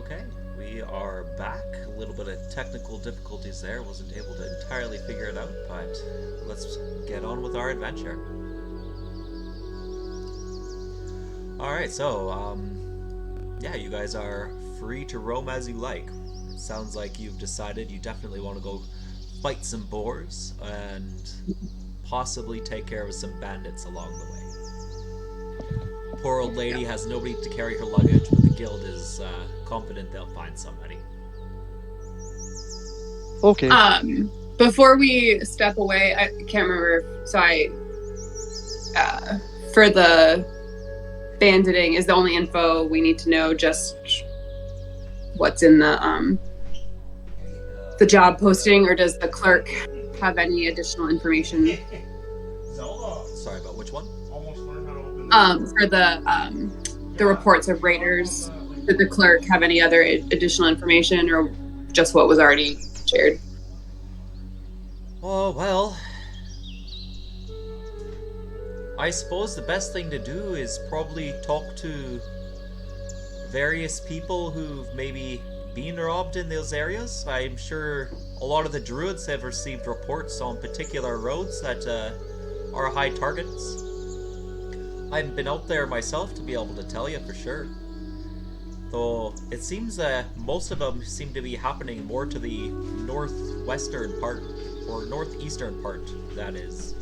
Okay, we are back. A little bit of technical difficulties there. Wasn't able to entirely figure it out, but let's get on with our adventure. Alright, so, yeah, you guys are free to roam as you like. It sounds like you've decided you definitely want to go fight some boars and possibly take care of some bandits along the way. Poor old lady has nobody to carry her luggage, but the guild is confident they'll find somebody. Okay. Before we step away, I can't remember. So for the banditing, is the only info we need to know just what's in the job posting, or does the clerk have any additional information? Sorry, about which one? For the reports of raiders, did the clerk have any other additional information, or just what was already shared? Oh, well, I suppose the best thing to do is probably talk to various people who've maybe been robbed in those areas. I'm sure a lot of the druids have received reports on particular roads that are high targets. I haven't been out there myself to be able to tell you for sure. Though it seems most of them seem to be happening more to the northwestern part, or northeastern part, that is,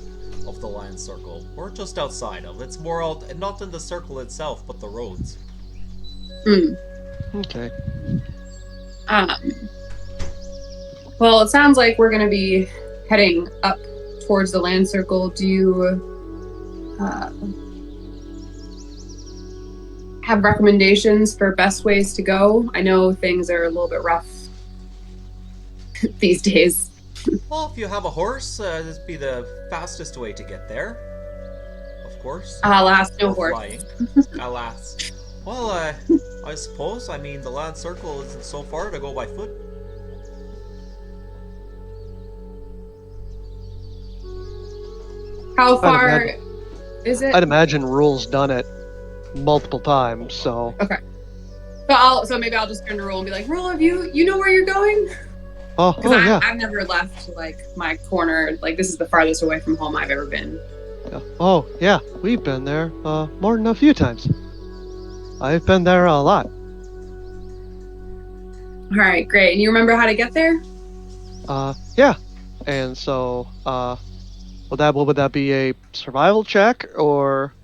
of the land circle, or just outside of. It's more out, not in the circle itself, but the roads. Okay. Well, it sounds like we're going to be heading up towards the land circle. Do you have recommendations for best ways to go? I know things are a little bit rough these days. Well, if you have a horse, this would be the fastest way to get there. Of course. Alas, no Or horse. flying. Alas. Well, I suppose, I mean, the land circle isn't so far to go by foot. How far is it? I'd imagine Rhul's done it multiple times, so. Okay. So maybe I'll just turn to Rhul and be like, Rhul, have you know where you're going? Oh yeah. I've never left like my corner. Like, this is the farthest away from home I've ever been. Yeah. Oh yeah, we've been there more than a few times. I've been there a lot. All right, great. And you remember how to get there? Yeah. And so, would that be a survival check or?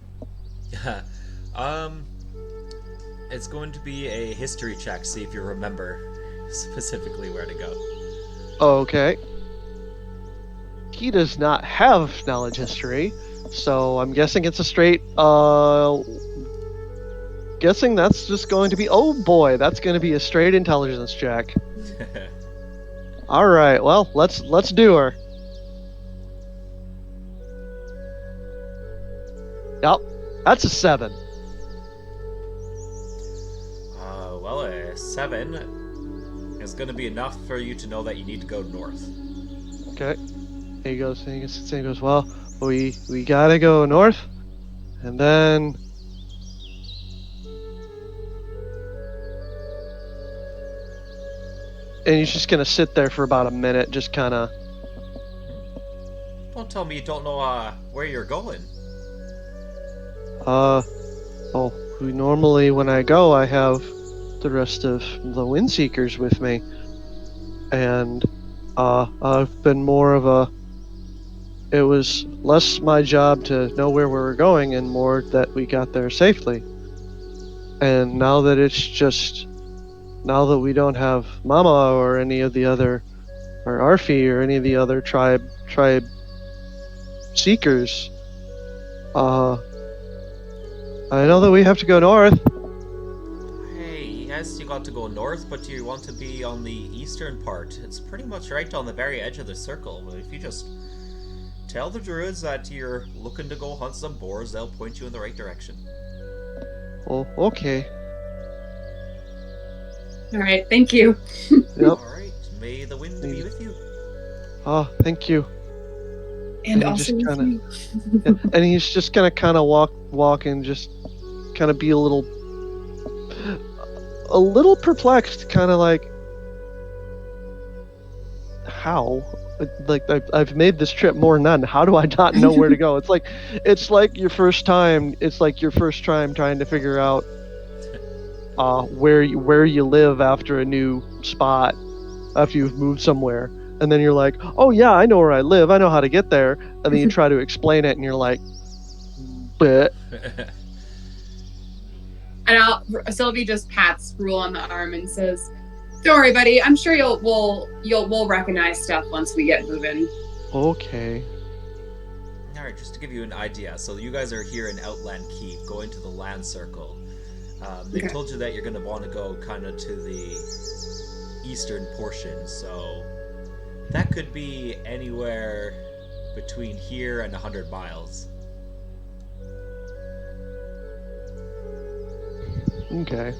It's going to be a history check, see if you remember specifically where to go. Okay. He does not have knowledge history, so I'm guessing it's a straight. Guessing that's just going to be. Oh boy, that's going to be a straight intelligence check. All right. Well, let's do her. Yep, that's a 7. Well, a 7 is going to be enough for you to know that you need to go north. Okay. He goes. Well, we gotta go north, and then. And he's just gonna sit there for about a minute, just kind of. Don't tell me you don't know where you're going. Oh, normally when I go, I have the rest of the Windseekers with me, and I've been more of a. It was less my job to know where we were going, and more that we got there safely. And now that we don't have Mama or any of the other, or Arfi or any of the other tribe seekers, I know that we have to go north. Hey, yes, you got to go north, but you want to be on the eastern part. It's pretty much right on the very edge of the circle. If you just tell the druids that you're looking to go hunt some boars, they'll point you in the right direction. Oh, okay. All right, thank you. Yep. Alright, may the wind be with you. Oh, thank you. And he also just with you. Yeah, and he's just gonna kind of walk and just kind of be a little a little perplexed, kind of like, how? Like I've made this trip more than none. How do I not know where to go? It's like your first time. It's like your first time trying to figure out where you live after a new spot, after you've moved somewhere, and then you're like, oh yeah, I know where I live. I know how to get there, and then you try to explain it, and you're like, but And Sylvie just pats Rhul on the arm and says, "Don't worry, buddy. I'm sure we'll recognize stuff once we get moving." okay. Alright, just to give you an idea, so you guys are here in Outland Keep, going to the Land Circle. They Okay. told you that you're going to want to go kind of to the eastern portion, so that could be anywhere between here and 100 miles. Okay.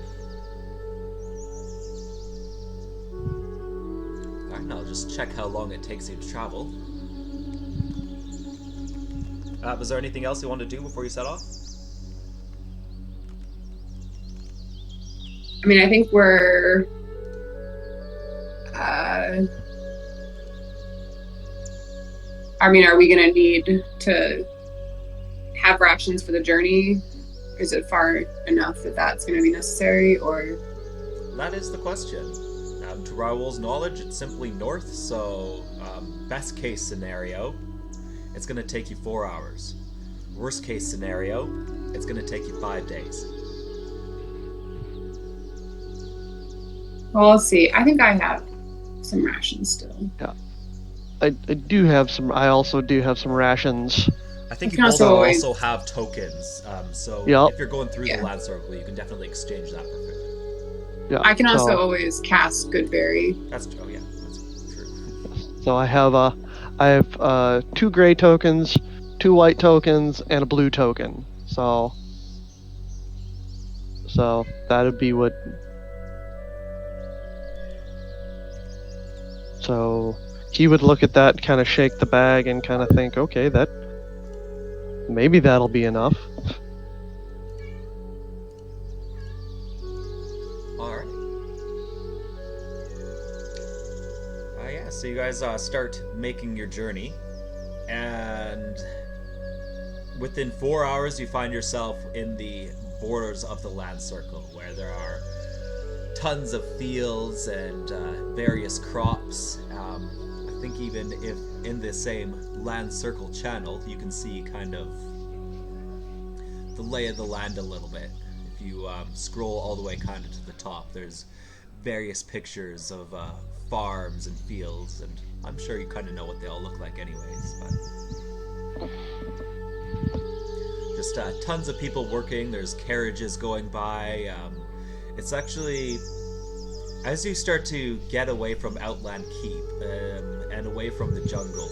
Alright, now I'll just check how long it takes you to travel. Was there anything else you want to do before you set off? I mean, I think we're. I mean, are we going to need to have rations for the journey? Is it far enough that that's going to be necessary, or? That is the question. To Raoul's knowledge, it's simply north, so best case scenario, it's going to take you 4 hours. Worst case scenario, it's going to take you 5 days. Well, let's see. I think I have some rations still. Yeah. I do have some. I also do have some rations. I think You you can both also also have tokens, so Yep. if you're going through Yeah. the Land Circle, you can definitely exchange that for food. Yeah. I can also so, always cast Goodberry. That's true. Yeah, that's true. So I have 2 gray tokens, 2 white tokens, and a blue token. So that'd be what. So he would look at that, kind of shake the bag, and kind of think, okay, maybe that'll be enough. Alright. Yeah, so you guys start making your journey, and within 4 hours you find yourself in the borders of the Land Circle, where there are tons of fields and various crops. I think even if in the same Land Circle channel, you can see kind of the lay of the land a little bit. If you scroll all the way kind of to the top, there's various pictures of farms and fields, and I'm sure you kind of know what they all look like anyways, but just tons of people working. There's carriages going by. It's actually, as you start to get away from Outland Keep and away from the jungle,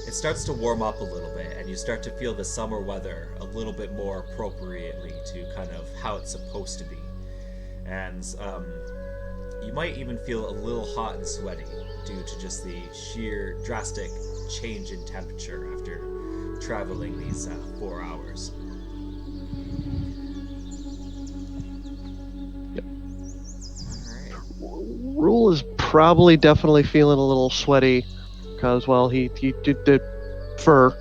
it starts to warm up a little bit, and you start to feel the summer weather a little bit more appropriately to kind of how it's supposed to be. And you might even feel a little hot and sweaty due to just the sheer drastic change in temperature after traveling these 4 hours. Rhul is probably definitely feeling a little sweaty because, well, he did the fur.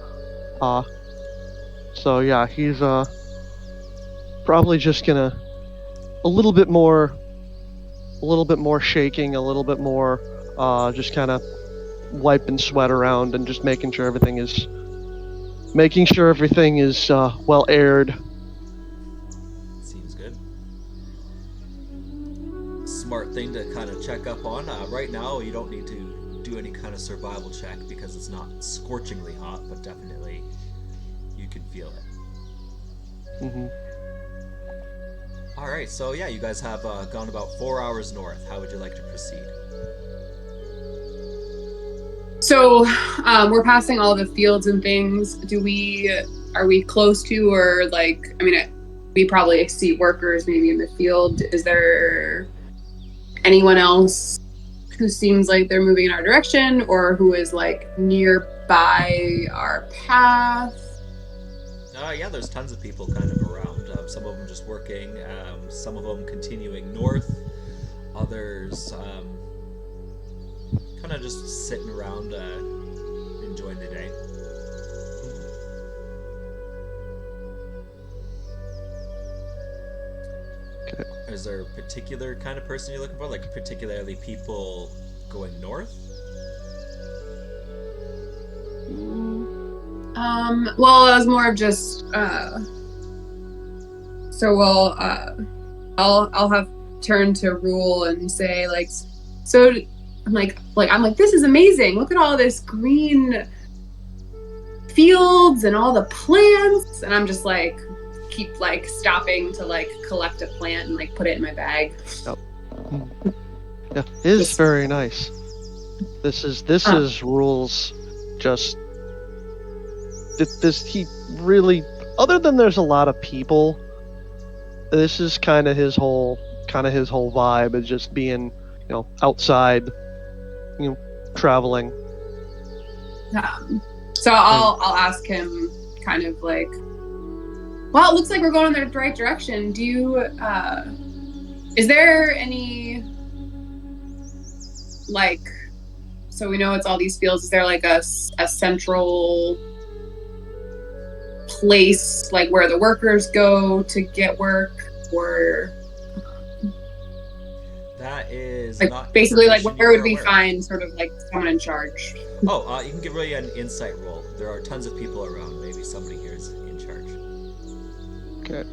So yeah, he's probably just gonna a little bit more shaking, a little bit more just kind of wiping sweat around and just making sure everything is well aired. Seems good. Smart thing to kind of check up on. Right now, you don't need to do any kind of survival check because it's not scorchingly hot, but definitely you can feel it. Mm-hmm. Alright, so yeah, you guys have gone about 4 hours north. How would you like to proceed? So we're passing all the fields and things. Are we close to, or like, I mean, we probably see workers maybe in the field. Is there anyone else who seems like they're moving in our direction, or who is like nearby our path? Yeah, there's tons of people kind of around. Some of them just working, some of them continuing north. others kind of just sitting around enjoying the day. Okay. Is there a particular kind of person you're looking for? Like particularly people going north? Well, it was more of just so we'll I'll have turn to Rhul and say like, so I'm like this is amazing. Look at all this green fields and all the plants, and I'm just like keep like stopping to like collect a plant and like put it in my bag. Yep. Yeah, it is very nice. This is Rhule's just this he really, other than there's a lot of people, this is kind of his whole vibe is just being, outside, traveling. So I'll ask him kind of like, well, it looks like we're going in the right direction. Do you is there any like, so we know it's all these fields, is there like a central place like where the workers go to get work, or that is like not basically like where would we aware. find sort of like someone in charge? Oh, you can give really an insight roll. There are tons of people around. Maybe somebody here is in charge. Okay.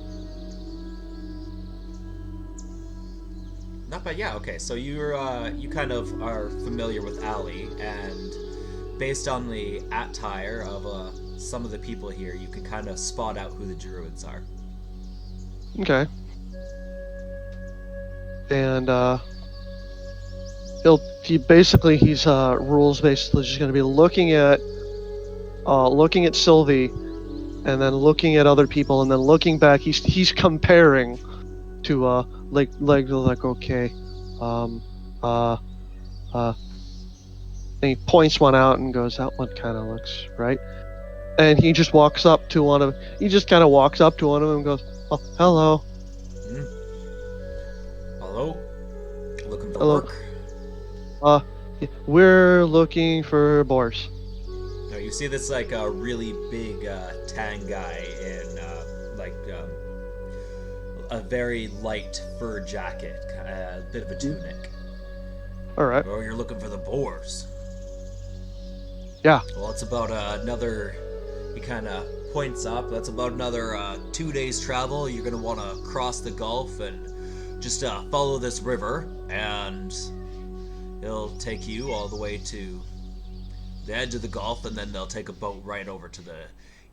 Not bad. Yeah. Okay. So you kind of are familiar with Ali, and based on the attire of some of the people here, you can kind of spot out who the druids are. Okay. And Rhule's basically just going to be looking at Sylvie, and then looking at other people, and then looking back. He's comparing to like okay, and he points one out and goes, that one kind of looks right. And he just walks up to one of them and goes, oh, hello. Hello? Looking for Hello. work? We're looking for boars. Now you see this like a really big tan guy in a very light fur jacket, a bit of a tunic. All right. Oh, you're looking for the boars. Yeah. Well, it's about another. He kind of points up. That's about another 2 days travel. You're gonna want to cross the Gulf and just follow this river, and it'll take you all the way to the edge of the Gulf, and then they'll take a boat right over to the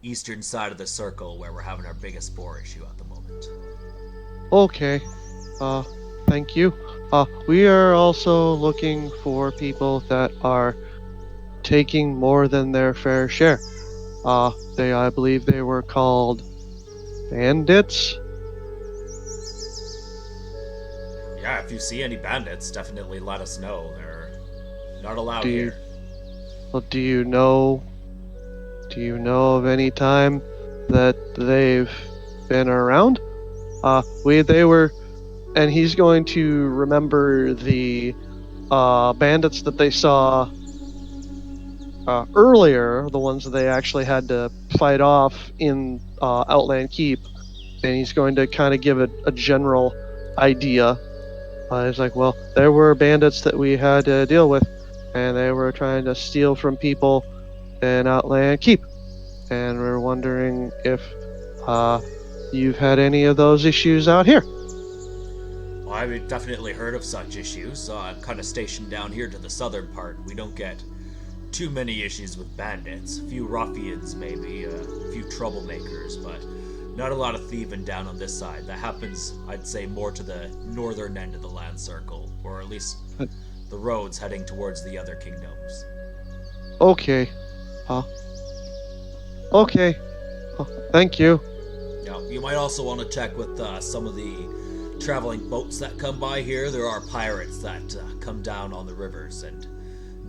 eastern side of the circle where we're having our biggest boar issue at the moment. Okay. Thank you. We are also looking for people that are taking more than their fair share. I believe they were called bandits. Yeah, if you see any bandits, definitely let us know. They're not allowed Do you- here. Well, do you know of any time that they've been around? They were, and he's going to remember the bandits that they saw earlier, the ones that they actually had to fight off in Outland Keep, and he's going to kind of give a general idea. He's like, well, there were bandits that we had to deal with, and they were trying to steal from people in Outland Keep, and we're wondering if you've had any of those issues out here. Well, I've definitely heard of such issues. I'm kind of stationed down here to the southern part. We don't get too many issues with bandits. A few ruffians, maybe, a few troublemakers, but not a lot of thieving down on this side. That happens, I'd say, more to the northern end of the land circle, or at least the roads heading towards the other kingdoms. Okay. Okay. Thank you. Now, you might also want to check with some of the traveling boats that come by here. There are pirates that come down on the rivers and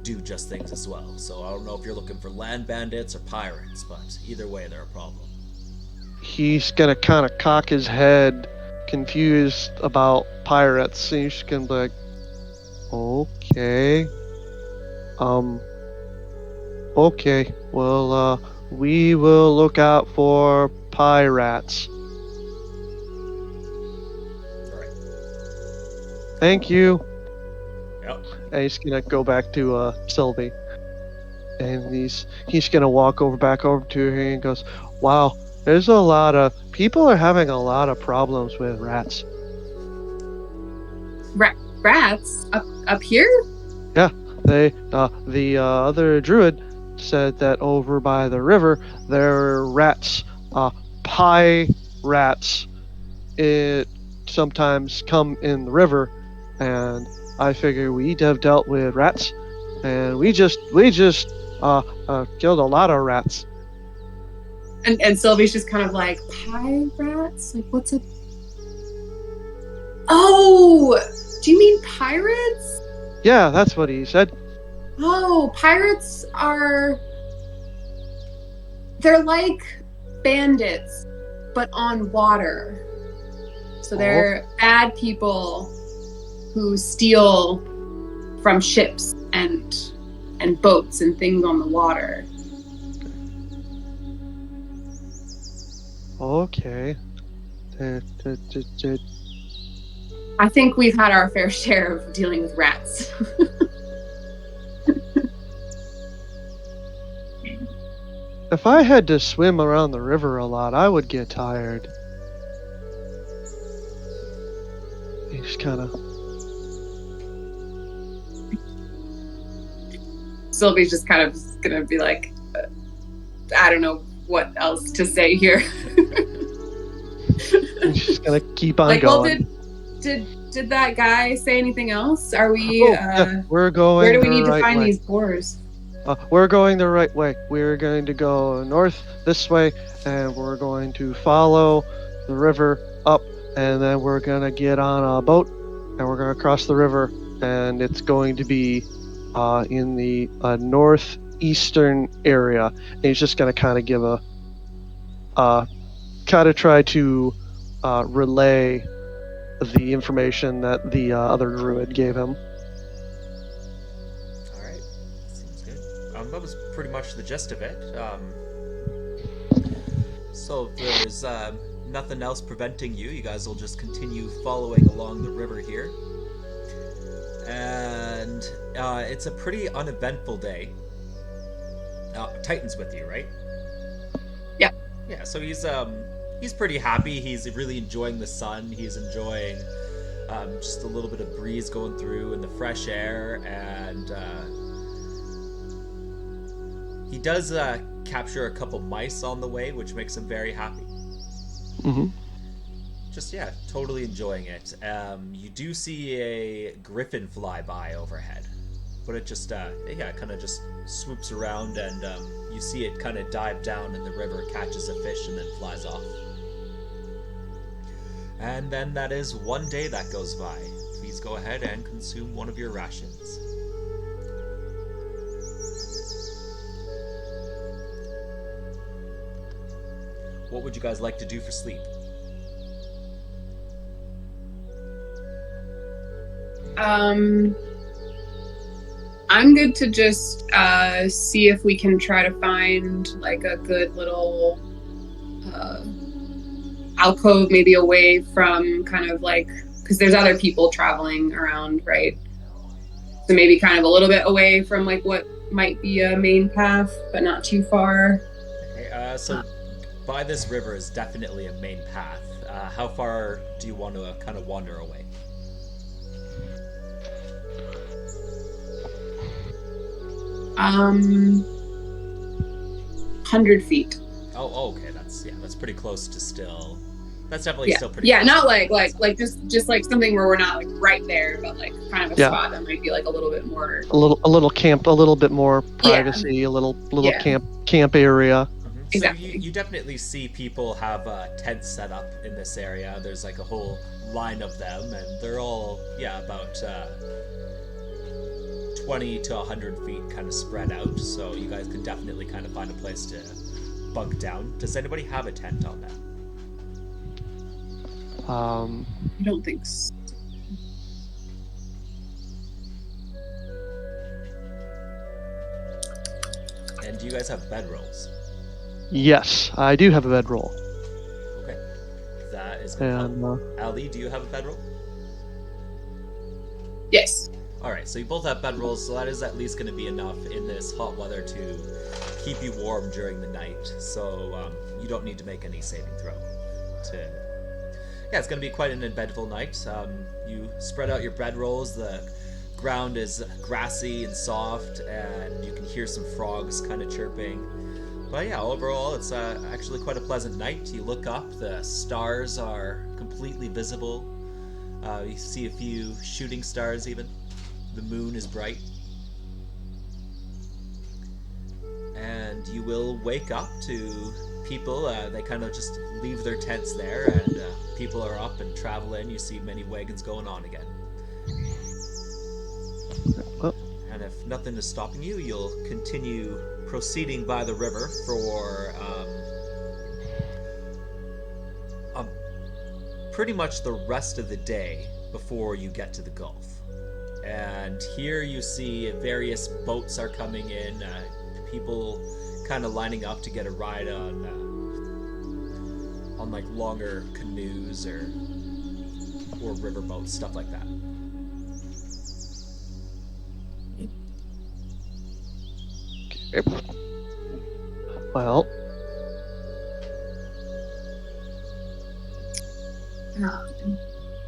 do just things as well. So I don't know if you're looking for land bandits or pirates, but either way, they're a problem. He's gonna kind of cock his head, confused about pirates. He's just gonna be like, Okay. Okay. Well, we will look out for pirates. Alright. Thank you. Yep. And he's gonna go back to Sylvie, and he's gonna walk back over to her and goes, "Wow, there's a lot of people are having a lot of problems with rats." Rats up here? Yeah, the other druid said that over by the river there are rats, pie rats. It sometimes come in the river, and I figure we'd have dealt with rats, and we just killed a lot of rats. And Sylvie's just kind of like, pirates? Like, what's a... Oh! Do you mean pirates? Yeah, that's what he said. Oh, pirates are... They're like bandits, but on water. So they're bad people who steal from ships and boats and things on the water. Okay. I think we've had our fair share of dealing with rats. If I had to swim around the river a lot, I would get tired. He's kind of... Sylvie's just kind of gonna be like, I don't know what else to say here. He's just gonna keep on like, well, going. did that guy say anything else? Are we? Yeah, we're going. Where do we the need to right find way. these boars? We're going the right way. We're going to go north this way, and we're going to follow the river up, and then we're going to get on a boat, and we're going to cross the river, and it's going to be in the northeastern area. And he's just going to kind of give a, kind of try to relay the information that the other druid gave him. Alright. Seems good. That was pretty much the gist of it. So if there's nothing else preventing you, you guys will just continue following along the river here. And it's a pretty uneventful day. Titan's with you, right? Yeah. Yeah, so he's pretty happy. He's really enjoying the sun. He's enjoying just a little bit of breeze going through and the fresh air. And he does capture a couple mice on the way, which makes him very happy. Mm-hmm. Just, yeah, totally enjoying it. You do see a griffin fly by overhead. But it just, kind of just swoops around, and you see it kind of dive down in the river, catches a fish, and then flies off. And then that is one day that goes by. Please go ahead and consume one of your rations. What would you guys like to do for sleep? I'm good to just see if we can try to find like a good little alcove, maybe away from kind of like, because there's other people traveling around, right? So maybe kind of a little bit away from like what might be a main path, but not too far. Okay, so by this river is definitely a main path. How far do you want to kind of wander away? Um, 100 feet. Oh, okay. That's pretty close to still. That's definitely Yeah, still pretty. yeah, close. not like just like something where we're not like right there, but like kind of a spot that might be like a little bit more. A little camp, a little bit more privacy, a little camp area. Mm-hmm. Exactly. So you definitely see people have tents set up in this area. There's like a whole line of them, and they're all about 20 to 100 feet kind of spread out. So you guys can definitely kind of find a place to bunk down. Does anybody have a tent on them? I don't think so. And do you guys have bedrolls? Yes, I do have a bedroll. Okay. That is going to And help. Ali, do you have a bedroll? Yes. Alright, so you both have bedrolls, so that is at least going to be enough in this hot weather to keep you warm during the night. So you don't need to make any saving throw. Yeah, it's going to be quite an eventful night. You spread out your bedrolls, the ground is grassy and soft, and you can hear some frogs kind of chirping. But yeah, overall, it's actually quite a pleasant night. You look up, the stars are completely visible. You see a few shooting stars even. The moon is bright. And you will wake up to people. They kind of just leave their tents there, and people are up and traveling. You see many wagons going on again. Well, And if nothing is stopping you, you'll continue proceeding by the river for pretty much the rest of the day before you get to the Gulf. And here you see various boats are coming in, people kind of lining up to get a ride on like longer canoes or river boats, stuff like that. well,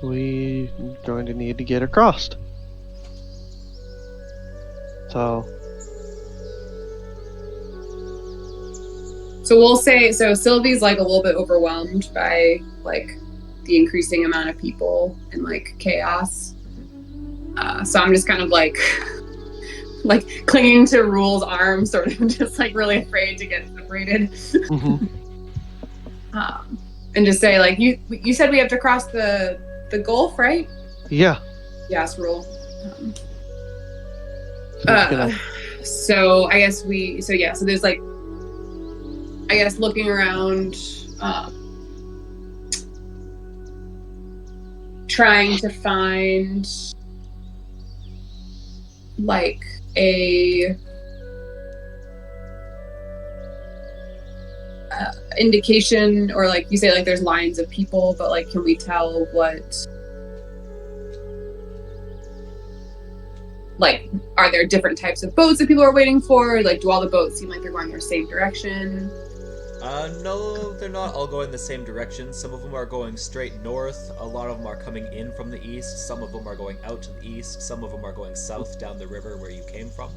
we're going to need to get across. So we'll say, so Sylvie's like a little bit overwhelmed by like the increasing amount of people and like chaos. So I'm just kind of like clinging to Rhul's arm, sort of just like really afraid to get separated. mhm. And just say like, you said we have to cross the Gulf, right? Yeah. Yes, Rhul. So, So I guess so there's like, I guess looking around, trying to find like a indication, or like you say like there's lines of people, but like can we tell what, like are there different types of boats that people are waiting for? Like do all the boats seem like they're going their same direction? No, they're not all going the same direction. Some of them are going straight north. A lot of them are coming in from the east. Some of them are going out to the east. Some of them are going south down the river where you came from.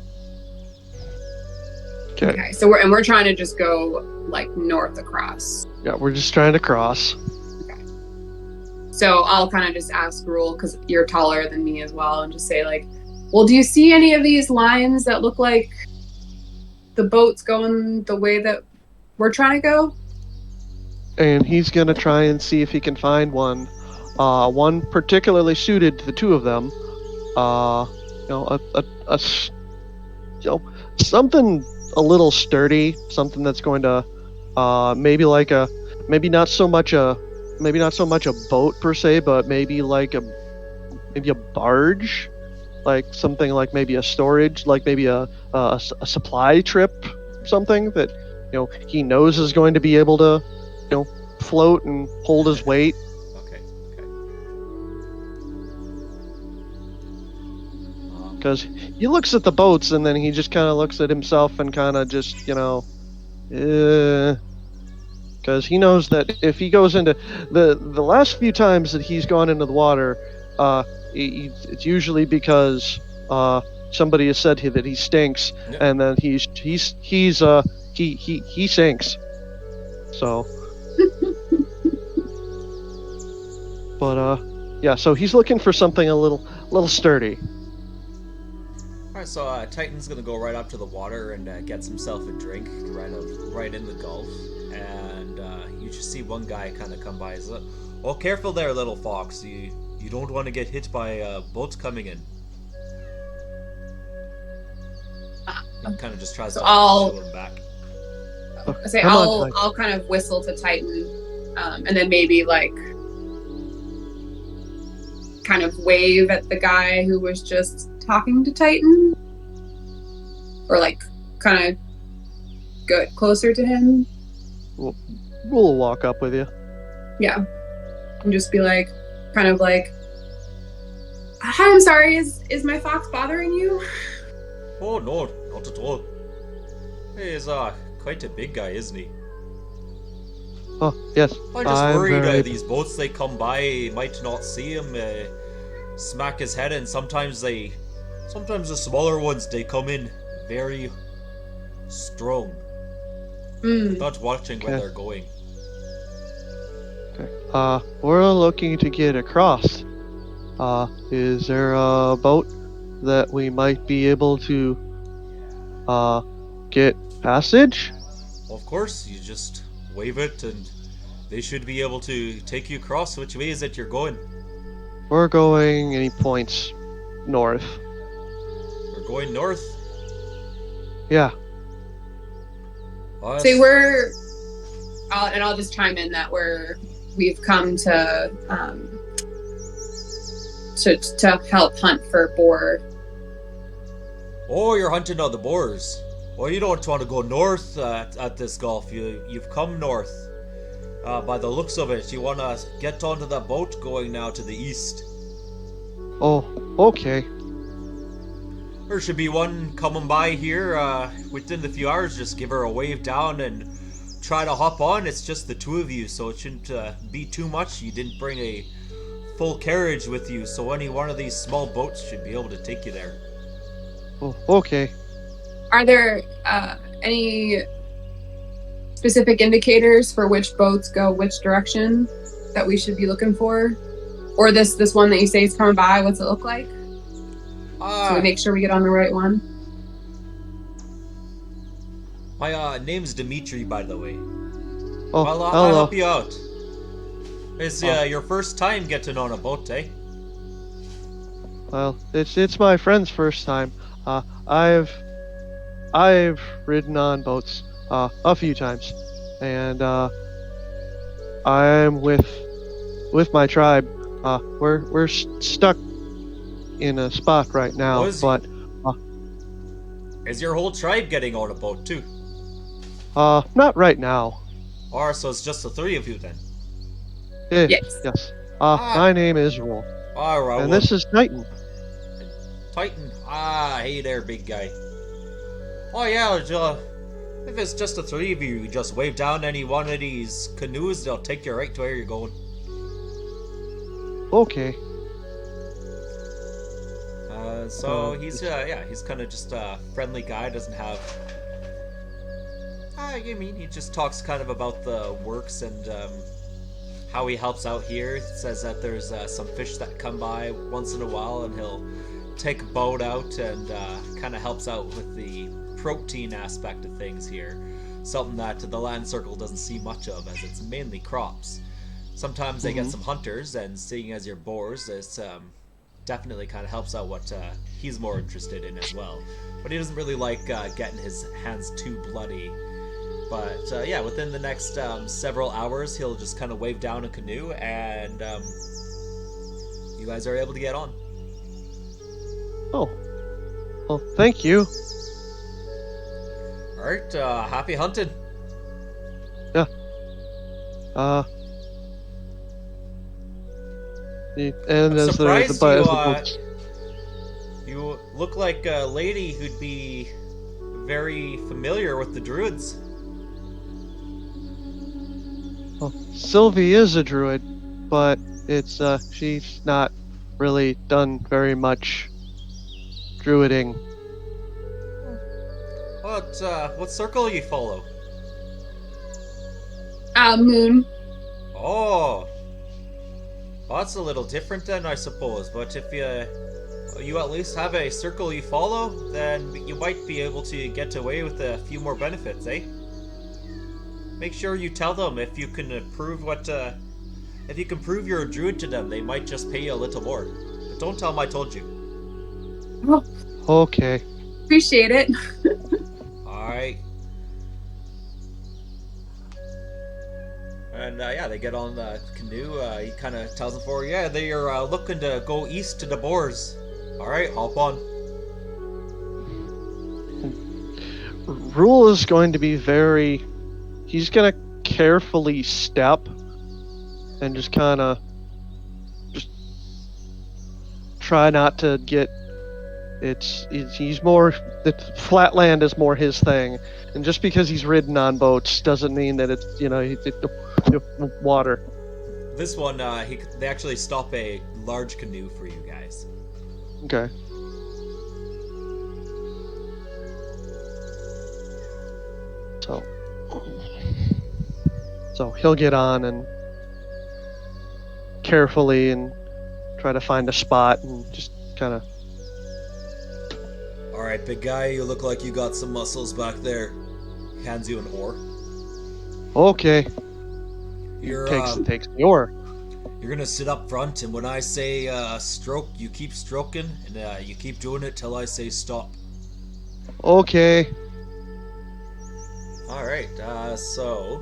Okay, so we're trying to just go like north across. Yeah, we're just trying to cross. Okay. So I'll kind of just ask Rhul, because you're taller than me as well, and just say like, well, do you see any of these lines that look like the boat's going the way that we're trying to go? And he's gonna try and see if he can find one particularly suited to the two of them. Something a little sturdy, something that's going to maybe not so much a boat per se, but maybe a barge, like something like maybe a storage, like maybe a supply trip, something that he knows is going to be able to float and hold his weight. Okay. Because he looks at the boats and then he just kind of looks at himself and kind of just because he knows that if he goes into the last few times that he's gone into the water, it's usually because somebody has said that he stinks, Yeah. and then he sinks. So, but yeah. So he's looking for something a little sturdy. Alright, so Titan's gonna go right up to the water and gets himself a drink right in the Gulf. And you just see one guy kind of come by. He's like, "Oh, careful there, little fox. You don't want to get hit by boats coming in." He kind of just tries to pull him back. I say I'll kind of whistle to Titan, and then maybe like kind of wave at the guy who was just talking to Titan, or like kind of good closer to him. We'll walk up with you. Yeah. And just be like, kind of like, hi, I'm sorry, is my fox bothering you? Oh no, not at all. He's quite a big guy, isn't he? Oh, yes. I'm just worried these boats they come by might not see him, smack his head, and sometimes the smaller ones they come in very strong. Without watching where they're going. Okay. We're looking to get across. Is there a boat that we might be able to get passage? Of course, you just wave it and they should be able to take you across. Which way is it you're going? We're going any points north. We're going north? Yeah. So we're, I'll just chime in that we've come to help hunt for boar. Oh, you're hunting on the boars. Well, you don't want to go north at this golf. You've come north. By the looks of it, you want to get onto that boat going now to the east. Oh, okay. There should be one coming by here within the few hours. Just give her a wave down and try to hop on. It's just the two of you, so it shouldn't be too much. You didn't bring a full carriage with you, so any one of these small boats should be able to take you there. Oh, okay. Are there any specific indicators for which boats go which direction that we should be looking for? Or this one that you say is coming by, what's it look like? So we make sure we get on the right one. My name's Dimitri, by the way. Oh, well, hello. I'll help you out. It's your first time getting on a boat, eh? Well, it's my friend's first time. I've ridden on boats a few times, and I'm with my tribe. We're stuck in a spot right now, but is your whole tribe getting on a boat too? not right now. Or so it's just the three of you then? Yes. Yes. My name is Rhul. Alright. And this is Titan. Titan? Hey there, big guy. Oh yeah, if it's just the three of you, you just wave down any one of these canoes, they'll take you right to where you're going. Okay. So he's kind of just a friendly guy, doesn't have... he just talks kind of about the works and how he helps out here. He says that there's some fish that come by once in a while and he'll take a boat out and kind of helps out with the protein aspect of things here. Something that the land circle doesn't see much of, as it's mainly crops. Sometimes they get some hunters, and seeing as you're boars, it's definitely kind of helps out what he's more interested in as well. But he doesn't really like getting his hands too bloody. But yeah, within the next several hours, he'll just kind of wave down a canoe, and you guys are able to get on. Oh. Well, thank you. Alright, happy hunting. Yeah. And I'm as surprised you look like a lady who'd be very familiar with the druids. Well, Sylvie is a druid, but it's she's not really done very much druiding. What circle you follow? Moon. Oh. Well, that's a little different then, I suppose. But if you at least have a circle you follow, then you might be able to get away with a few more benefits, eh? Make sure you tell them if you can prove if you can prove you're a druid to them, they might just pay you a little more. But don't tell them I told you. Oh, Okay. appreciate it. Alright. And yeah, they get on the canoe. He kind of tells them forward, yeah, they are looking to go east to the boars. Alright, hop on. Rhul is going to be he's going to carefully step and just kind of just try not to get he's more the flat land is more his thing, and just because he's ridden on boats doesn't mean that it's water. This one, they actually stop a large canoe for you guys. Okay. So he'll get on and carefully and try to find a spot and just kind of. All right, big guy, you look like you got some muscles back there. Hands you an oar. Okay. You're Takes the oar. You're gonna sit up front, and when I say stroke, you keep stroking, and you keep doing it till I say stop. Okay. All right. So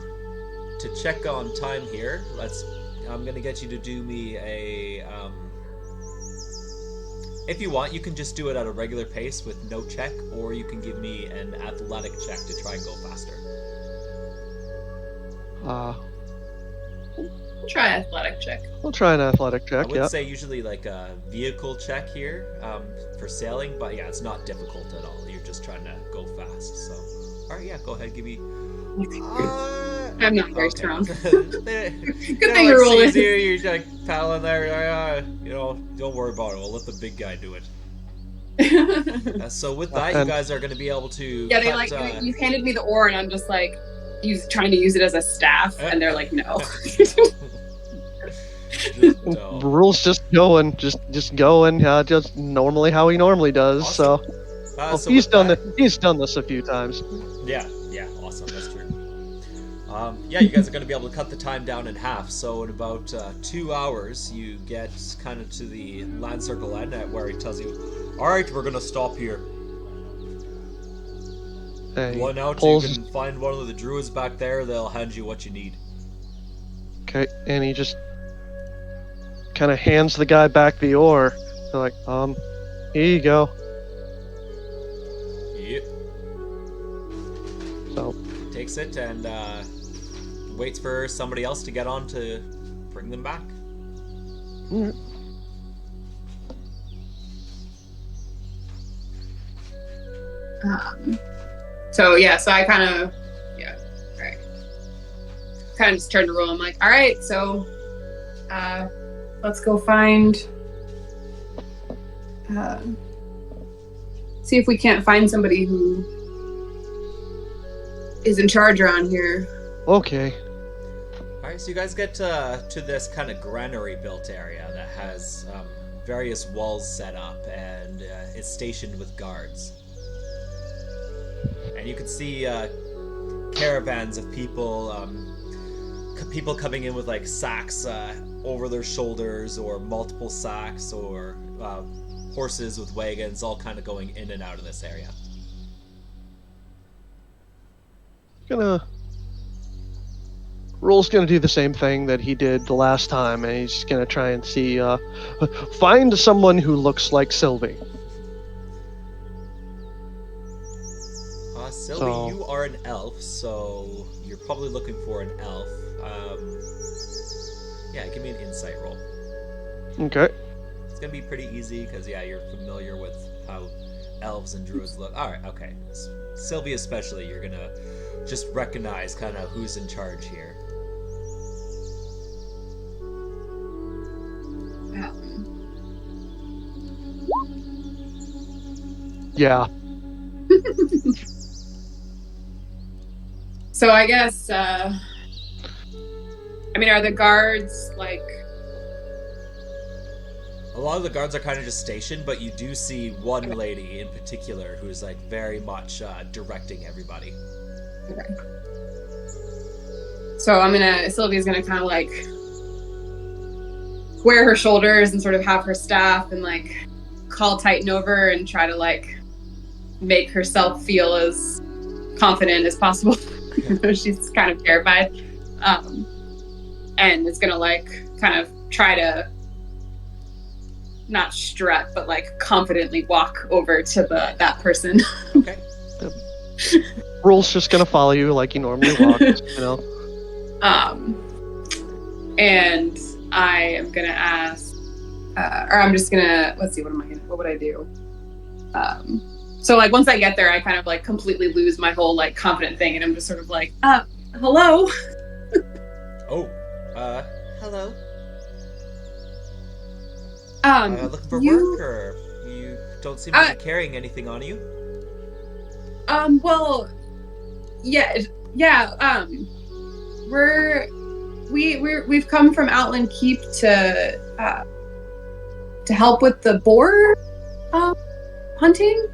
to check on time here, I'm gonna get you to do me a. If you want, you can just do it at a regular pace with no check, or you can give me an athletic check to try and go faster. Try athletic check. We'll try an athletic check. I would say usually like a vehicle check here for sailing, but yeah, it's not difficult at all. You're just trying to go fast. So, all right, yeah, go ahead, give me. I'm not very strong. Good thing you're rolling. You're like paddling there. Don't worry about it. We'll let the big guy do it. So with that, you guys are going to be able to. Yeah, you handed me the oar, and I'm just like, trying to use it as a staff, and they're like, no. Rhul's just going, just going, just normally how he normally does. Awesome. So he's done this a few times. Yeah, awesome. That's true. Yeah, you guys are going to be able to cut the time down in half. So in about 2 hours, you get kind of to the land circle end where he tells you, "All right, we're going to stop here. One out, you can find one of the druids back there. They'll hand you what you need." Okay, and he just kind of hands the guy back the oar. They're like, here you go. Yep. So takes it and waits for somebody else to get on to bring them back. Mm-hmm. So I kind of, right. Kind of just turned to Rhul. I'm like, all right, so let's go find, see if we can't find somebody who is in charge around here. Okay. All right, so you guys get to this kind of granary built area that has various walls set up and is stationed with guards. And you can see caravans of people coming in with like sacks over their shoulders, or multiple sacks, or horses with wagons, all kind of going in and out of this area. Rhul's gonna do the same thing that he did the last time, and he's gonna try and see, find someone who looks like Sylvie. Sylvie, you are an elf, so you're probably looking for an elf. Yeah, give me an insight roll. Okay. It's gonna be pretty easy because you're familiar with how elves and druids look. All right, okay. Sylvie especially, you're gonna just recognize kind of who's in charge here. Yeah. So I guess, are the guards like... A lot of the guards are kind of just stationed, but you do see one lady in particular who is like very much directing everybody. Okay. So Sylvia's gonna kind of like square her shoulders and sort of have her staff and like call Titan over and try to like make herself feel as confident as possible. She's kind of terrified. And it's gonna like kind of try to not strut, but like confidently walk over to that person. Okay. Rhule's just gonna follow you like he normally walks, And I am gonna ask, or I'm just gonna, let's see, what would I do? So like once I get there, I kind of like completely lose my whole like confident thing, and I'm just sort of like, hello. Oh, hello. Looking for work, or you don't seem to be carrying anything on you? Well, yeah. We've come from Outland Keep to help with the boar hunting.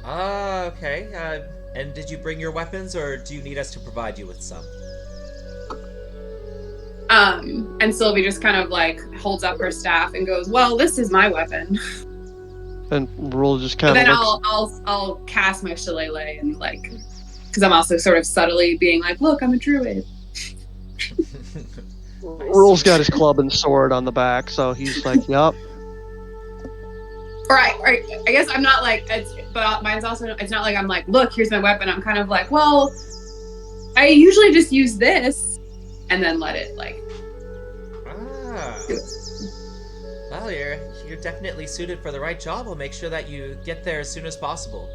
Okay. And did you bring your weapons, or do you need us to provide you with some? And Sylvie just kind of like holds up her staff and goes, "Well, this is my weapon." And Rhul just kind of. Then I'll cast my shillelagh and like, because I'm also sort of subtly being like, "Look, I'm a druid." Rhule's got his club and sword on the back, so he's like, "Yup." Right. I guess I'm not like, but mine's also, it's not like I'm like, "Look, here's my weapon." I'm kind of like, well, I usually just use this and then let it like. Well, you're definitely suited for the right job. We'll make sure that you get there as soon as possible.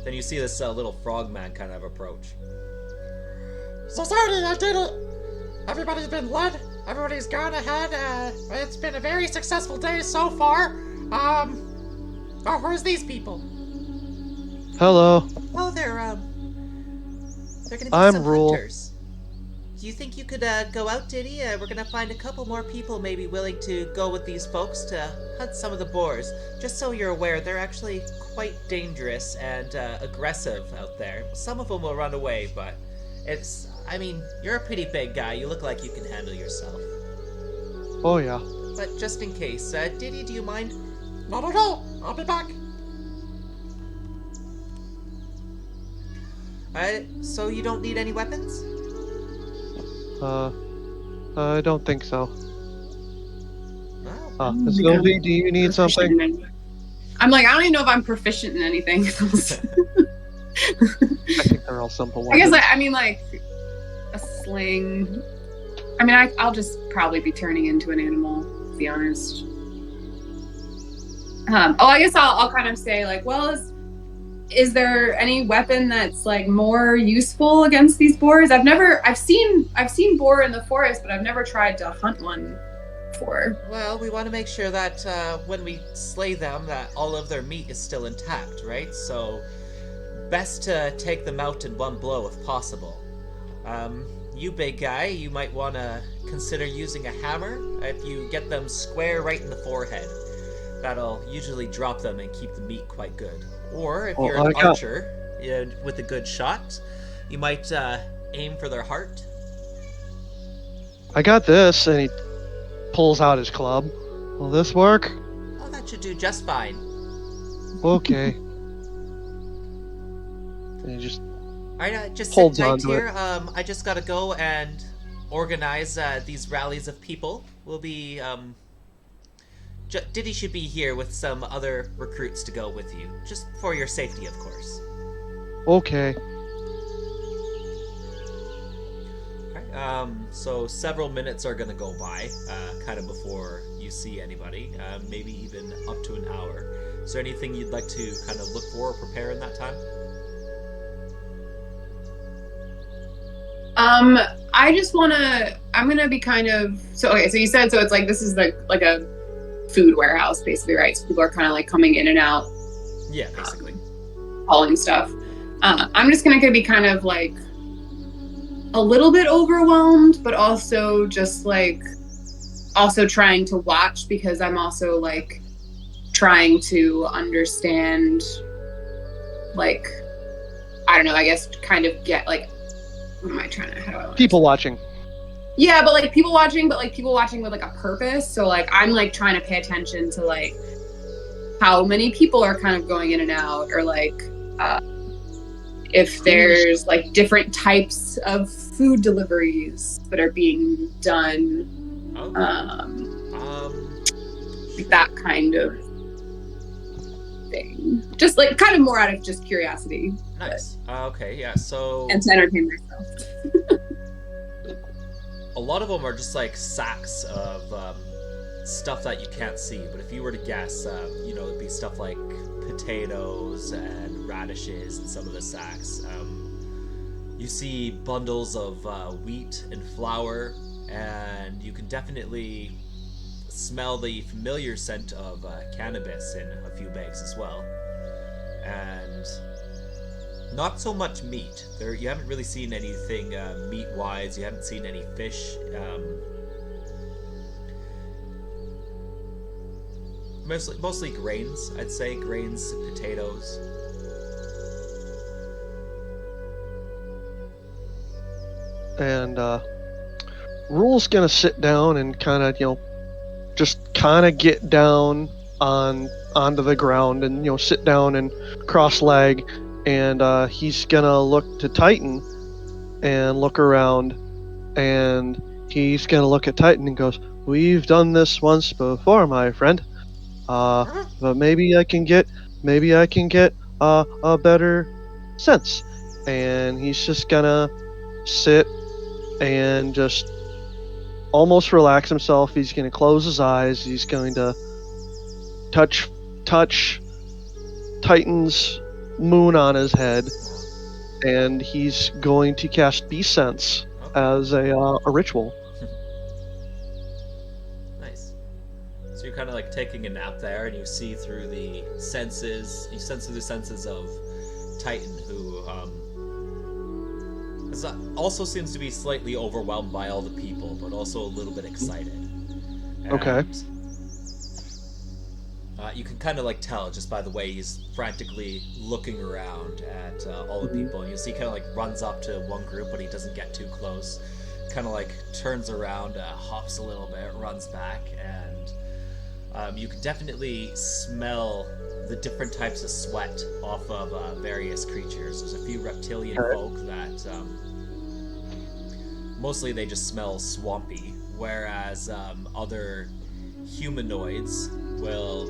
Then you see this little frogman kind of approach. Society, I did it! Everybody's been led. Everybody's gone ahead. It's been a very successful day so far. Where's these people? Hello. Oh, they're gonna be I'm some Rhul. hunters. Do you think you could go out, Diddy? We're gonna find a couple more people maybe willing to go with these folks to hunt some of the boars. Just so you're aware, they're actually quite dangerous and aggressive out there. Some of them will run away, but you're a pretty big guy. You look like you can handle yourself. Oh yeah. But just in case, Diddy, do you mind? Not at all. I'll be back. So you don't need any weapons? I don't think so. Oh. Sylvie, do you need something? I'm like, I don't even know if I'm proficient in anything. I think they're all simple ones. I guess like a sling. I mean, I'll just probably be turning into an animal, to be honest. I guess I'll kind of say like, well, is there any weapon that's like more useful against these boars? I've seen boar in the forest, but I've never tried to hunt one before. Well, we want to make sure that when we slay them, that all of their meat is still intact, right? So, best to take them out in one blow if possible. You big guy, you might want to consider using a hammer if you get them square right in the forehead. That'll usually drop them and keep the meat quite good. Or if you're an archer with a good shot, you might aim for their heart. I got this, and he pulls out his club. Will this work? Oh, that should do just fine. Okay. And he just Alright, just sit holds tight on to here. it. I just gotta go and organize these rallies of people. We'll be Diddy should be here with some other recruits to go with you, just for your safety, of course. Okay. Okay. So several minutes are gonna go by, kind of before you see anybody, maybe even up to an hour. Is there anything you'd like to kind of look for or prepare in that time? I'm gonna be kind of, so you said, so it's like, this is like a food warehouse basically, right? So people are kind of like coming in and out. Yeah, basically. Hauling stuff. I'm just gonna be kind of like a little bit overwhelmed, but also just like also trying to watch, because I'm also like trying to understand, like, I don't know, I guess kind of get like, what am I trying to, how do I want People watching. Yeah, but like people watching with like a purpose. So like I'm like trying to pay attention to like how many people are kind of going in and out, or like if there's like different types of food deliveries that are being done. Okay. That kind of anything? Just like kind of more out of just curiosity. Nice. Okay, yeah. So And to entertain myself. a lot of them are just like sacks of stuff that you can't see. But if you were to guess, it'd be stuff like potatoes and radishes in some of the sacks. You see bundles of wheat and flour, and you can definitely smell the familiar scent of cannabis in a few bags as well. And not so much meat. You haven't really seen anything meat-wise. You haven't seen any fish. Mostly grains, I'd say. Grains, potatoes. And Rhul's gonna sit down and kind of, just kind of get down onto the ground and sit down and cross leg, and he's gonna look to Titan and look around, and he's gonna look at Titan and goes, "We've done this once before, my friend. But maybe I can get a better sense." And he's just gonna sit and just almost relax himself. He's going to close his eyes. He's going to touch Titan's moon on his head, and he's going to cast Beast Sense as a ritual. Nice. So you're kind of like taking a nap there, and you see through the senses. You sense through the senses of Titan, who also seems to be slightly overwhelmed by all the people, but also a little bit excited. And, Okay. you can kind of like tell just by the way he's frantically looking around at all the people, and you see he kind of like runs up to one group, but he doesn't get too close. Kind of like turns around, hops a little bit, runs back, and you can definitely smell the different types of sweat off of various creatures. There's a few reptilian folk that mostly they just smell swampy, whereas other humanoids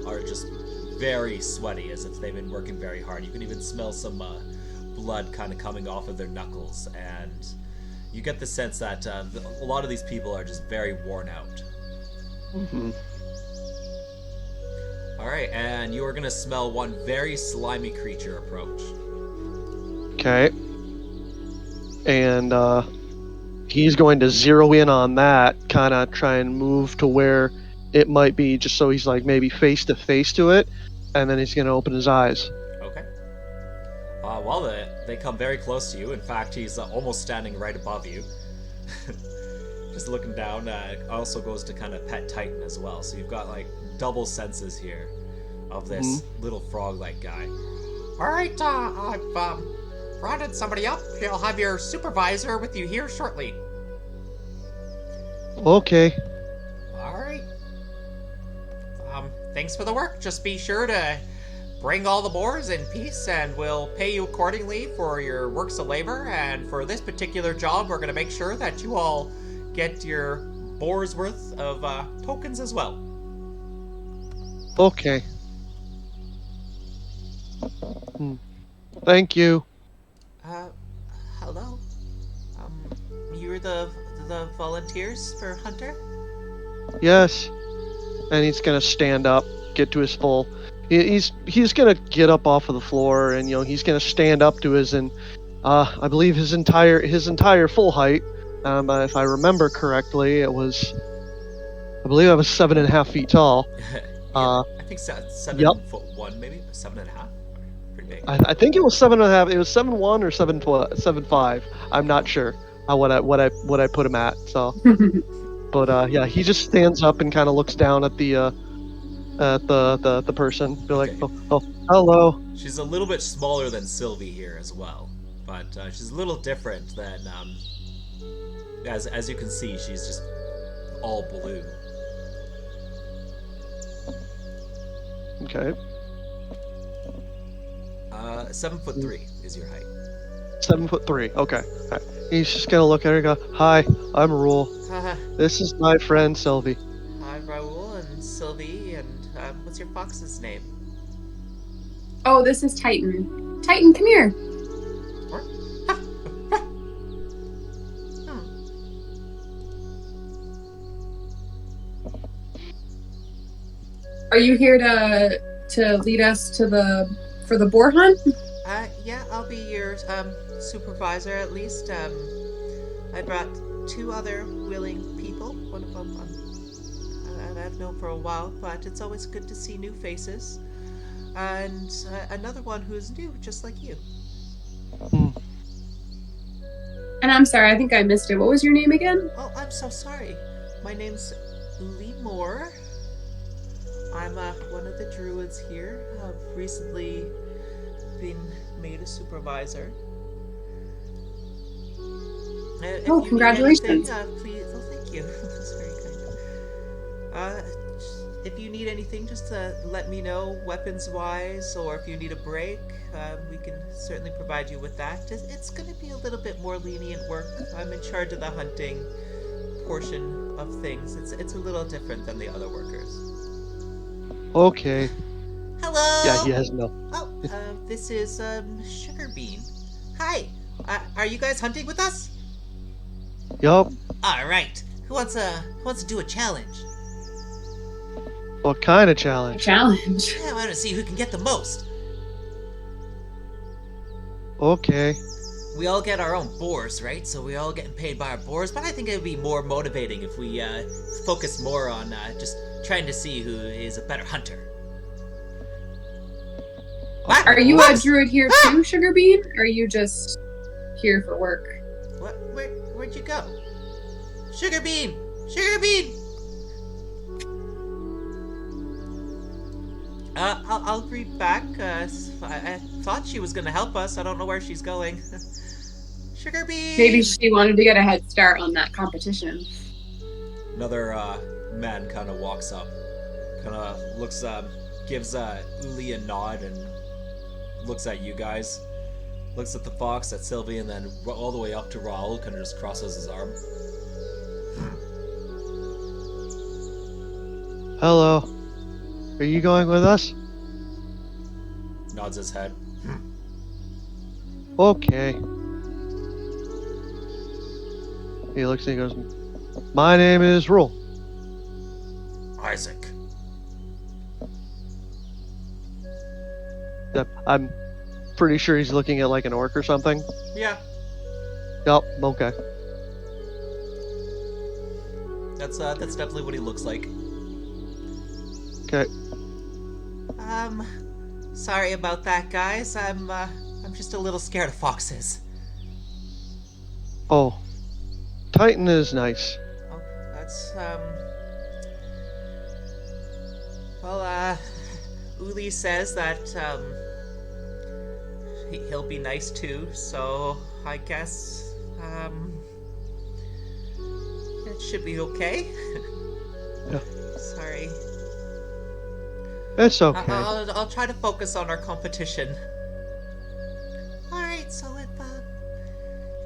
are just very sweaty, as if they've been working very hard. You can even smell some blood kind of coming off of their knuckles, and you get the sense that a lot of these people are just very worn out. Mm-hmm. Alright, and you are going to smell one very slimy creature approach. Okay. And he's going to zero in on that, kind of try and move to where it might be, just so he's like maybe face to face to it, and then he's going to open his eyes. Okay. Well, they come very close to you. In fact, he's almost standing right above you. Just looking down. Also goes to kind of pet Titan as well. So you've got like double senses here of this little frog-like guy. All right, I've rounded somebody up. You'll have your supervisor with you here shortly. Okay. All right. Thanks for the work. Just be sure to bring all the boars in peace, and we'll pay you accordingly for your works of labor. And for this particular job, we're going to make sure that you all get your boar's worth of tokens as well. Okay. Thank you. Hello? You're the volunteers for Hunter? Yes. And he's gonna stand up, get to his full. He's gonna get up off of the floor, and he's gonna stand up to his I believe his entire full height. If I remember correctly, I believe I was 7.5 feet tall. I think 7'1", maybe 7.5. Pretty big. I think it was 7.5. It was 7'1" or 7'5". I'm not sure what I put him at. So, but yeah, he just stands up and kind of looks down at the person. Be like, oh, hello. She's a little bit smaller than Sylvie here as well, but she's a little different than as you can see, she's just all blue. Okay. 7'3" is your height. 7'3". Okay. He's just gonna look at her and go, "Hi, I'm Rhul. This is my friend Sylvie." Hi, Rhul and Sylvie, and what's your fox's name? Oh, this is Titan. Titan, come here. Are you here to lead us to for the boar hunt? Yeah, I'll be your supervisor at least. I brought 2 other willing people. One of them I've known for a while, but it's always good to see new faces. And another one who's new, just like you. And I'm sorry, I think I missed it. What was your name again? Oh, I'm so sorry. My name's Lee Moore. I'm one of the druids here. I've recently been made a supervisor. If you need congratulations. anything, please. Oh, thank you. That's very kind. If you need anything, just let me know, weapons-wise, or if you need a break, we can certainly provide you with that. It's going to be a little bit more lenient work. I'm in charge of the hunting portion of things. It's a little different than the other workers. Okay. Hello. Yeah, he has no. Oh, this is Sugar Bean. Hi. Are you guys hunting with us? Yup. All right. Who wants to do a challenge? What kind of challenge? Challenge. Yeah, I want to see who can get the most. Okay. We all get our own boars, right? So we all getting paid by our boars. But I think it would be more motivating if we focus more on just trying to see who is a better hunter. What? Are you What? a druid here too, Sugar Bean? Or are you just here for work? What? Where'd you go? Sugar Bean! Sugar Bean! I'll read back. I thought she was gonna help us. I don't know where she's going. Sugar Bean! Maybe she wanted to get a head start on that competition. Another man kind of walks up, kind of looks, gives Uli a nod and looks at you guys, looks at the fox, at Sylvie, and then all the way up to Rhul, kind of just crosses his arm. Hello. Are you going with us? Nods his head. Okay. He looks and he goes, my name is Rhul. Isaac. Yep, I'm pretty sure he's looking at like an orc or something. Yeah, Yup, okay. that's definitely what he looks like. Okay. Sorry about that, guys. I'm just a little scared of foxes. Oh. Titan is nice. Oh, that's, well, Uli says that, he'll be nice too, so I guess, it should be okay. Yeah. Sorry. It's okay. I'll try to focus on our competition. Alright, so if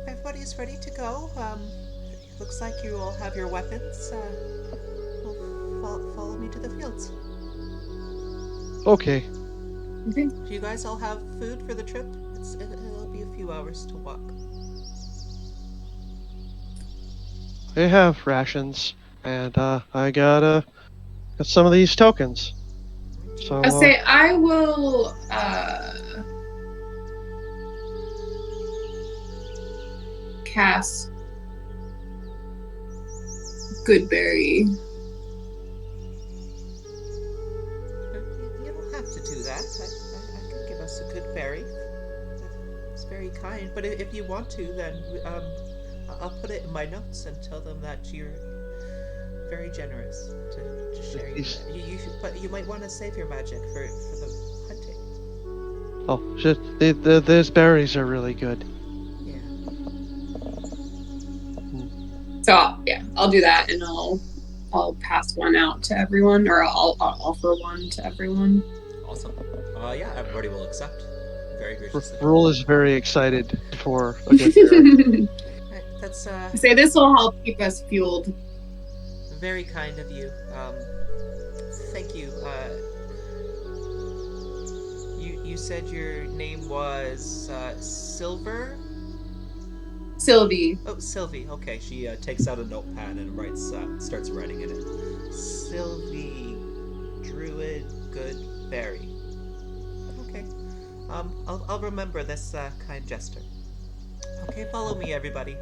everybody's ready to go, looks like you all have your weapons. Follow me to the fields. Okay. Okay. Do you guys all have food for the trip? It'll be a few hours to walk. I have rations, and I got some of these tokens. So I say I will cast Goodberry. You don't have to do that. I can give us a good berry. It's very kind. But if you want to, then I'll put it in my notes and tell them that you're very generous to share your you should, but you might want to save your magic for the hunting. oh shit, these berries are really good. Yeah. So yeah, I'll do that, and I'll pass one out to everyone, or I'll offer one to everyone. Awesome. Yeah, everybody will accept. Very graciously. Rhul is very excited for a good berry. That's I say this will help keep us fueled. very kind of you. Thank you. You said your name was Silver? Sylvie. Oh, Sylvie. Okay, she takes out a notepad and writes, starts writing in it. Sylvie, druid, good berry. Okay. I'll remember this kind gesture. Okay, follow me, everybody.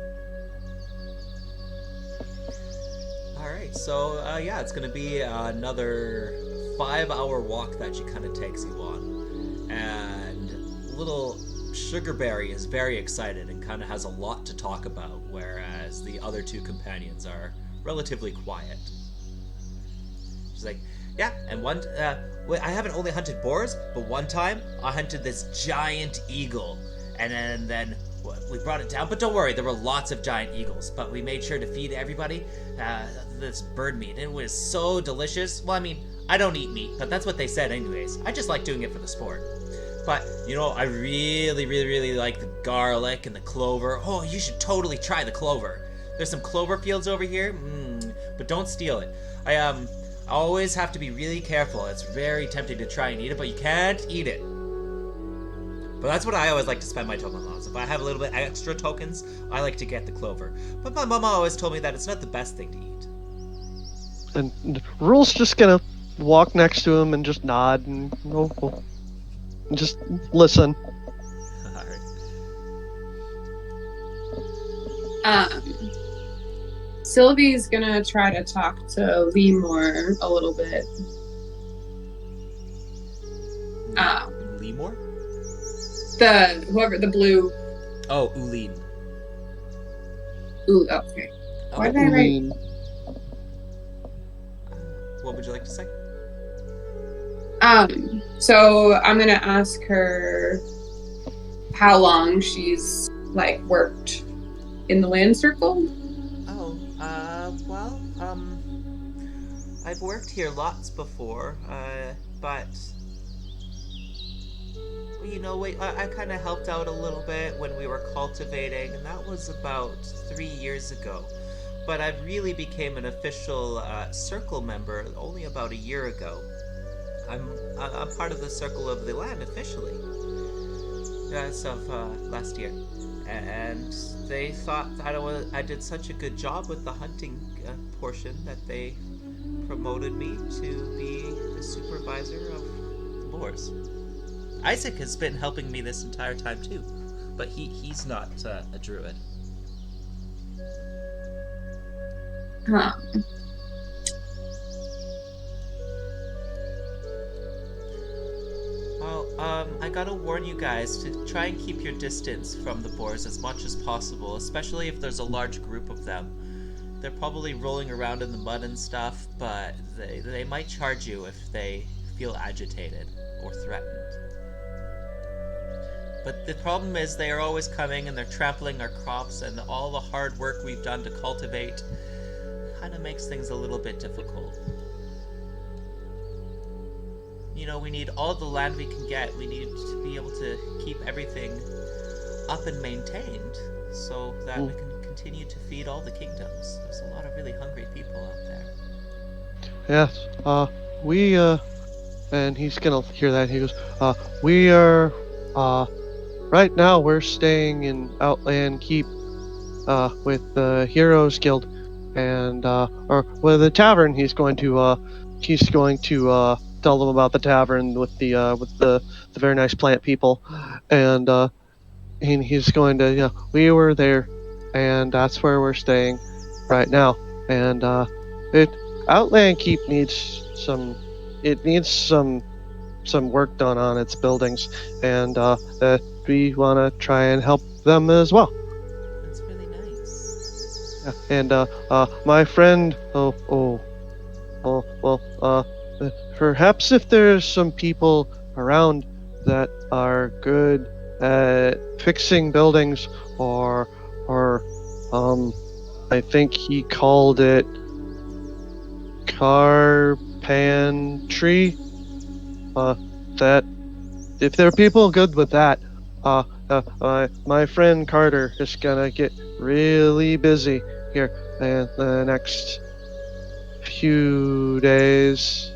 All right, so yeah, it's gonna be another 5-hour walk that she kind of takes you on, and little Sugarberry is very excited and kind of has a lot to talk about, whereas the other two companions are relatively quiet. She's like, yeah, and I haven't only hunted boars, but one time I hunted this giant eagle, and then we brought it down. But don't worry, there were lots of giant eagles, but we made sure to feed everybody this bird meat. It was so delicious. Well, I mean, I don't eat meat, but that's what they said anyways. I just like doing it for the sport. But, you know, I really, really, really like the garlic and the clover. Oh, you should totally try the clover. There's some clover fields over here, but don't steal it. I always have to be really careful. It's very tempting to try and eat it, but you can't eat it. But that's what I always like to spend my tokens on. So if I have a little bit extra tokens, I like to get the clover. But my mama always told me that it's not the best thing to eat. And Rhule's just gonna walk next to him and just nod and just listen. Sylvie's gonna try to talk to Lemur a little bit. Lemur? The blue. Oh, Uline. Ooh, okay. Why did I write? What would you like to say? So I'm gonna ask her how long she's worked in the land circle. Oh, well, I've worked here lots before, but you know, I kind of helped out a little bit when we were cultivating, and that was about 3 years ago. But I really became an official circle member only about a year ago. I'm part of the Circle of the Land officially as of last year, and they thought that I did such a good job with the hunting portion that they promoted me to be the supervisor of the boars. Isaac has been helping me this entire time too, but he's not a druid. Huh. Well, I gotta warn you guys to try and keep your distance from the boars as much as possible, especially if there's a large group of them. They're probably rolling around in the mud and stuff, but they might charge you if they feel agitated or threatened. But the problem is they are always coming and they're trampling our crops, and all the hard work we've done to cultivate kind of makes things a little bit difficult. You know, we need all the land we can get. We need to be able to keep everything up and maintained so that we can continue to feed all the kingdoms. There's a lot of really hungry people out there. Yes, we, and he's gonna hear that. He goes, we are, right now we're staying in Outland Keep, with the Heroes Guild, and, or with the tavern. He's going to tell them about the tavern with the very nice plant people, and he's going to, we were there, and that's where we're staying right now, and Outland Keep needs some work done on its buildings, and we want to try and help them as well. That's really nice. Yeah, and my friend, perhaps if there's some people around that are good at fixing buildings, or I think he called it carpentry. That if there are people good with that, my friend Carter is gonna get really busy here in the next few days.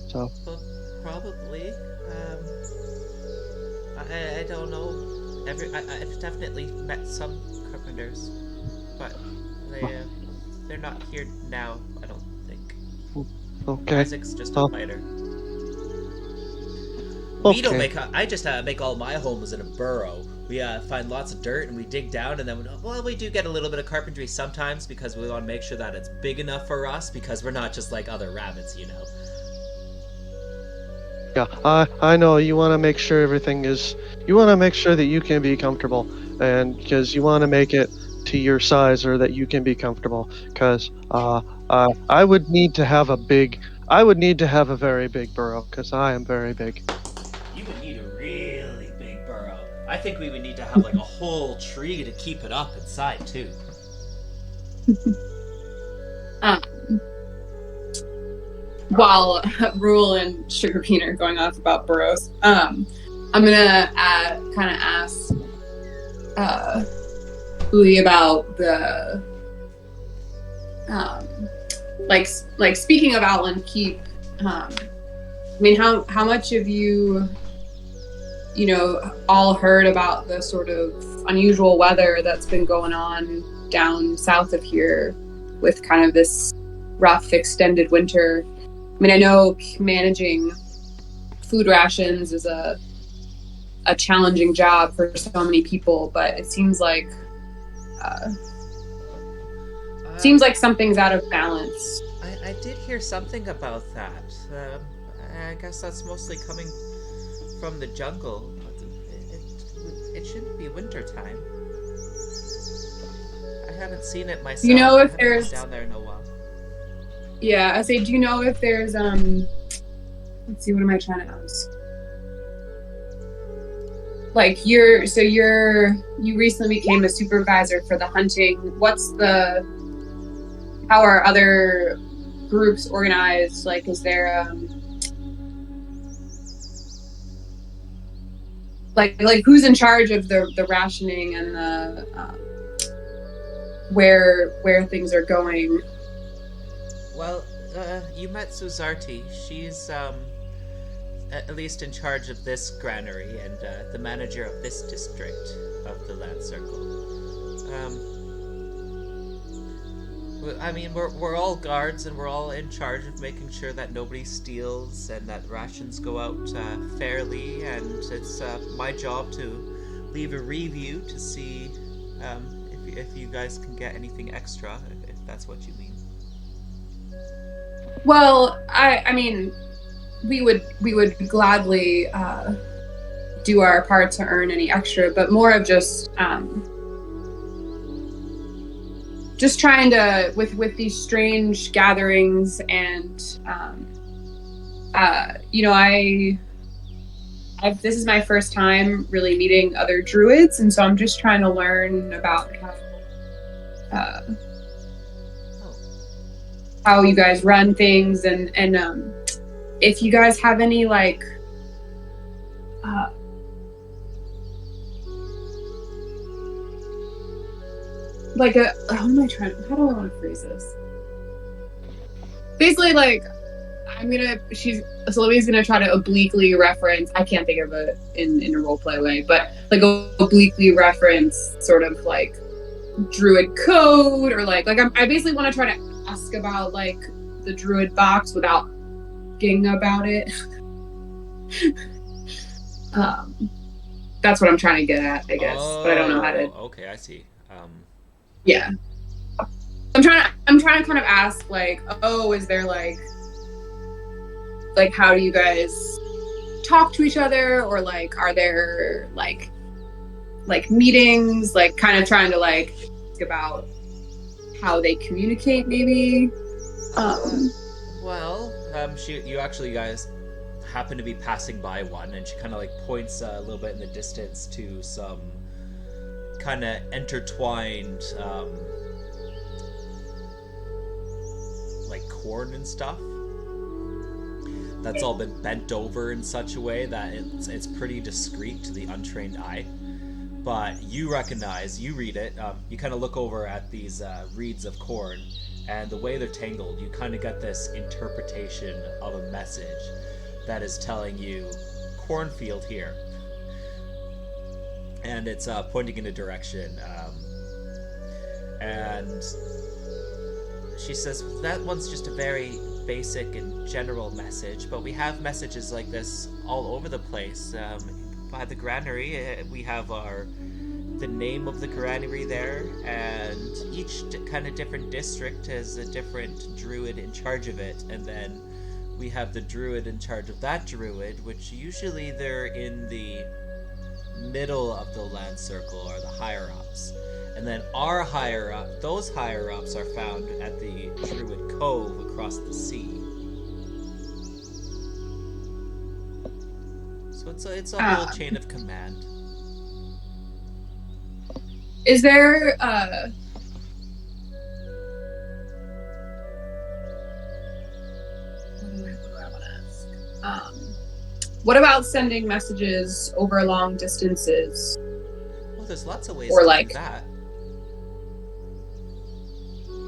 So, Well, probably. I don't know. I've definitely met some carpenters, but they're not here now. I don't think. okay. Isaac's just a Oh, fighter. We don't okay. make. I just make all my homes in a burrow. We find lots of dirt and we dig down, and then we do get a little bit of carpentry sometimes because we want to make sure that it's big enough for us because we're not just like other rabbits, you know. Yeah, I know you want to make sure everything is. You want to make sure that you can be comfortable, and because you want to make it to your size or that you can be comfortable. Because I would need to have a big. I would need to have a very big burrow because I am very big. You would need a really big burrow. I think we would need to have like a whole tree to keep it up inside too. Um, while Rhul and Sugarbean are going off about burrows, I'm gonna kind of ask Uli about the like speaking of Outland Keep. I mean, how much of you all heard about the sort of unusual weather that's been going on down south of here with kind of this rough extended winter? I mean, I know managing food rations is a challenging job for so many people, but it seems like something's out of balance. I did hear something about that. I guess that's mostly coming from the jungle. It shouldn't be winter time. I haven't seen it myself. You know, if I haven't there's been down there in a while. Yeah, I say, do you know if there's let's see, what am I trying to ask? Like you recently became a supervisor for the hunting. How are other groups organized? Like, is there like who's in charge of the rationing and the where things are going? Well, you met Suzarti. She's at least in charge of this granary and the manager of this district of the Land Circle. I mean, we're all guards and we're all in charge of making sure that nobody steals and that rations go out fairly. And it's my job to leave a review to see if you guys can get anything extra, if that's what you mean. Well, I mean, we would gladly do our part to earn any extra, but more of just trying to with these strange gatherings and this is my first time really meeting other druids, and so I'm just trying to learn about how you guys run things and if you guys have any like how do I want to phrase this? Basically, like, Sylvia's gonna try to obliquely reference, I can't think of it in a roleplay way, but like obliquely reference sort of like druid code, or like I basically want to try to ask about like the druid box without getting about it. That's what I'm trying to get at, I guess, but I don't know how to. Okay, I see. Yeah, I'm trying to kind of ask like, oh, is there like how do you guys talk to each other, or like are there like meetings, like kind of trying to like think about how they communicate maybe. You actually guys happen to be passing by one, and she kind of like points a little bit in the distance to some kind of intertwined like corn and stuff that's all been bent over in such a way that it's pretty discreet to the untrained eye. but you recognize, you read it, you kind of look over at these reeds of corn, and the way they're tangled, you kind of get this interpretation of a message that is telling you cornfield here. And it's pointing in a direction. And she says, that one's just a very basic and general message, but we have messages like this all over the place. By the granary, we have the name of the granary there, and each kind of different district has a different druid in charge of it, and then we have the druid in charge of that druid, which usually they're in the middle of the land circle, or the higher ups. And then those higher ups are found at the Druid Cove across the sea. So it's a whole chain of command. Is there what do I want to ask? What about sending messages over long distances? Well, there's lots of ways Or to like- do that.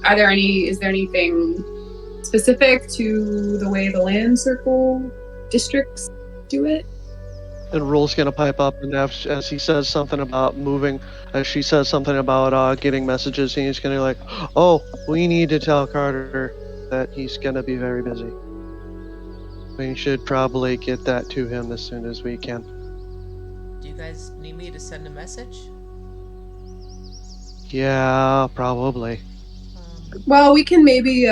Is there anything specific to the way the land circle districts do it? And Rhule's gonna pipe up, and as he says something about moving, as she says something about getting messages, and he's gonna like, oh, we need to tell Carter that he's gonna be very busy. We should probably get that to him as soon as we can. Do you guys need me to send a message? Yeah, probably. Well, we can maybe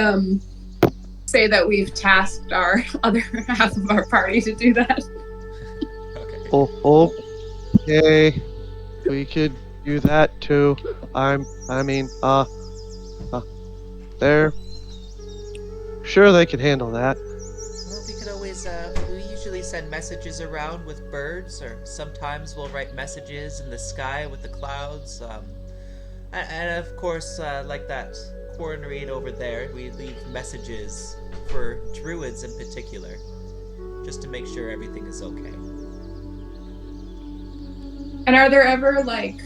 say that we've tasked our other half of our party to do that. Oh, okay. We could do that too. They're sure they can handle that. Well, we could always, we usually send messages around with birds, or sometimes we'll write messages in the sky with the clouds. And of course, like that corn reed over there, we leave messages for druids in particular, just to make sure everything is okay. And are there ever like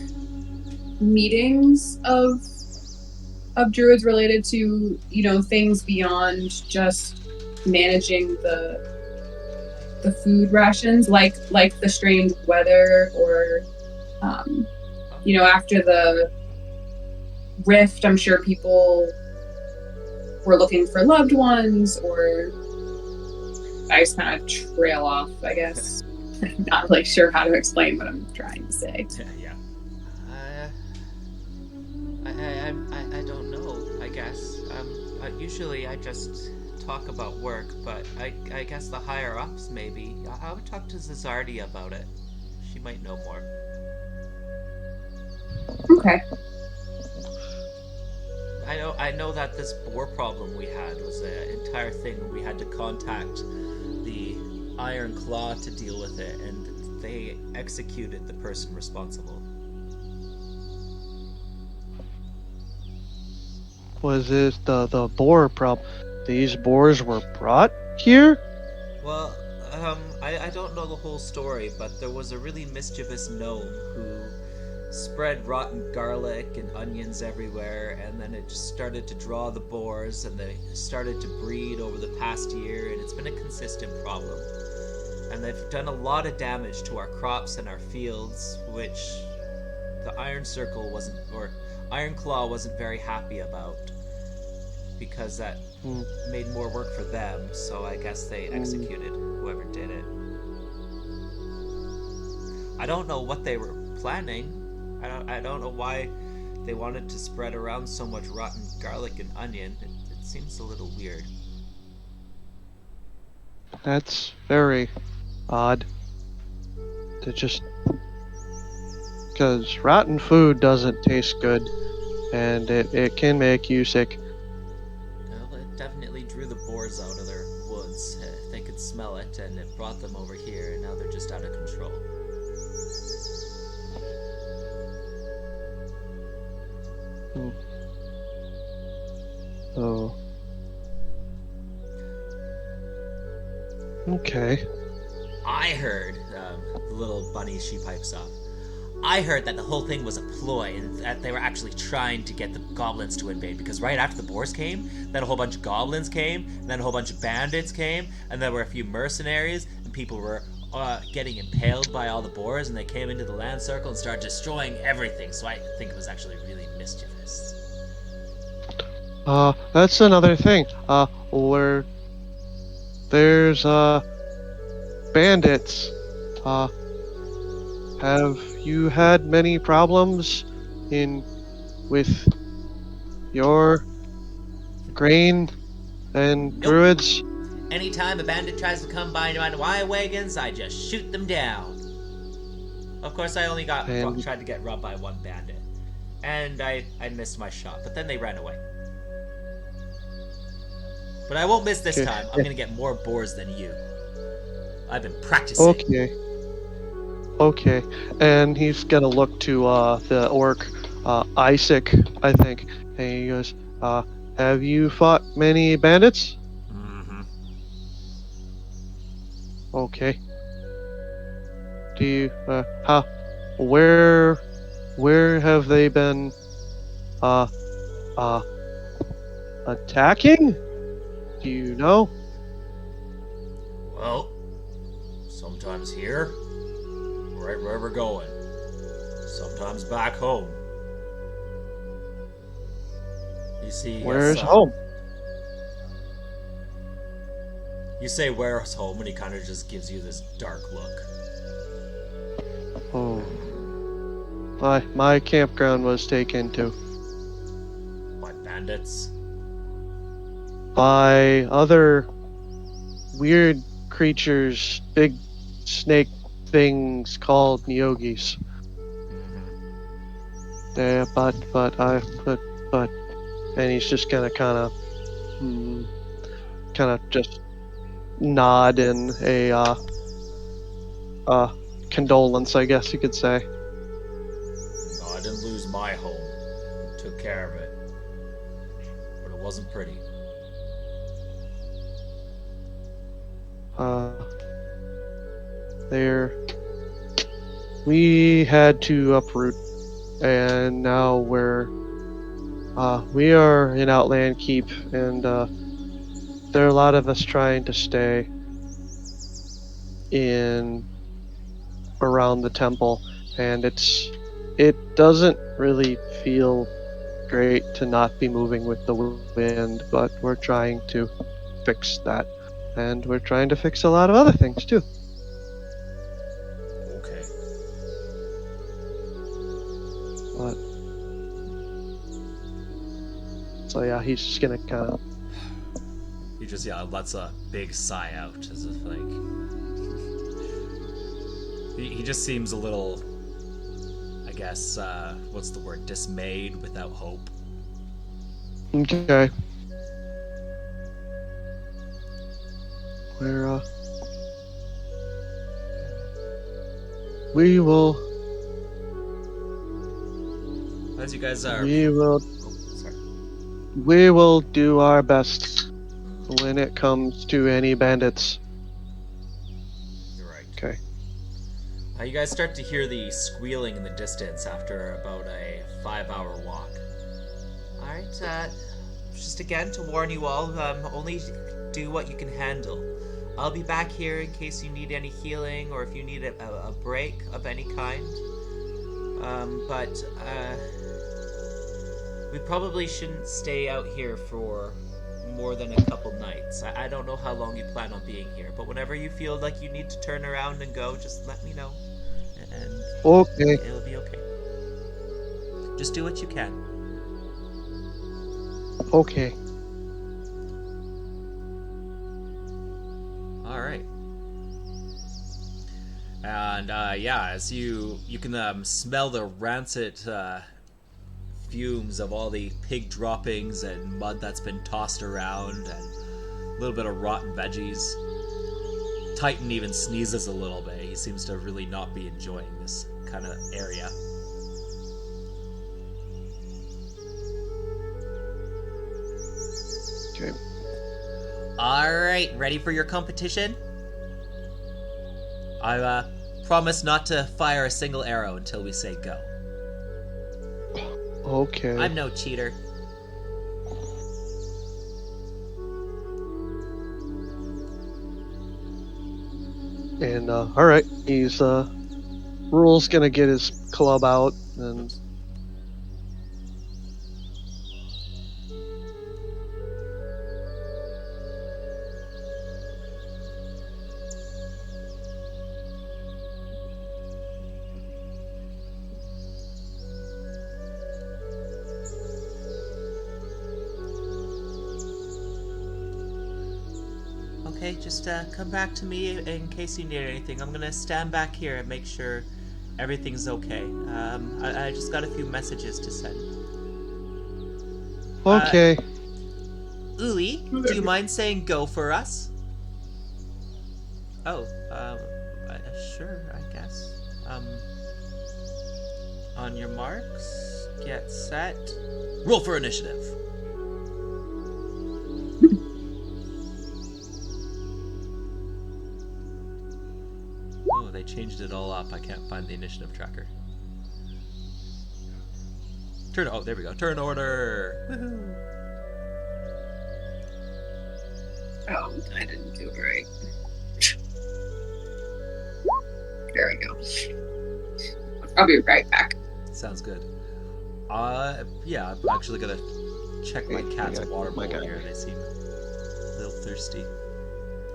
meetings of druids related to, things beyond just managing the food rations, like the strange weather, or after the rift, I'm sure people were looking for loved ones, or I just kind of trail off, I guess. I'm not really sure how to explain what I'm trying to say. Yeah. I don't know, I guess. Usually I just talk about work, but I guess the higher ups maybe. I would talk to Zazardi about it. She might know more. Okay. I know that this boar problem we had was an entire thing. We had to contact the Iron Claw to deal with it, and they executed the person responsible. Was it the boar problem? These boars were brought here? Well, I don't know the whole story, but there was a really mischievous gnome who spread rotten garlic and onions everywhere, and then it just started to draw the boars, and they started to breed over the past year, and it's been a consistent problem. And they've done a lot of damage to our crops and our fields, which the Iron Claw wasn't very happy about, because that made more work for them, so I guess they executed whoever did it. I don't know what they were planning. I don't know why they wanted to spread around so much rotten garlic and onion. It seems a little weird. That's very odd. Because rotten food doesn't taste good, and it can make you sick. Well, it definitely drew the boars out of their woods. They could smell it, and it brought them over here, and now they're just out of control. Oh. Okay. I heard, the little bunny, she pipes up, I heard that the whole thing was a ploy and that they were actually trying to get the goblins to invade, because right after the boars came, then a whole bunch of goblins came, and then a whole bunch of bandits came, and there were a few mercenaries, and people were getting impaled by all the boars, and they came into the land circle and started destroying everything. So I think it was actually really mischievous. That's another thing. Where there's bandits. Have you had many problems with your grain and Nope. druids? Anytime a bandit tries to come by my wagons, I just shoot them down. Of course, I only tried to get robbed by one bandit, and I missed my shot. But then they ran away. But I won't miss this Okay. time. I'm gonna get more boars than you. I've been practicing. Okay. And he's gonna look to the orc, Isaac, I think, and he goes, "Have you fought many bandits?" Mm-hmm. Okay. Do you where have they been attacking? Do you know? Well, sometimes here, right where we're going. Sometimes back home. You see, Where's home? You say where's home, and he kind of just gives you this dark look. Oh. My campground was taken too. By bandits. By other weird creatures, big snake things called Nyogis. But, and he's just gonna kind of just nod in a condolence, I guess you could say. No, I didn't lose my home. I took care of it. But it wasn't pretty. We had to uproot, and now we are in Outland Keep, and there are a lot of us trying to stay in around the temple, and it doesn't really feel great to not be moving with the wind, but we're trying to fix that, and we're trying to fix a lot of other things too. Okay. But so yeah, he's just gonna kind of. He just lets a big sigh out, as if like he just seems a little, I guess, what's the word? Dismayed, without hope. Okay. We will. As you guys are. We will. Oh, sorry. We will do our best when it comes to any bandits. You're right. Okay. You guys start to hear the squealing in the distance after about a 5-hour walk. Alright, just again to warn you all, only do what you can handle. I'll be back here in case you need any healing or if you need a break of any kind. But we probably shouldn't stay out here for more than a couple nights. I don't know how long you plan on being here, but whenever you feel like you need to turn around and go, just let me know. And Okay. it'll be okay. Just do what you can. Okay. All right. And as you can smell the rancid fumes of all the pig droppings and mud that's been tossed around, and a little bit of rotten veggies. Titan even sneezes a little bit. He seems to really not be enjoying this kind of area. Okay. All right, ready for your competition? promise not to fire a single arrow until we say go. Okay. I'm no cheater. And all right, he's Rhule's gonna get his club out and Okay, just come back to me in case you need anything. I'm gonna stand back here and make sure everything's okay. I just got a few messages to send. okay. Uli, do you mind saying go for us? Oh, sure, I guess. On your marks, get set, roll for initiative. Oh, they changed it all up. I can't find the initiative tracker. Oh, there we go. Turn order. Woohoo. Oh, I didn't do it right. There we go. I'll be right back. Sounds good. Yeah, I'm actually gonna check my cat's water bowl here. They seem a little thirsty.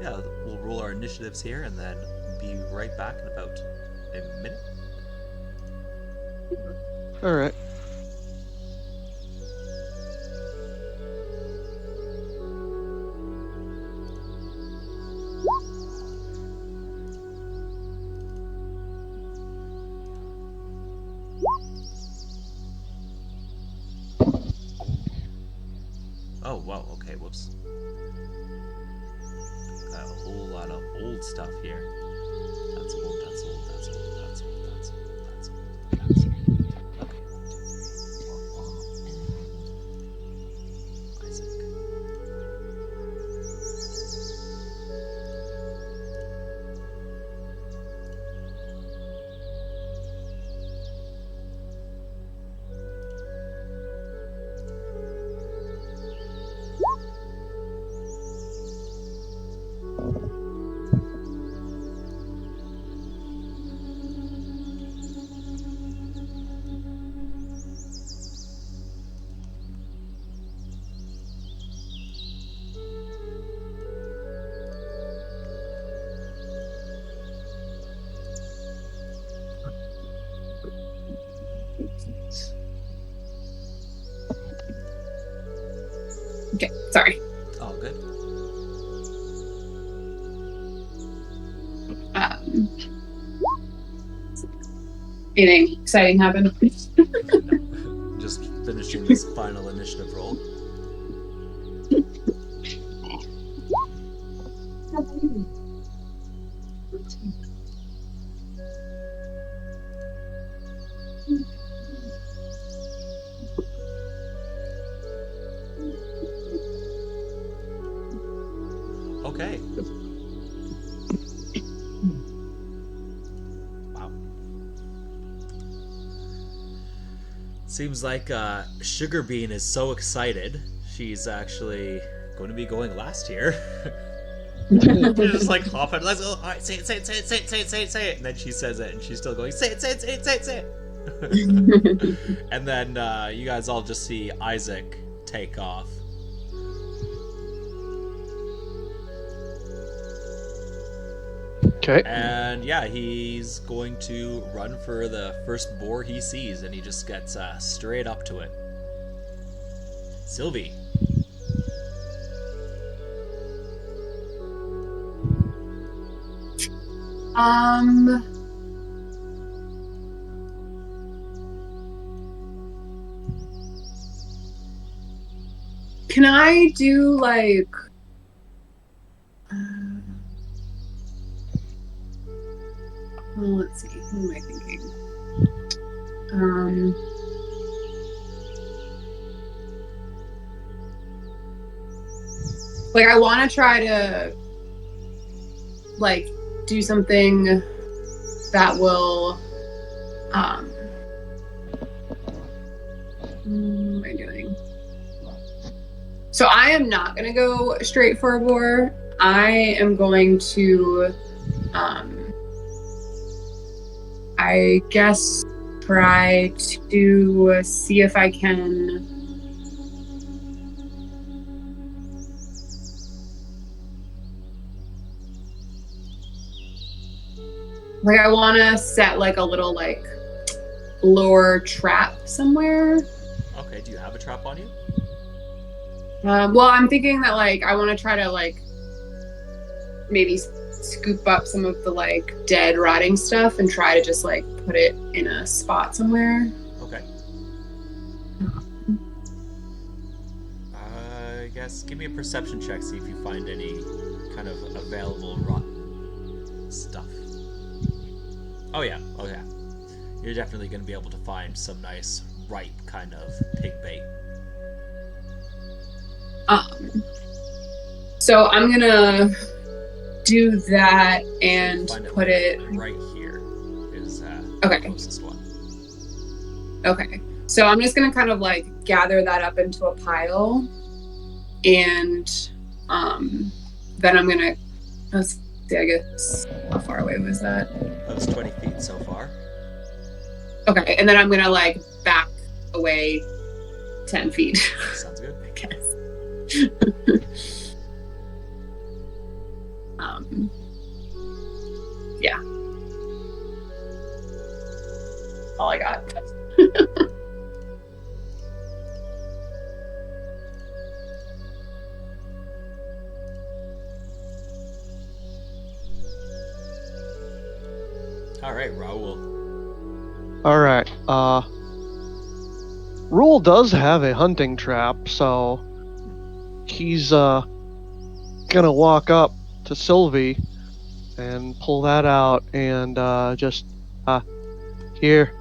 Yeah, we'll roll our initiatives here and then be right back in about a minute. All right. Oh, wow, okay, whoops. Got a whole lot of old stuff here. That's old, that's old, that's old, that's old, that's old, that's old, that's old. Okay, 1, 2, 3, 4. Isaac. Okay, sorry. All good. Anything exciting happened? Just finishing this final initiative roll. Okay. Wow. Seems like Sugar Bean is so excited. She's actually going to be going last here. She's just like hopping. Let's go. All right, say it, say it, say it, say it, say it, say it, say it. And then she says it, and she's still going. Say it, say it, say it, say it, say it. And then you guys all just see Isaac take off. Okay. And yeah, he's going to run for the first boar he sees, and he just gets straight up to it. Sylvie. Can I do like well, let's see, who am I thinking? Like I want to try to like do something that will what am I doing? So I am not going to go straight for a boar. I am going to, I guess, try to see if I can. Like, I want to set like a little like lure trap somewhere. Okay, do you have a trap on you? Well, I'm thinking that like I want to try to like maybe scoop up some of the like dead rotting stuff and try to just like put it in a spot somewhere. Okay. I guess give me a perception check, see if you find any kind of available rotten stuff. Oh yeah, You're definitely going to be able to find some nice, ripe kind of pig bait. So I'm gonna do that and Find put it right here is okay. the closest one. Okay. So I'm just gonna kind of like gather that up into a pile, and then I'm gonna let's see. I guess how far away was that? That was 20 feet so far. Okay, and then I'm gonna like back away 10 feet. Sounds good. I guess. Yeah. All I got. All right, Rhul. All right. Rhul does have a hunting trap, so he's gonna walk up to Sylvie and pull that out and just here.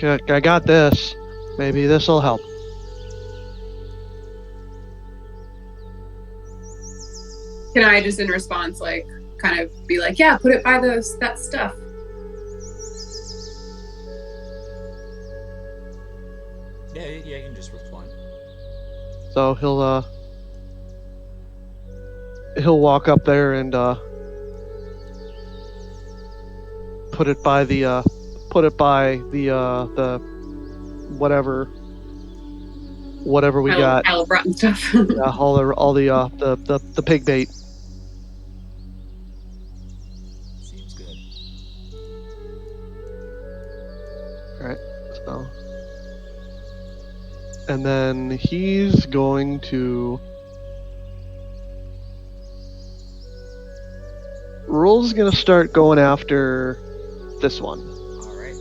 I got this. Maybe this will help. Can I just in response like kind of be like, yeah, put it by that stuff? Yeah, you can just respond. So he'll walk up there and put it by the whatever we got. Pile of rotten stuff. Yeah, all the pig bait. Seems good. All right. So, and then he's going to. Rhul's gonna start going after this one. All right.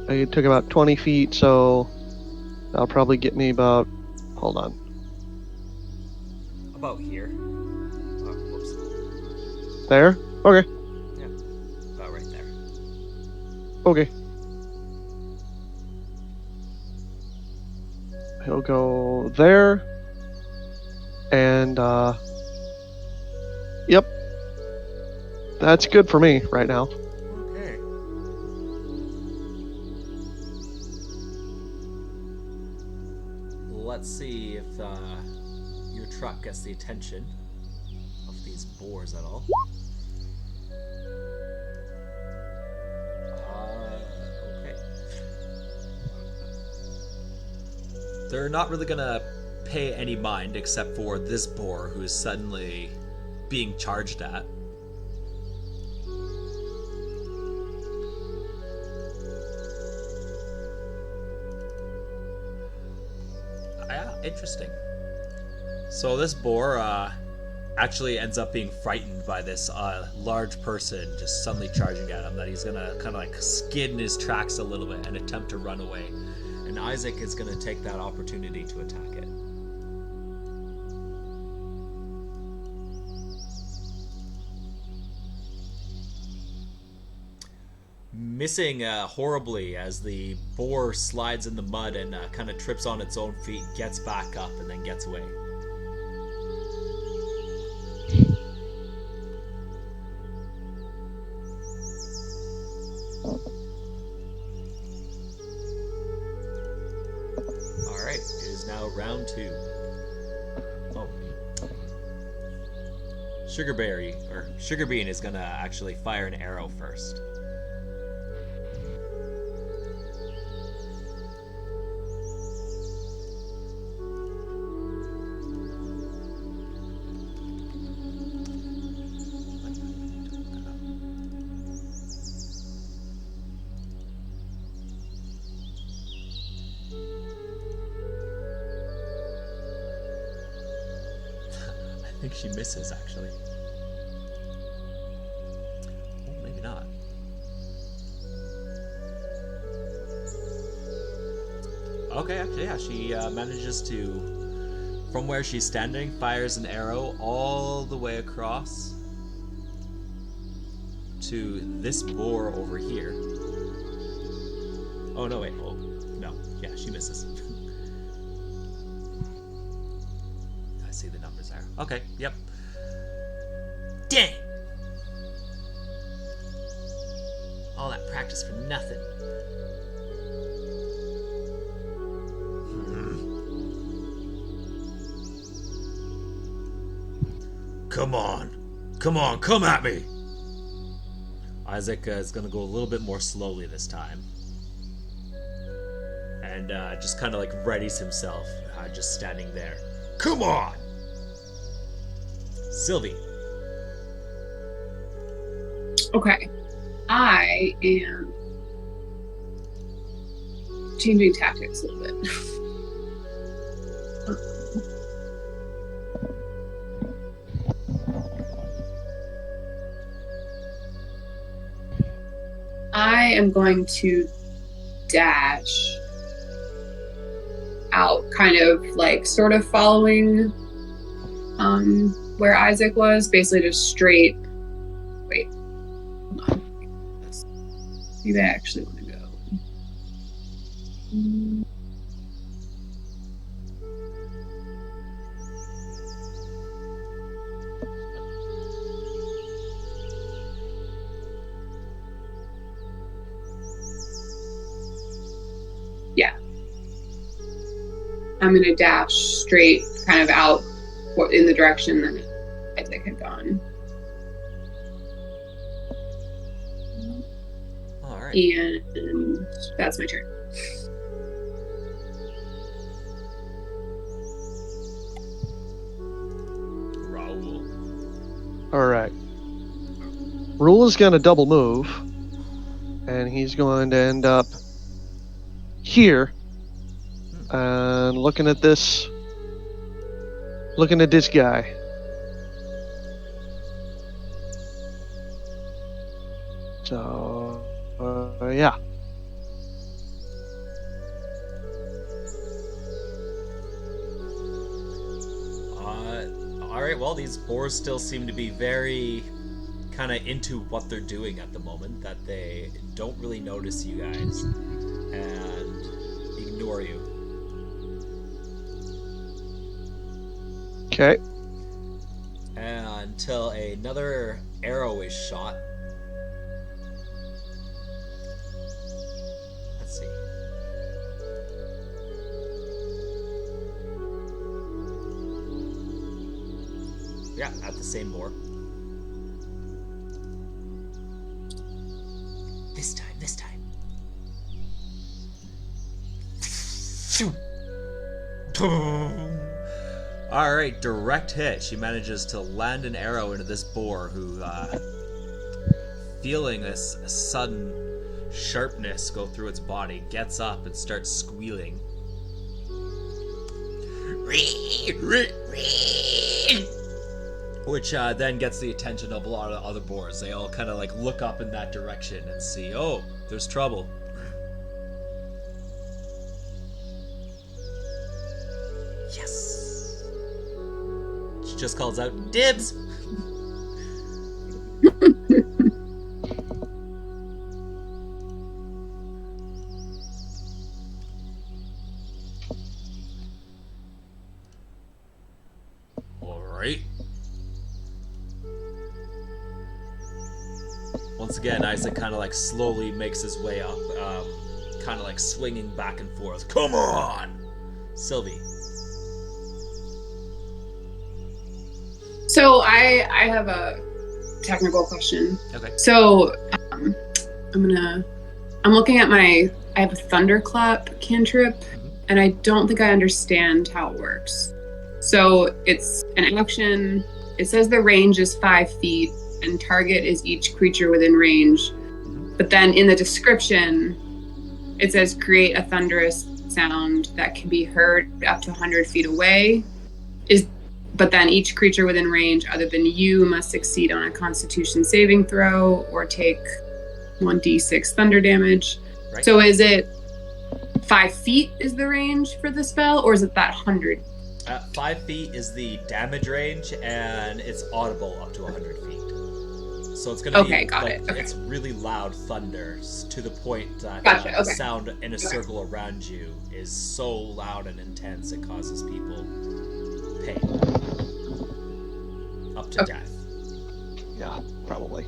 I took about 20 feet, so that'll probably get me about. Hold on. About here. Oh, whoops. There? Okay. Yeah. About right there. Okay. He'll go there. And, yep. That's good for me right now. Okay. Let's see if your truck gets the attention of these boars at all. Okay. They're not really gonna pay any mind except for this boar who is suddenly being charged at. Interesting. So this boar actually ends up being frightened by this large person just suddenly charging at him, that he's gonna kind of like skid in his tracks a little bit and attempt to run away. And Isaac is gonna take that opportunity to attack it. Missing horribly as the boar slides in the mud and kind of trips on its own feet, gets back up, and then gets away. too. Oh. Sugar Bean is gonna actually fire an arrow first. I think she misses, actually. Oh, maybe not. Okay, actually, yeah, she manages to, from where she's standing, fires an arrow all the way across to this boar over here. Oh, no, wait. Oh, no. Yeah, she misses. I see the numbers there. Okay, yep. Dang! All that practice for nothing. Come on. Come on, come at me! Isaac is going to go a little bit more slowly this time. And just kind of like readies himself, just standing there. Come on! Sylvie. Okay. I am changing tactics a little bit. I am going to dash out, kind of like sort of following where Isaac was, basically just straight. Wait, hold on. Maybe I actually want to go. Yeah. I'm going to dash straight kind of out in the direction that Isaac had gone. Alright. And that's my turn. Rhul. Alright. Rhul is going to double move, and he's going to end up here, and looking at this guy. So, yeah. Alright, well, these boars still seem to be very kind of into what they're doing at the moment, that they don't really notice you guys and ignore you. Okay. Until another arrow is shot. Let's see. Yeah, at the same boar. This time. Alright, direct hit. She manages to land an arrow into this boar who, feeling this sudden sharpness go through its body, gets up and starts squealing. Which then gets the attention of a lot of other boars. They all kind of like look up in that direction and see, oh, there's trouble. Yes. She just calls out, dibs! Alright. Once again, Isaac kind of like slowly makes his way up, kind of like swinging back and forth. Come on! Sylvie. So I have a technical question. Okay. So I'm looking at I have a thunderclap cantrip, and I don't think I understand how it works. So it's an action. It says the range is 5 feet, and target is each creature within range. But then in the description, it says create a thunderous sound that can be heard up to 100 feet away. But then each creature within range other than you must succeed on a Constitution saving throw or take 1d6 thunder damage. Right. So is it 5 feet is the range for the spell, or is it that 100? 5 feet is the damage range, and it's audible up to 100 feet. So it's gonna be got it. Okay. It's really loud thunder to the point that Gotcha, the sound in a circle around you is so loud and intense it causes people pain, up to death. Yeah, probably.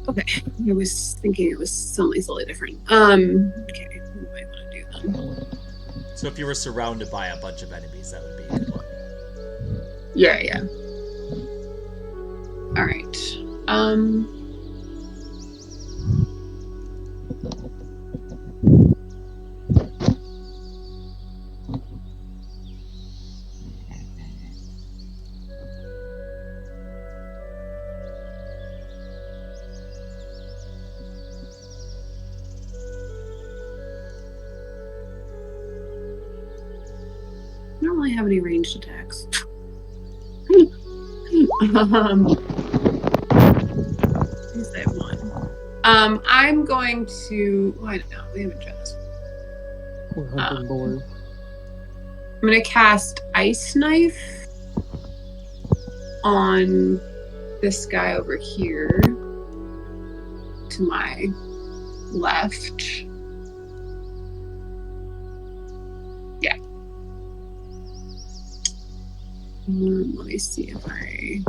Okay. I was thinking it was something slightly different. Okay. What do I want to do then? So if you were surrounded by a bunch of enemies, that would be a good one. Yeah. All right. I don't really have any ranged attacks. I'm going to. Why not? We haven't tried this. We're hunting boars. I'm going to cast Ice Knife on this guy over here to my left. Yeah. Let me see if I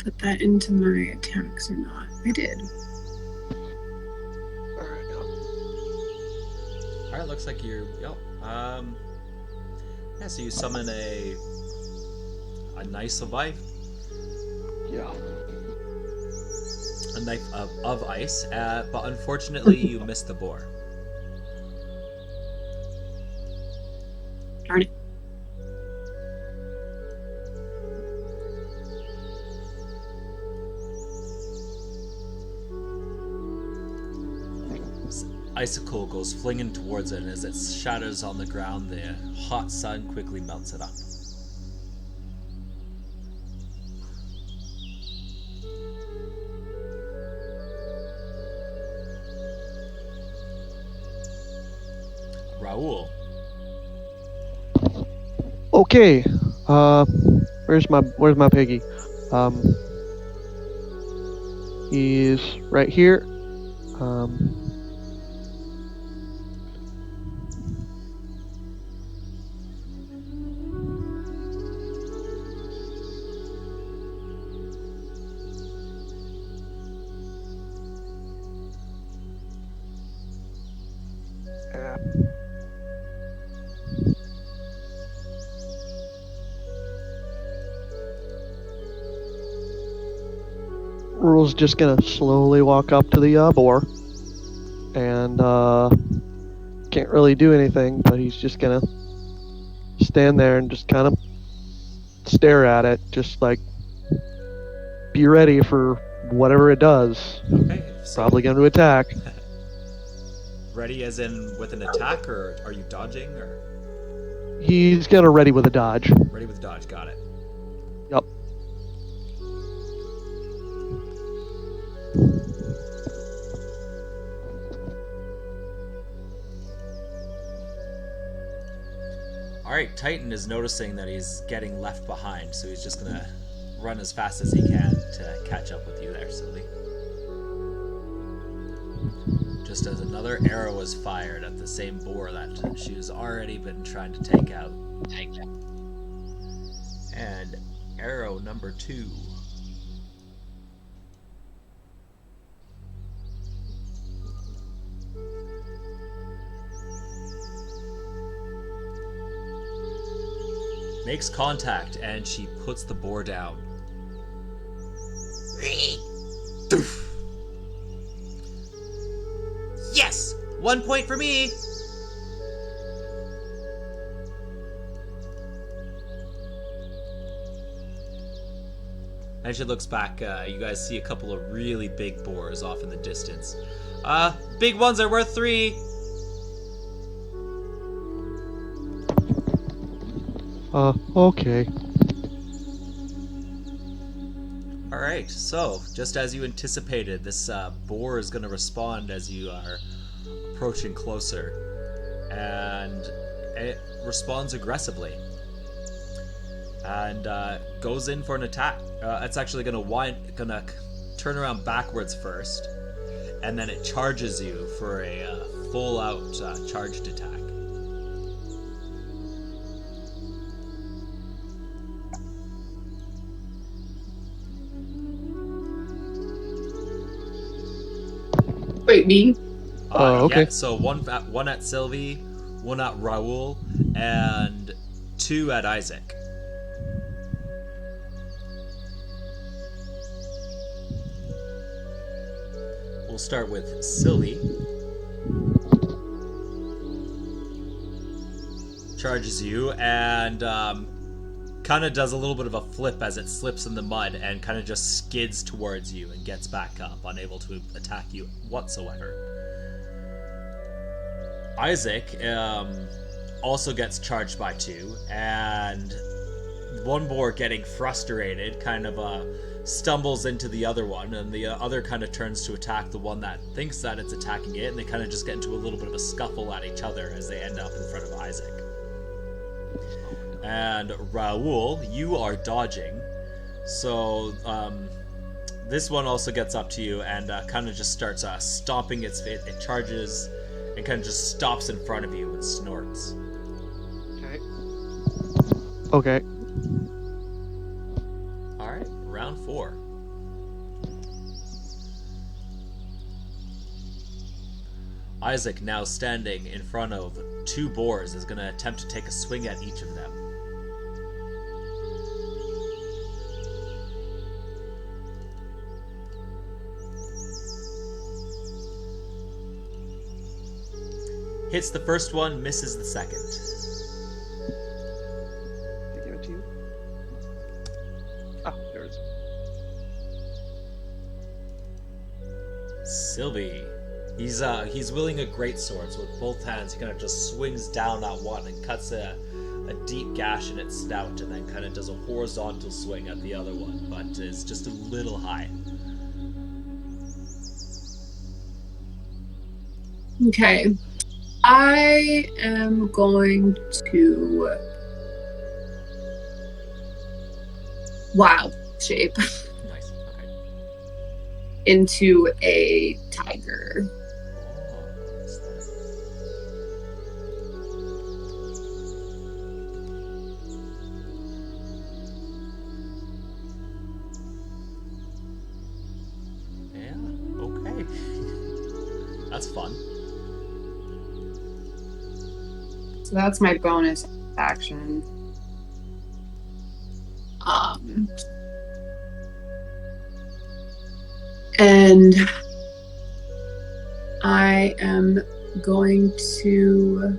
put that into my attacks or not. I did. Alright, looks like you're. Yeah, so you summon a knife of ice. Yeah. A knife of ice, but unfortunately you missed the boar. Darn it. Icicle goes flinging towards it, and as it shatters on the ground, the hot sun quickly melts it up. Rhul. Okay. Where's my piggy? He's right here. Rhul's just gonna slowly walk up to the boar, and can't really do anything, but he's just gonna stand there and just kind of stare at it, just like be ready for whatever it does. Okay. So Probably going to attack. ready as in with an attack, or are you dodging, or He's gonna ready with a dodge. ready with dodge? Got it. Yep. Alright, Titan is noticing that he's getting left behind, so he's just gonna run as fast as he can to catch up with you there, Sylvie. Just as another arrow is fired at the same boar that she's already been trying to take out. And arrow number 2. makes contact, and she puts the boar down. Yes! 1 point for me! And she looks back. You guys see a couple of really big boars off in the distance. Big ones are worth 3. Okay. Alright, so, just as you anticipated, this boar is going to respond as you are approaching closer. And it responds aggressively. And goes in for an attack. It's actually gonna turn around backwards first, and then it charges you for a full-out charged attack. Wait, me? Okay. Yeah, so one at Sylvie, one at Rhul, and 2 at Isaac. We'll start with Sylvie. Charges you and kind of does a little bit of a flip as it slips in the mud and kind of just skids towards you and gets back up, unable to attack you whatsoever. Isaac also gets charged by 2, and one boar, getting frustrated, kind of stumbles into the other one, and the other kind of turns to attack the one that thinks that it's attacking it, and they kind of just get into a little bit of a scuffle at each other as they end up in front of Isaac. And Rhul, you are dodging, so this one also gets up to you and kind of just starts stomping its feet. It charges and kind of just stops in front of you and snorts. Okay. Alright, round 4. Isaac, now standing in front of 2 boars, is going to attempt to take a swing at each of them. Hits the first one, misses the second. They give it to you. Ah, there it is. Sylvie. He's wielding a greatsword, so with both hands he kind of just swings down at one and cuts a deep gash in its snout, and then kind of does a horizontal swing at the other one, but is just a little high. Okay. I am going to wild shape Nice. Okay. into a tiger. Oh, what's that? Yeah. Okay. That's fun. So that's my bonus action. And I am going to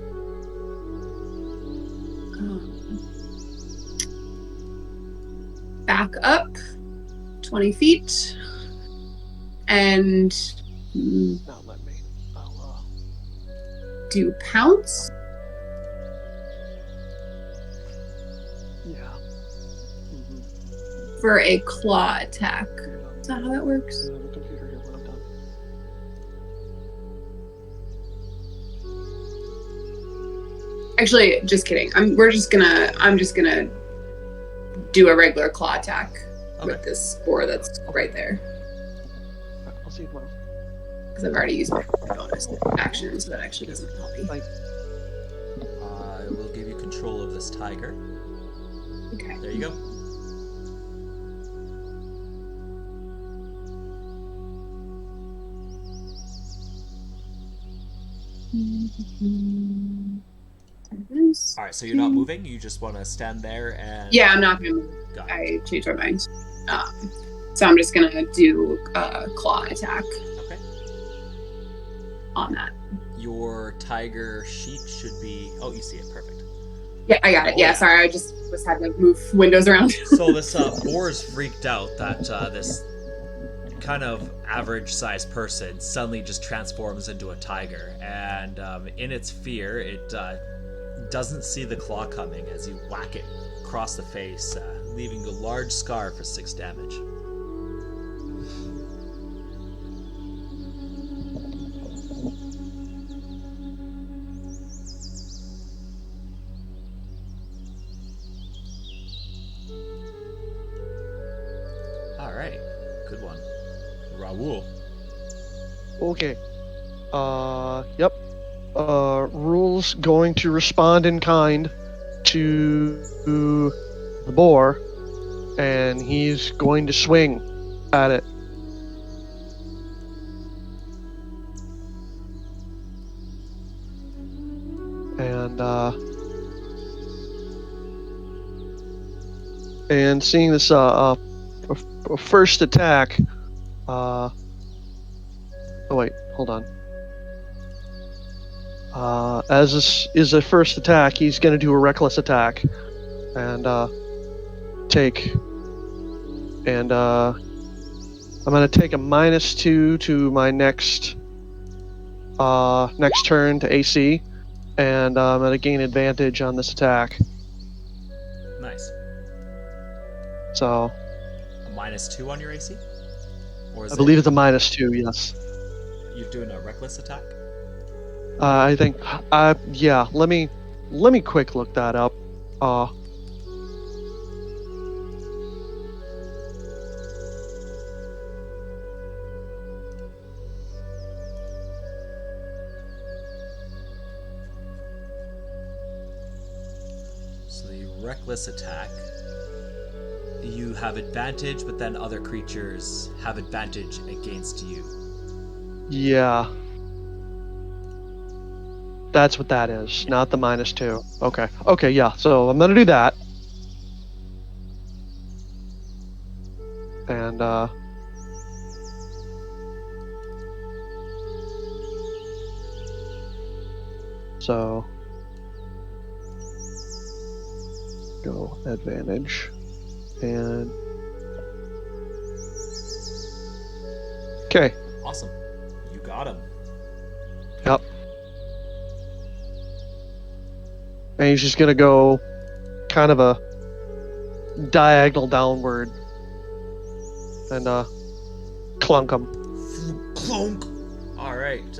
back up 20 feet and Now let me. I'll do pounce. yeah. Mm-hmm. For a claw attack. Is that how that works? On the computer here when I'm done. Actually, just kidding. I'm just gonna do a regular claw attack with this boar that's right there. I'll see you tomorrow. Because I've already used my bonus action, so that actually doesn't help me. Bye. I will give you control of this tiger. Okay. There you go. use. All right, so you're not moving. You just want to stand there and. Yeah, I'm not gonna move. Got it. I changed my mind. So I'm just gonna do a claw attack Okay. on that. Your tiger sheet should be. Oh, you see it. Perfect. Yeah, I got it. Oh, Yeah, yeah. sorry, I just had to move windows around. So this boar is freaked out that this kind of average-sized person suddenly just transforms into a tiger, and in its fear, it doesn't see the claw coming as you whack it across the face, leaving a large scar for 6 damage. All right, good one, Rhul. Okay. Yep. Rhule's going to respond in kind to the boar, and he's going to swing at it. And seeing this first attack, oh wait, hold on. As this is a first attack, he's going to do a reckless attack, and I'm going to take a -2 to my next turn to AC, and I'm going to gain advantage on this attack. Nice. So A -2 on your AC? Or is I believe it's a -2. Yes. You're doing a reckless attack? I think. Yeah. Let me quick look that up. So the reckless attack, you have advantage, but then other creatures have advantage against you. Yeah. That's what that is, not the -2. Okay. Okay, yeah. So I'm gonna do that. And so go advantage and okay. Awesome. You got him. Yep. And he's just gonna go kind of a diagonal downward and clunk him. Clunk! Alright,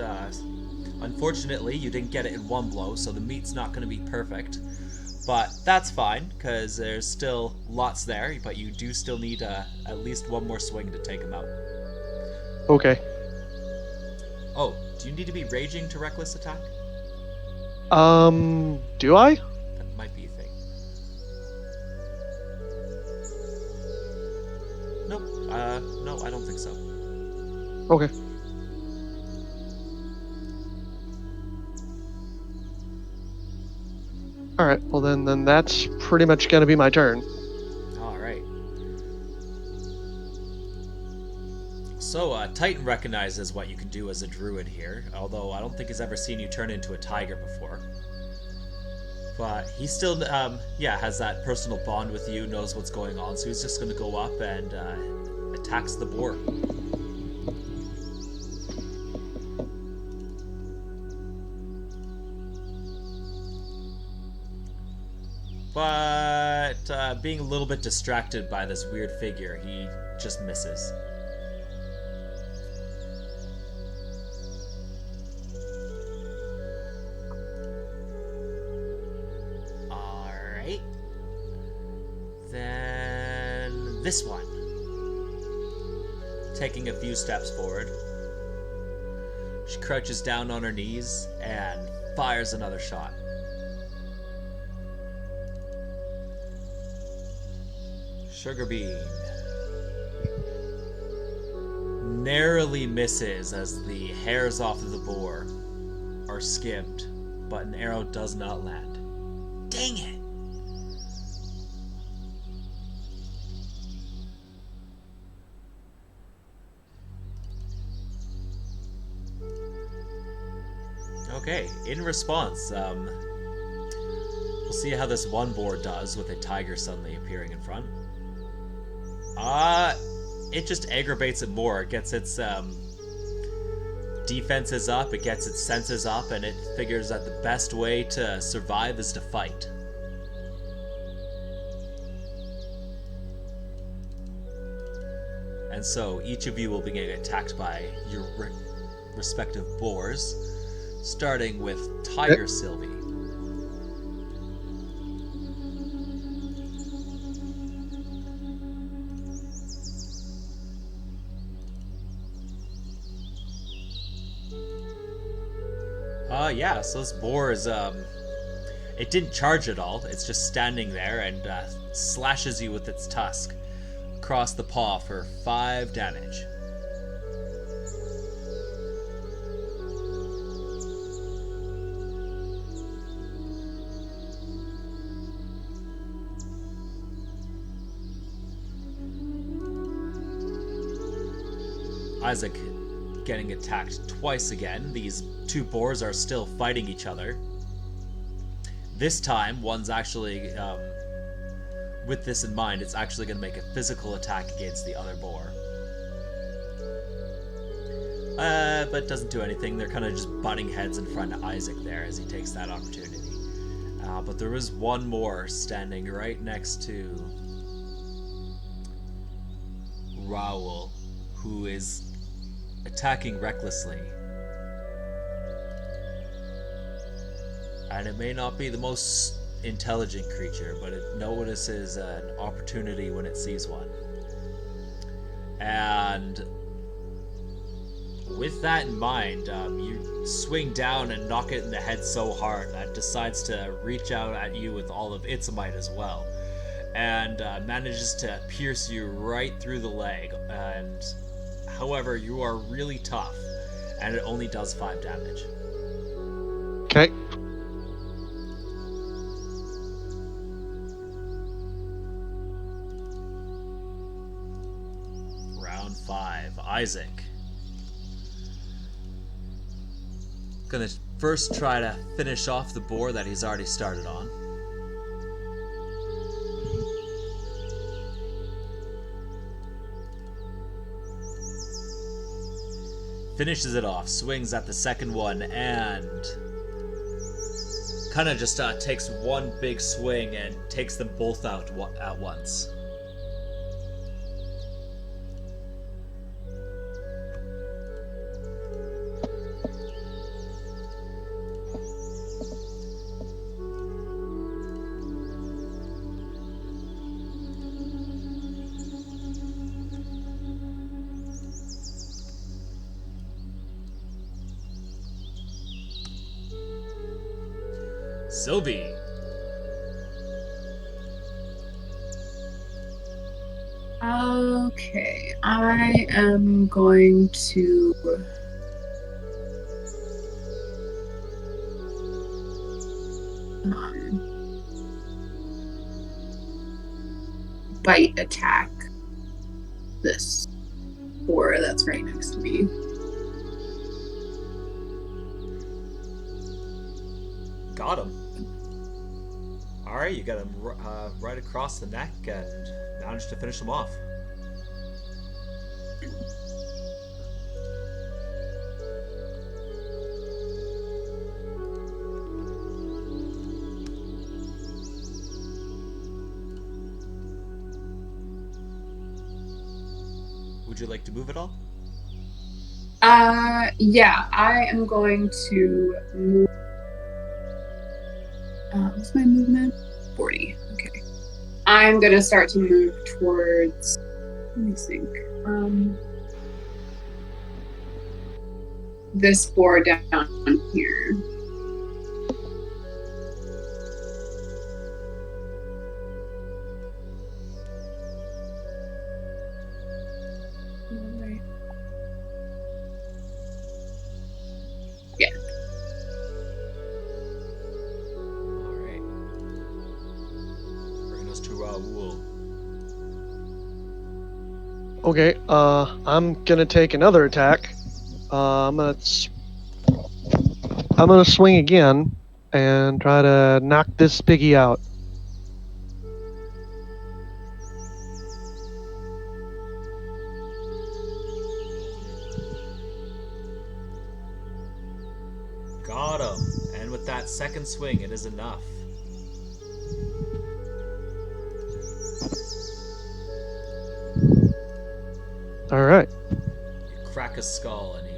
unfortunately you didn't get it in one blow, so the meat's not going to be perfect. But that's fine, because there's still lots there, but you do still need at least one more swing to take him out. Okay. Oh, do you need to be raging to reckless attack? Do I? That might be a thing. Nope, no, I don't think so. Okay. Alright, well then that's pretty much gonna be my turn. Alright. So, Titan recognizes what you can do as a druid here, although I don't think he's ever seen you turn into a tiger before. But he still, has that personal bond with you, knows what's going on, so he's just gonna go up and attacks the boar. But being a little bit distracted by this weird figure, he just misses. Alright. Then this one. Taking a few steps forward. She crouches down on her knees and fires another shot. Sugar bean narrowly misses as the hairs off of the boar are skimmed, but an arrow does not land. Dang it! Okay, in response, we'll see how this one boar does with a tiger suddenly appearing in front. It just aggravates it more. It gets its defenses up, it gets its senses up, and it figures that the best way to survive is to fight. And so each of you will be getting attacked by your respective boars, starting with Tiger Sylvie. Yeah, so this boar is, it didn't charge at all. It's just standing there and slashes you with its tusk across the paw for 5 damage. Isaac getting attacked twice again. These 2 boars are still fighting each other. This time, one's actually, with this in mind, it's actually going to make a physical attack against the other boar. But doesn't do anything. They're kind of just butting heads in front of Isaac there as he takes that opportunity. But there is one more standing right next to Rhul, who is attacking recklessly. And it may not be the most intelligent creature, but it notices an opportunity when it sees one. And with that in mind, you swing down and knock it in the head so hard that it decides to reach out at you with all of its might as well, and manages to pierce you right through the leg. And however, you are really tough, and it only does 5 damage. Okay. Round 5. Isaac. Gonna first try to finish off the boar that he's already started on. Finishes it off, swings at the second one, and kind of just takes one big swing and takes them both out at once. Sylvie. Okay, I am going to bite attack this boar that's right next to me. Got him. Alright, you got him right across the neck and managed to finish him off. Would you like to move at all? Yeah, I am going to move. What's my movement? 40. Okay. I'm gonna start to move towards. Let me think. This boar down here. Right. Yeah. Alright. Okay, I'm gonna take another attack. I'm gonna swing again and try to knock this piggy out. Got him. And with that second swing, it is enough. All right. You crack his skull and he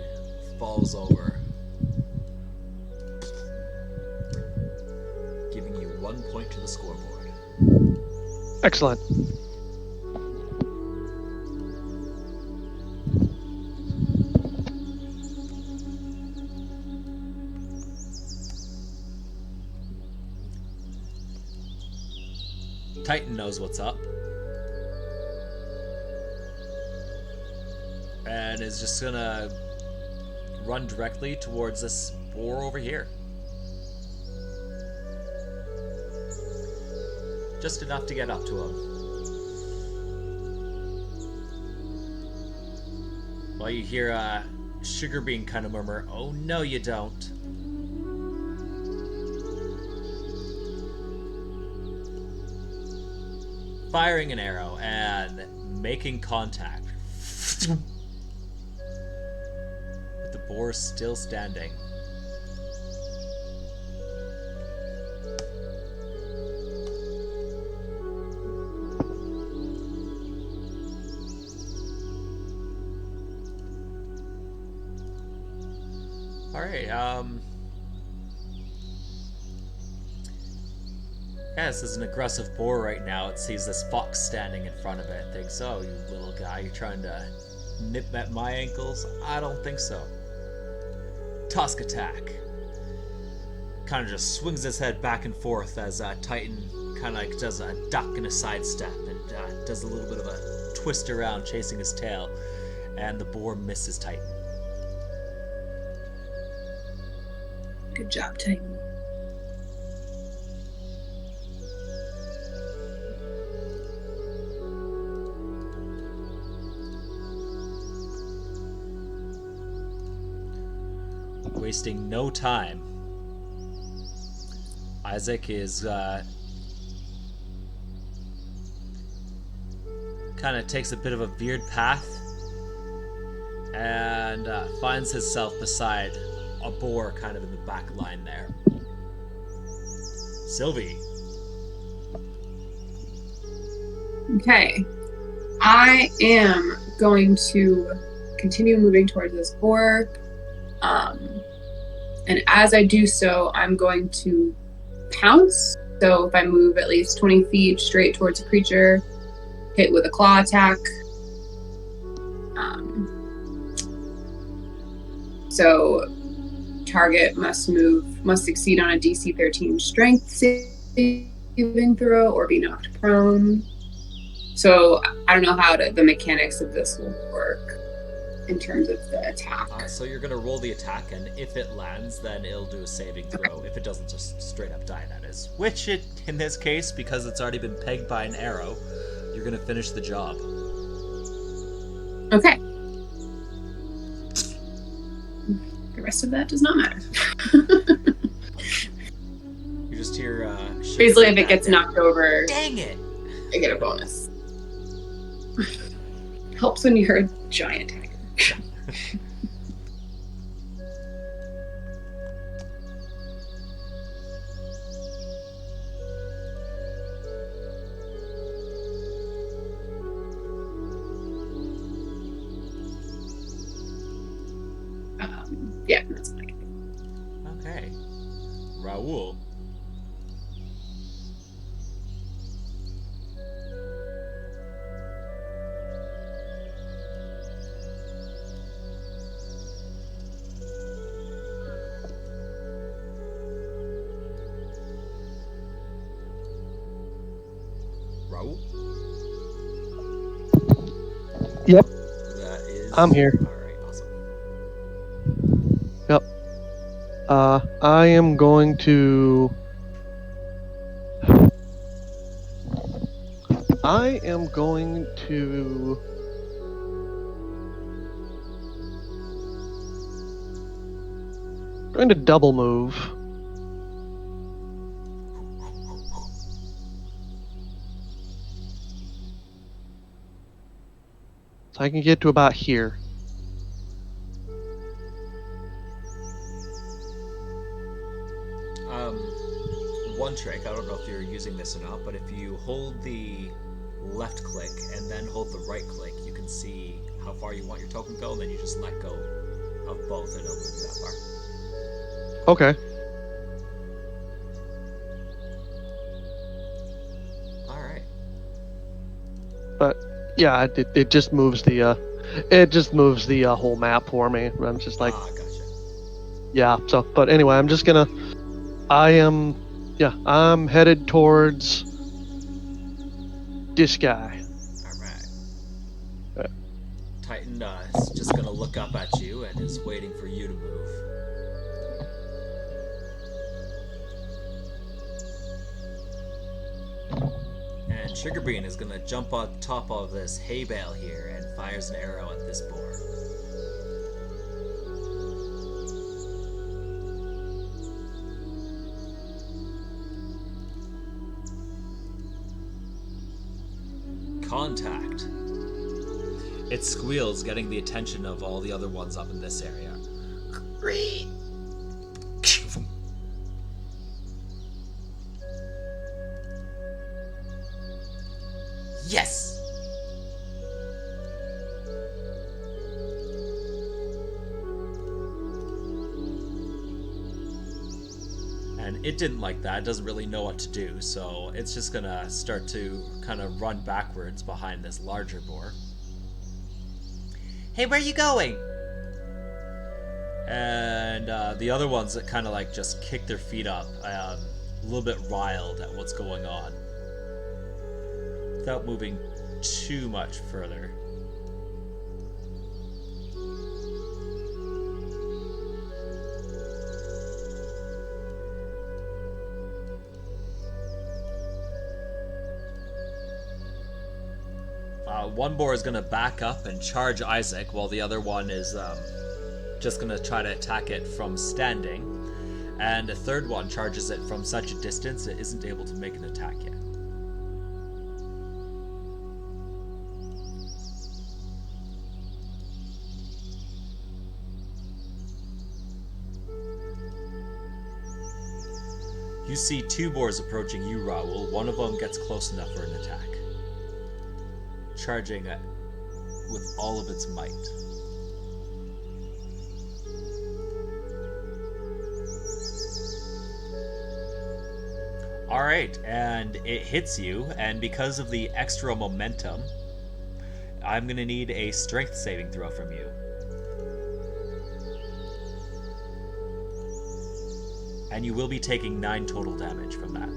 falls over, giving you 1 point to the scoreboard. Excellent. Titan knows what's up. And is just gonna run directly towards this boar over here. Just enough to get up to him. While you hear Sugarbean kind of murmur, "Oh no you don't." Firing an arrow and making contact. With the boar still standing. Alright, yeah, this is an aggressive boar right now. It sees this fox standing in front of it. It thinks, "Oh, you little guy, you're trying to nip at my ankles?" I don't think so. Tusk attack. Kind of just swings his head back and forth as Titan kind of like does a duck and a sidestep and does a little bit of a twist around chasing his tail. And the boar misses Titan. Good job, Titan. Wasting no time, Isaac is kind of takes a bit of a veered path and finds himself beside a boar kind of in the back line there. Sylvie. Okay. I am going to continue moving towards this boar. And as I do so, I'm going to pounce. So if I move at least 20 feet straight towards a creature, hit with a claw attack. So target must succeed on a DC 13 strength saving throw or be knocked prone. So I don't know how the mechanics of this will work in terms of the attack. So you're going to roll the attack, and if it lands, then it'll do a saving throw. Okay. If it doesn't, just straight up die, that is. Which, in this case, because it's already been pegged by an arrow, you're going to finish the job. Okay. The rest of that does not matter. You just hear... Basically, if it gets knocked over... Dang it! I get a bonus. Helps when you're a giant tiger. Yeah, that's fine. Okay. Rhul. Rhul? Yep. That is... I'm here. Alright, awesome. Yep. I am going to... going to double move. So I can get to about here. One trick, I don't know if you're using this or not, but if you hold the left click and then hold the right click, you can see how far you want your token to go, and then you just let go of both and it'll move you that far. Okay. Alright. But yeah, it just moves the whole map for me. I'm just like, Gotcha. yeah. So, but anyway, I'm headed towards this guy. Alright. Right. Titan is just gonna look up at you and is waiting for you to move. And Sugarbean is gonna jump on top of this hay bale here and fires an arrow at this boar. Contact. It squeals, getting the attention of all the other ones up in this area. Yes! And it didn't like that. It doesn't really know what to do, so it's just gonna start to kind of run backwards behind this larger boar. Hey, where are you going? And the other ones that kind of like just kick their feet up, a little bit riled at what's going on, without moving too much further. One boar is going to back up and charge Isaac, while the other one is just going to try to attack it from standing. And a third one charges it from such a distance it isn't able to make an attack yet. You see two boars approaching you, Rhul. One of them gets close enough for an attack, charging it with all of its might. Alright, and it hits you, and because of the extra momentum, I'm gonna need a strength saving throw from you. And you will be taking 9 total damage from that.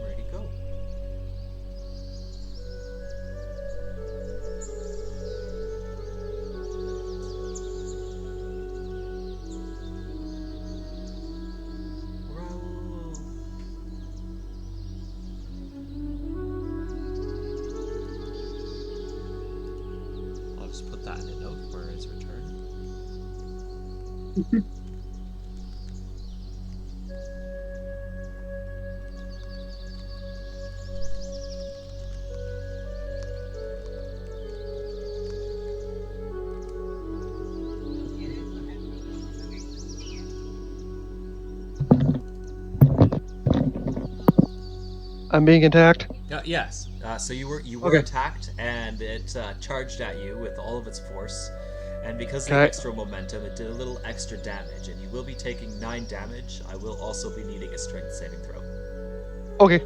Where'd he go? Rhul. I'll just put that in a note for his return. I'm being attacked. Yes. So you were Okay. attacked, and it charged at you with all of its force. And because of the Okay. extra momentum, it did a little extra damage, and you will be taking 9 damage. I will also be needing a strength saving throw. Okay.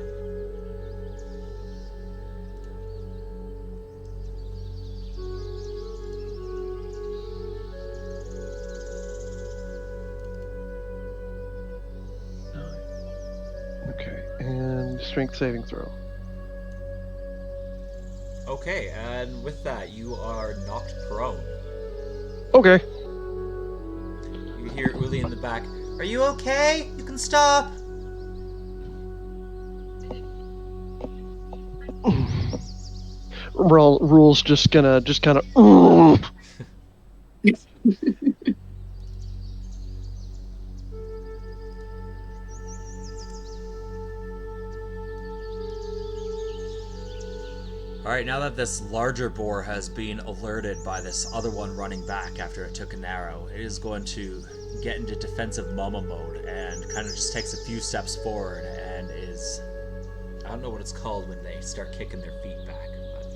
Okay, and strength saving throw. Okay, and with that, you are knocked prone. Okay. You hear Uli in the back. Are you okay? You can stop. Rhule's just kind of. Alright, now that this larger boar has been alerted by this other one running back after it took an arrow, it is going to get into defensive mama mode and kind of just takes a few steps forward and is... I don't know what it's called when they start kicking their feet back, but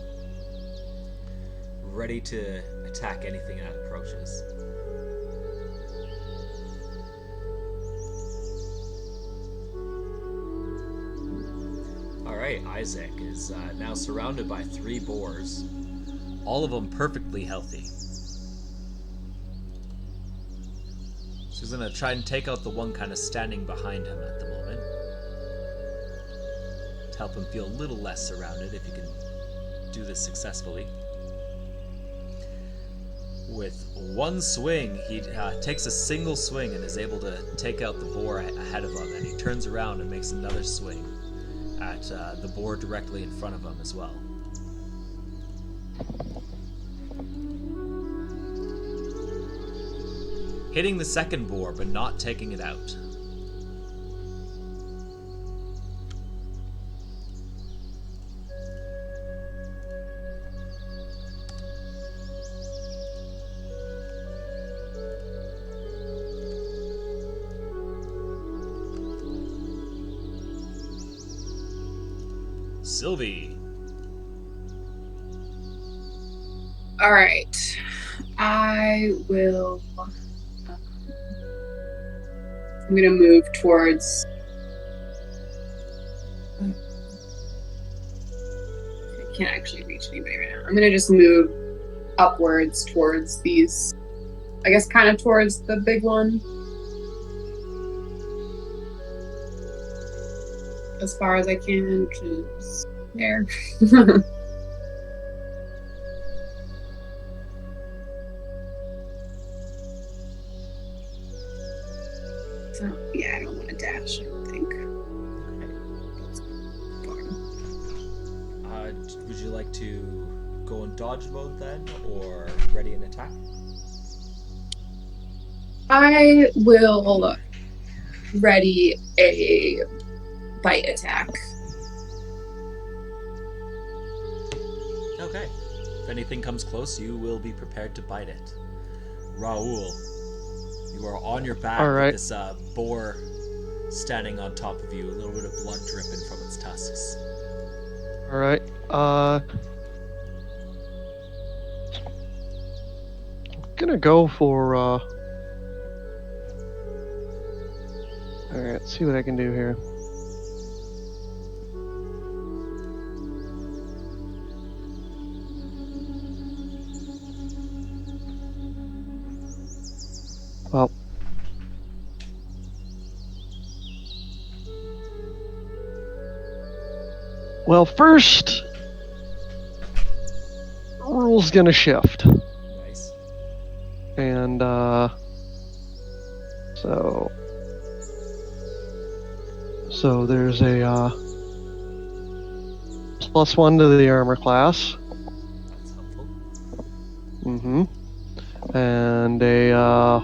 ready to attack anything that approaches. Alright, Isaac is now surrounded by 3 boars, all of them perfectly healthy. So he's going to try and take out the one kind of standing behind him at the moment, to help him feel a little less surrounded if he can do this successfully. With one swing, he takes a single swing and is able to take out the boar ahead of him, and he turns around and makes another swing at the boar directly in front of him as well. Hitting the second boar, but not taking it out. Sylvie. All right. I will. I'm gonna move towards. I can't actually reach anybody right now. I'm gonna just move upwards towards these. I guess kind of towards the big one. As far as I can, which is there. So, yeah, I don't want to dash, I don't think. Would you like to go in dodge mode then, or ready an attack? I will ready a bite attack. Okay. If anything comes close, you will be prepared to bite it. Rhul, you are on your back with this boar standing on top of you, a little bit of blood dripping from its tusks. Alright, gonna go for, Alright, let's see what I can do here. Well, first, Rhule's gonna shift. Nice. And, so there's a, +1 to the armor class. That's helpful. Mm-hmm. And a,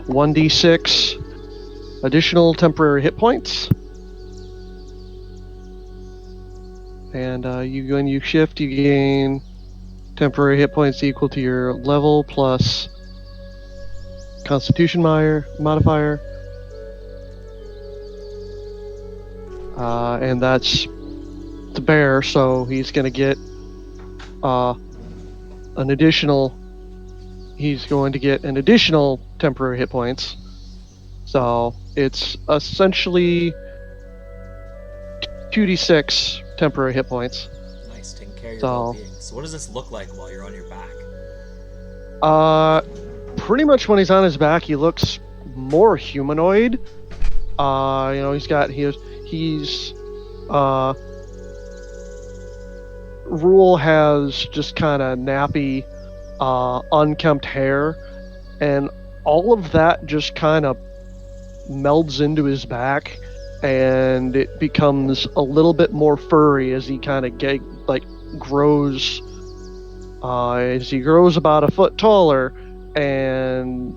1d6 additional temporary hit points. And when you shift, you gain temporary hit points equal to your level plus Constitution modifier. And that's the bear, so he's going to get an additional temporary hit points. So it's essentially 2d6 temporary hit points. Nice, taking care of your well-being. So what does this look like while you're on your back? Pretty much when he's on his back, he looks more humanoid. Rhul has just kind of nappy, unkempt hair, and all of that just kind of melds into his back, and it becomes a little bit more furry as he kind of grows. As he grows about a foot taller and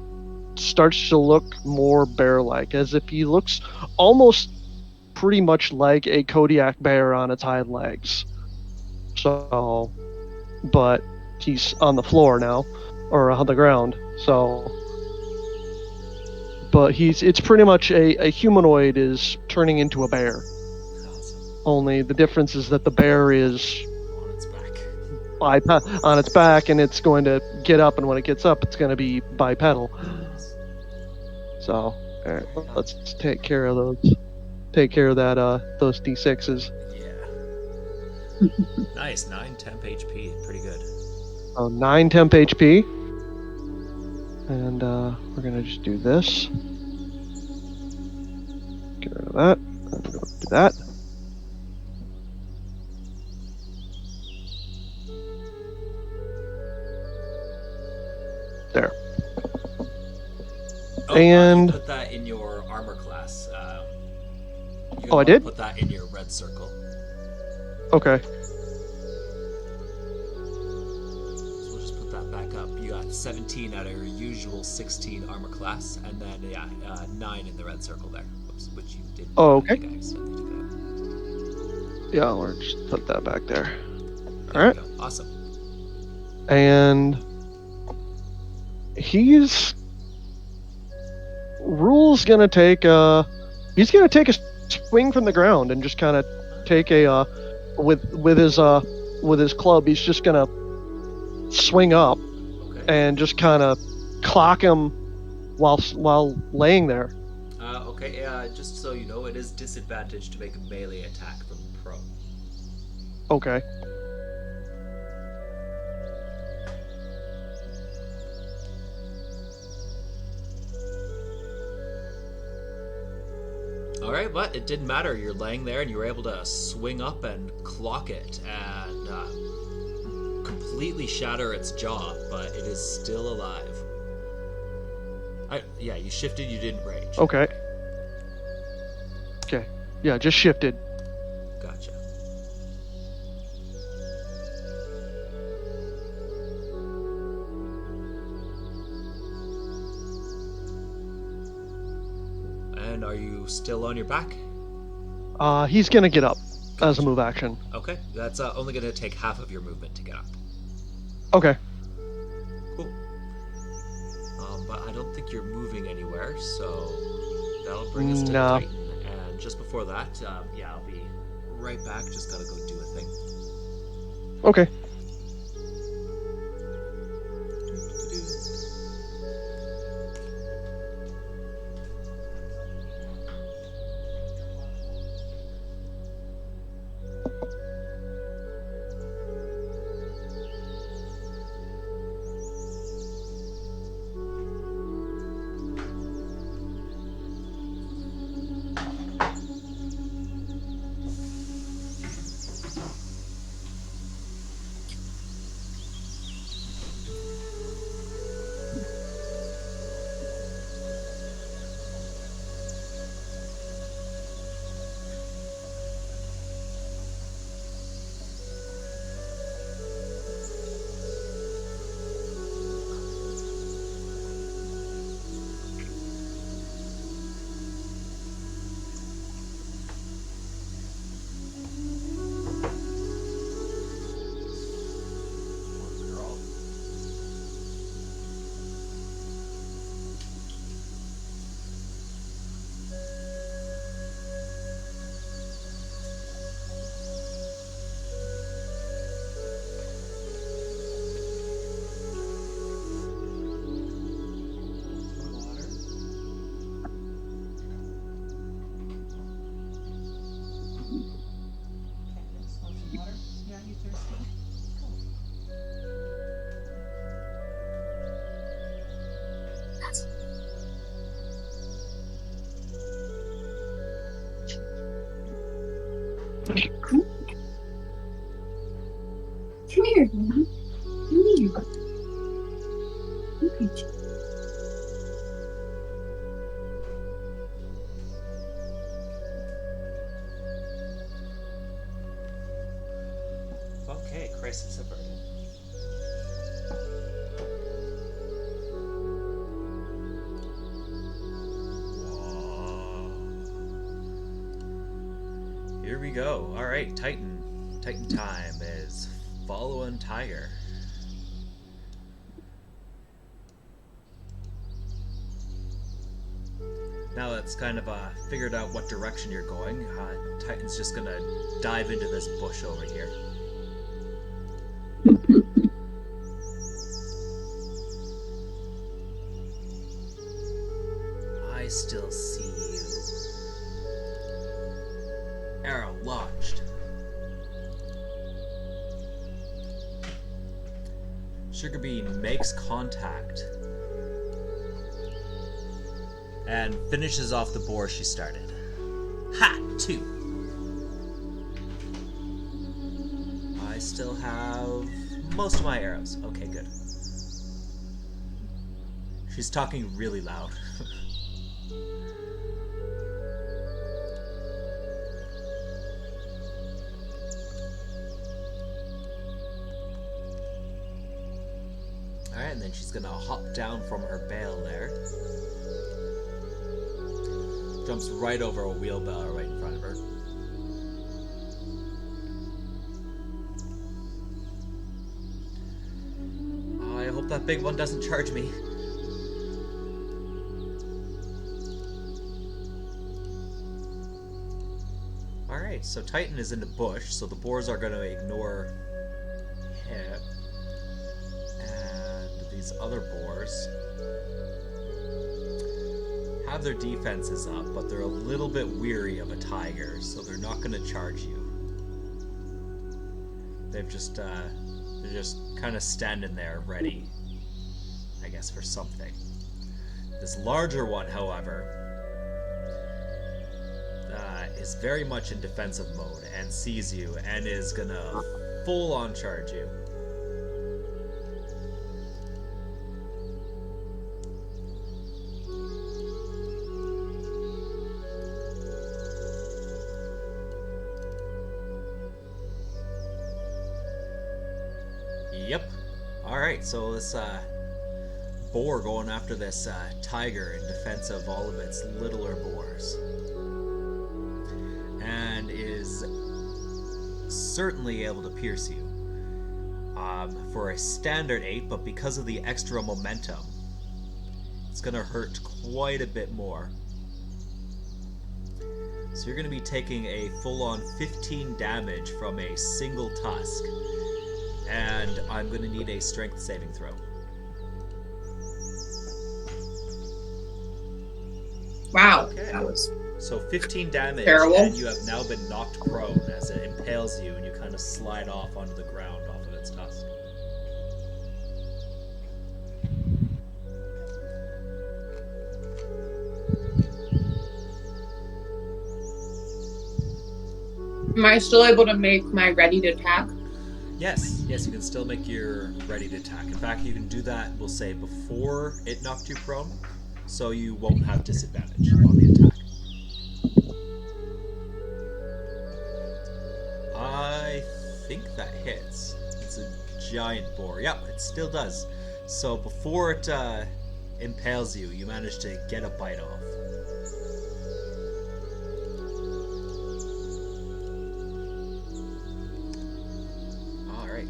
starts to look more bear-like, as if he looks almost pretty much like a Kodiak bear on its hind legs. So, but he's on the floor now, or on the ground. So, but it's pretty much a humanoid is turning into a bear. Awesome. Only the difference is that the bear is On its back. on its back, and it's going to get up, and when it gets up, it's going to be bipedal. So, all right, let's take care of those. Take care of that. Those d6s. Yeah. Nice. 9 temp HP. Pretty good. 9 temp HP. And we're gonna just do this. Get rid of that. And go do that. There. Oh, And- you put that in your armor class. You Oh, I did? Put that in your red circle. Okay. So we'll just put that back up. You got 17 out of your usual 16 armor class, and then 9 in the red circle there. Whoops, which you did. Oh, okay. Guys, so they took that. Yeah, we'll just put that back there. There All right. we go. Awesome. And Rhul's gonna take he's gonna take a swing from the ground and just kind of take a with his club. He's just gonna swing up Okay. and just kind of clock him while laying there. Okay. Just so you know, it is disadvantage to make a melee attack from prone. Okay. All right, but it didn't matter. You're laying there, and you were able to swing up and clock it, and completely shatter its jaw, but it is still alive. Yeah, you shifted. You didn't rage. Okay. Okay. Yeah, just shifted. Gotcha. And are you still on your back? He's gonna get up as a move action. Okay, that's only going to take half of your movement to get up. Okay. Cool. But I don't think you're moving anywhere, so that'll bring us to No. Titan. And just before that, yeah, I'll be right back. Just gotta go do a thing. Okay. Come here, Mom. Come here. Okay. Okay, crisis averted. Whoa. Here we go. All right, Titan. Titan time is following Tiger. Now that's kind of figured out what direction you're going, Titan's just gonna dive into this bush over here. I still see you. Arrow launched. Sugar Bean makes contact and finishes off the boar she started. Ha! 2. I still have most of my arrows. Okay, good. She's talking really loud. Alright, and then she's gonna hop down from her bale there. Jumps right over a wheelbarrow right in front of her. I hope that big one doesn't charge me. Alright, so Titan is in the bush, so the boars are going to ignore him. And these other boars have their defenses up, but they're a little bit weary of a tiger, so they're not going to charge you. They're just kind of standing there ready, I guess, for something. This larger one, however, is very much in defensive mode and sees you and is gonna full on charge you. Yep. Alright, so this boar going after this tiger in defense of all of its littler boars. And is certainly able to pierce you. For a standard 8, but because of the extra momentum, it's gonna hurt quite a bit more. So you're gonna be taking a full-on 15 damage from a single tusk. And I'm going to need a strength saving throw. Wow, Okay. that was So 15 damage, terrible. and you have now been knocked prone as it impales you, and you kind of slide off onto the ground off of its tusk. Am I still able to make my ready to attack? Yes, you can still make your ready to attack. In fact, you can do that, we'll say, before it knocked you prone, so you won't have disadvantage on the attack. I think that hits. It's a giant boar. Yep, it still does. So before it impales you, you manage to get a bite off. Alright.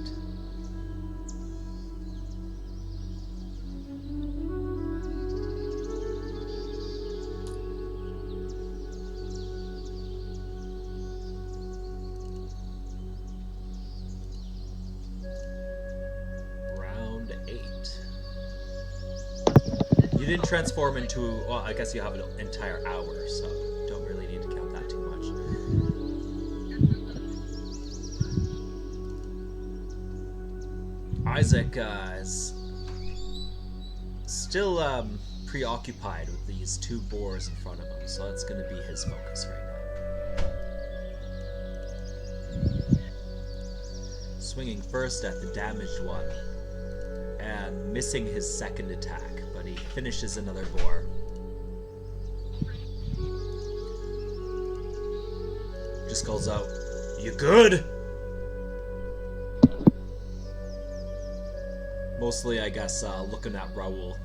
Round 8. You didn't transform into, well, I guess you have an entire hour, so don't really need to count that too much. Isaac is still preoccupied with these two boars in front of him, so that's going to be his focus right now. Swinging first at the damaged one, and missing his second attack, but he finishes another boar. Just calls out, "You good?" Mostly, I guess, looking at Rhul.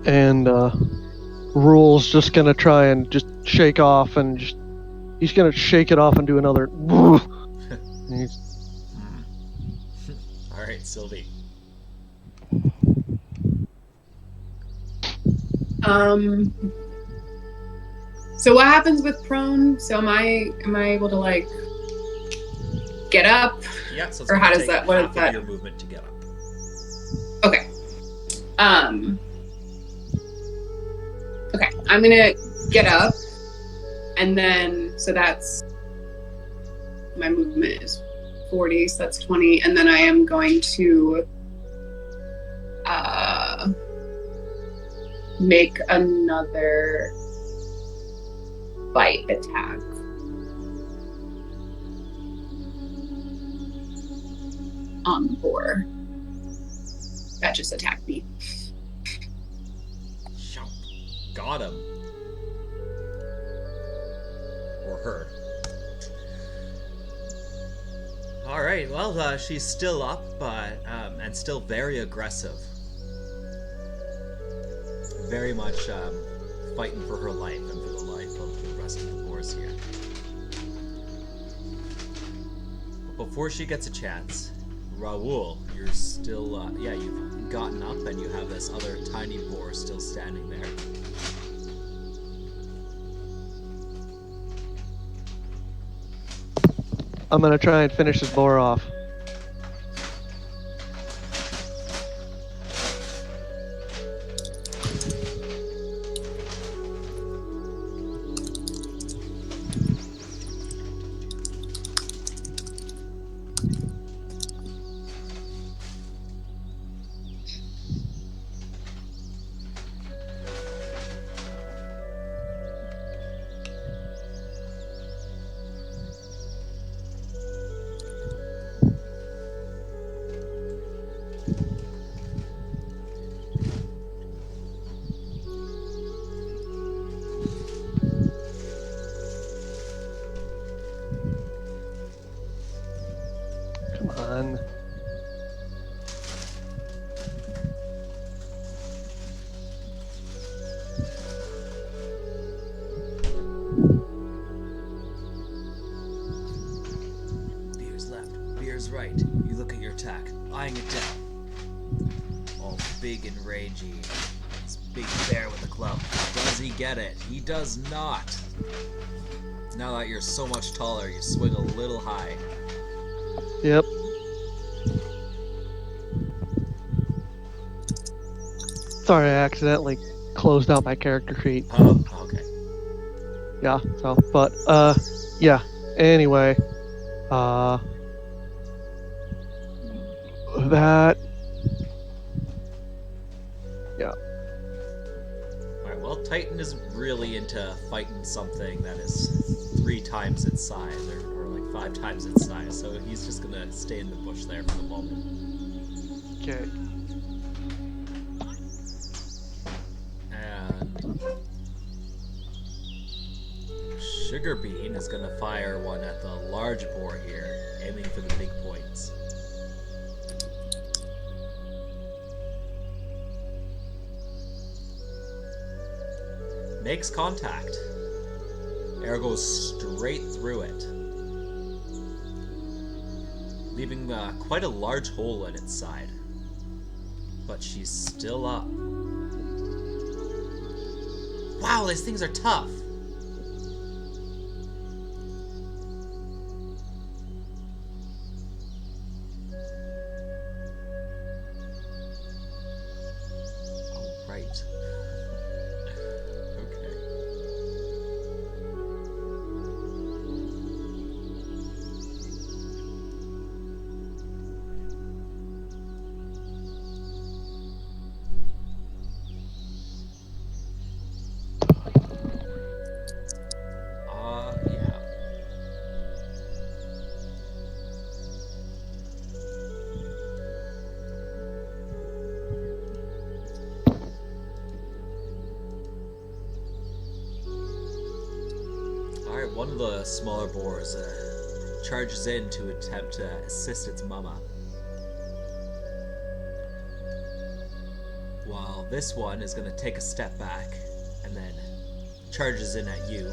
And Rule's just gonna try and just shake off and just he's gonna shake it off and do another. And he's, Alright, Sylvie. So what happens with prone? So am I able to like get up? Yeah, so it's Or gonna how does take that- what is half of that? your movement to get up. Okay. Okay, I'm gonna get up, and then so that's my movement is 40, so that's 20, and then I am going to make another bite attack. On the boar. That just attacked me. Shout. Got him. Or her. Alright, well, she's still up, but, and still very aggressive. Very much, fighting for her life and for the life of the rest of the boars here. But before she gets a chance, Rhul, you're still, yeah, you've gotten up and you have this other tiny boar still standing there. I'm gonna try and finish this boar off. Come on. Beer's left, Beer's right. You look at your attack, eyeing it down. All big and rangy. This big bear with a club. Does he get it? He does not. Now that you're so much taller, you swing a little high. Yep. Sorry, I accidentally closed out my character sheet. Oh, okay. Yeah, so, but, yeah. Anyway, that, yeah. Alright, well, Titan isn't really into fighting something that is 3 times its size, or like 5 times its size, so he's just gonna stay in the bush there for the moment. Okay. And Sugar Bean is gonna fire one at the large boar here, aiming for the big points. Makes contact. Arrow goes straight through it, leaving quite a large hole in its side. But she's still up. Wow, these things are tough. Oh, right. Okay. one of the smaller boars charges in to attempt to assist its mama. While this one is going to take a step back and then charges in at you.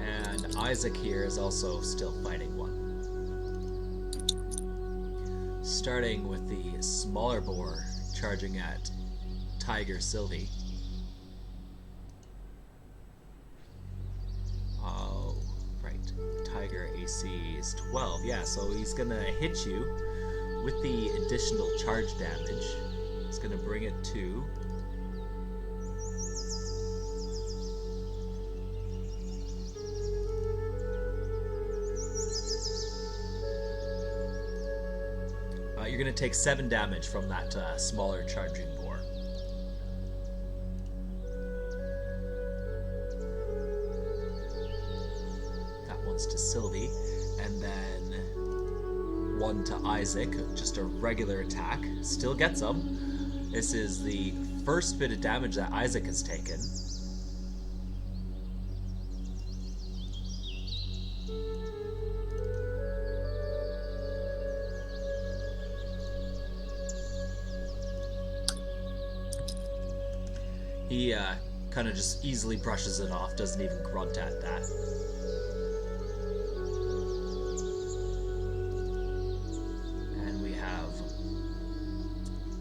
And Isaac here is also still fighting one. Starting with the smaller boar charging at Tiger Sylvie. Oh, right. Tiger AC is 12. Yeah, so he's going to hit you with the additional charge damage. It's going to bring it to... you're going to take 7 damage from that smaller charging boar. That one's to Sylvie. And then one to Isaac, just a regular attack. Still gets him. This is the first bit of damage that Isaac has taken. He kind of just easily brushes it off, doesn't even grunt at that. And we have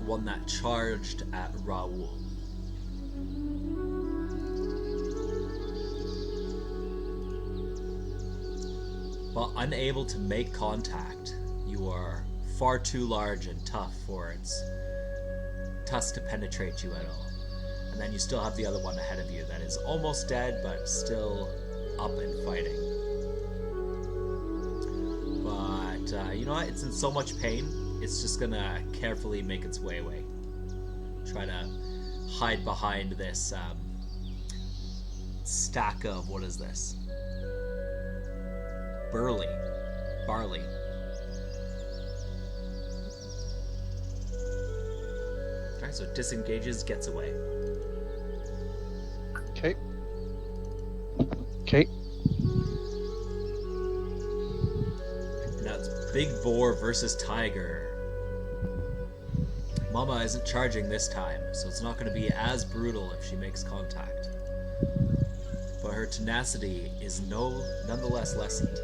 one that charged at Rhul. But unable to make contact, you are far too large and tough for its tusk to penetrate you at all. And then you still have the other one ahead of you that is almost dead, but still up and fighting. But, you know what? It's in so much pain, it's just gonna carefully make its way away. Try to hide behind this stack of, what is this? Barley. Alright, so it disengages, gets away. Okay. Now it's Big Boar versus Tiger. Mama isn't charging this time, so it's not going to be as brutal if she makes contact. But her tenacity is nonetheless lessened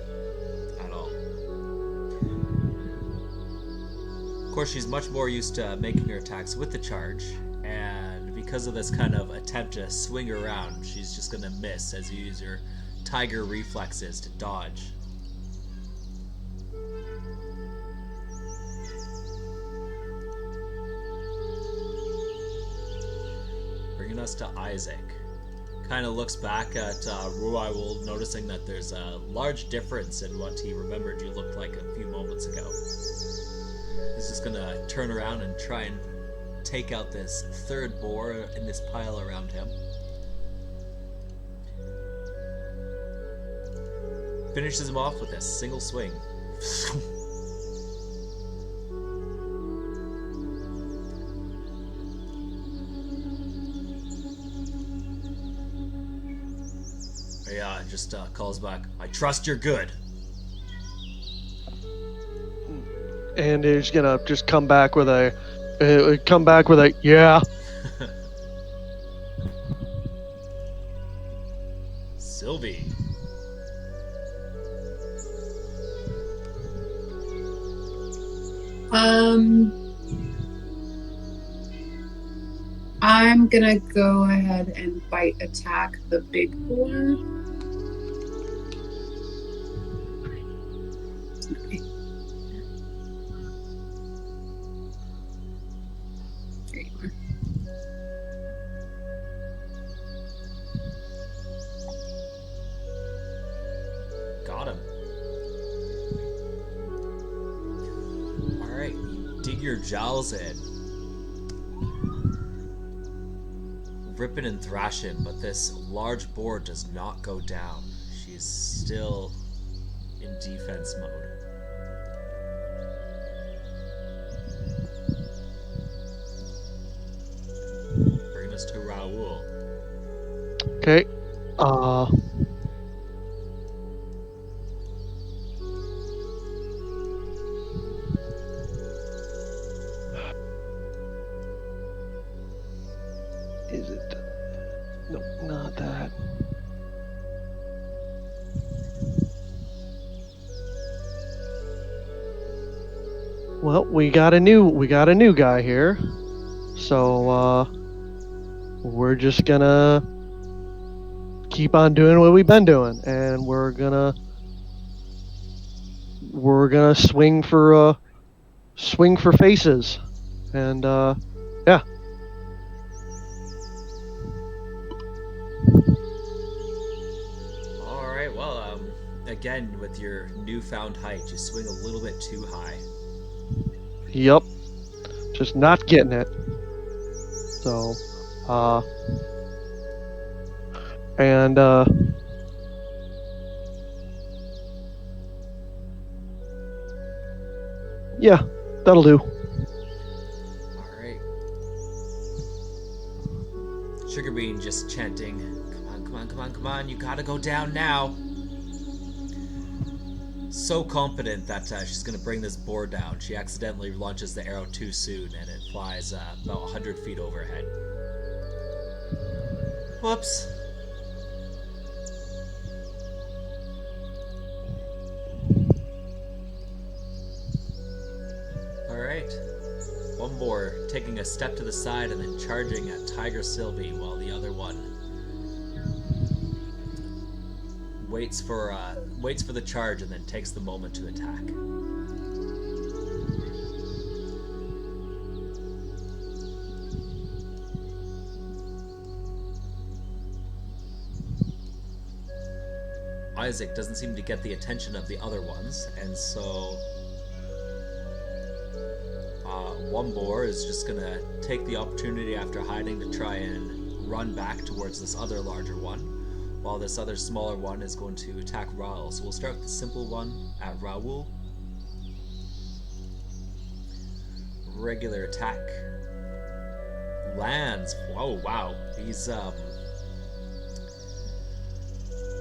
at all. Of course, she's much more used to making her attacks with the charge, and because of this kind of attempt to swing her around, she's just going to miss as you use your tiger reflexes to dodge. Bringing us to Isaac. Kind of looks back at Rhul, noticing that there's a large difference in what he remembered you looked like a few moments ago. He's just gonna turn around and try and take out this third boar in this pile around him. Finishes him off with a single swing. Yeah, just calls back, I trust you're good. And he's gonna just come back with a yeah. Sylvie. I'm gonna go ahead and bite attack the big boar. Okay. There you are. Got him. Alright, you dig your jowls in. Ripping and thrashing, but this large boar does not go down. She's still in defense mode. Bring us to Rhul. Okay. Is it? No, not that. Well, we got a new guy here. So we're just gonna keep on doing what we've been doing, and we're gonna swing for faces, and yeah. All right. Well, again, with your newfound height, you swing a little bit too high. Yep. Just not getting it. So, and yeah, that'll do. All right. Sugarbean just chanting, "Come on, come on, come on, come on! You gotta go down now." So confident that she's gonna bring this boar down, she accidentally launches the arrow too soon, and it flies about 100 feet overhead. Whoops. Alright. One boar taking a step to the side and then charging at Tiger Sylvie, while the other one waits for the charge and then takes the moment to attack. Isaac doesn't seem to get the attention of the other ones, and so one boar is just gonna take the opportunity after hiding to try and run back towards this other larger one, while this other smaller one is going to attack Rhul. So we'll start with the simple one at Rhul. Regular attack. Lands. Whoa, wow. He's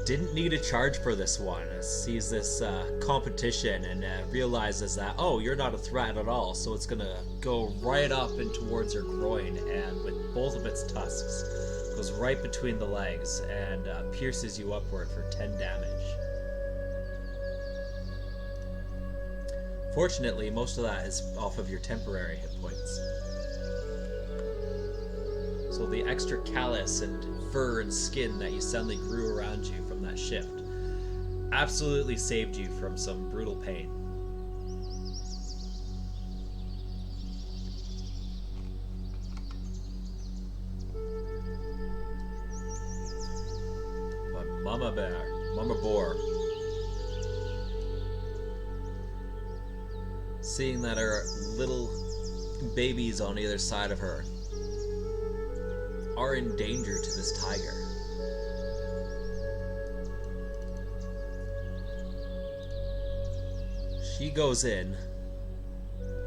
didn't need a charge for this one. Sees this competition and realizes that, oh, you're not a threat at all, so it's gonna go right up and towards your groin, and with both of its tusks goes right between the legs and pierces you upward for 10 damage. Fortunately, most of that is off of your temporary hit points. So the extra callus and fur and skin that you suddenly grew around you from that shift absolutely saved you from some brutal pain. But Mama Boar, seeing that her little babies on either side of her are in danger to this tiger, she goes in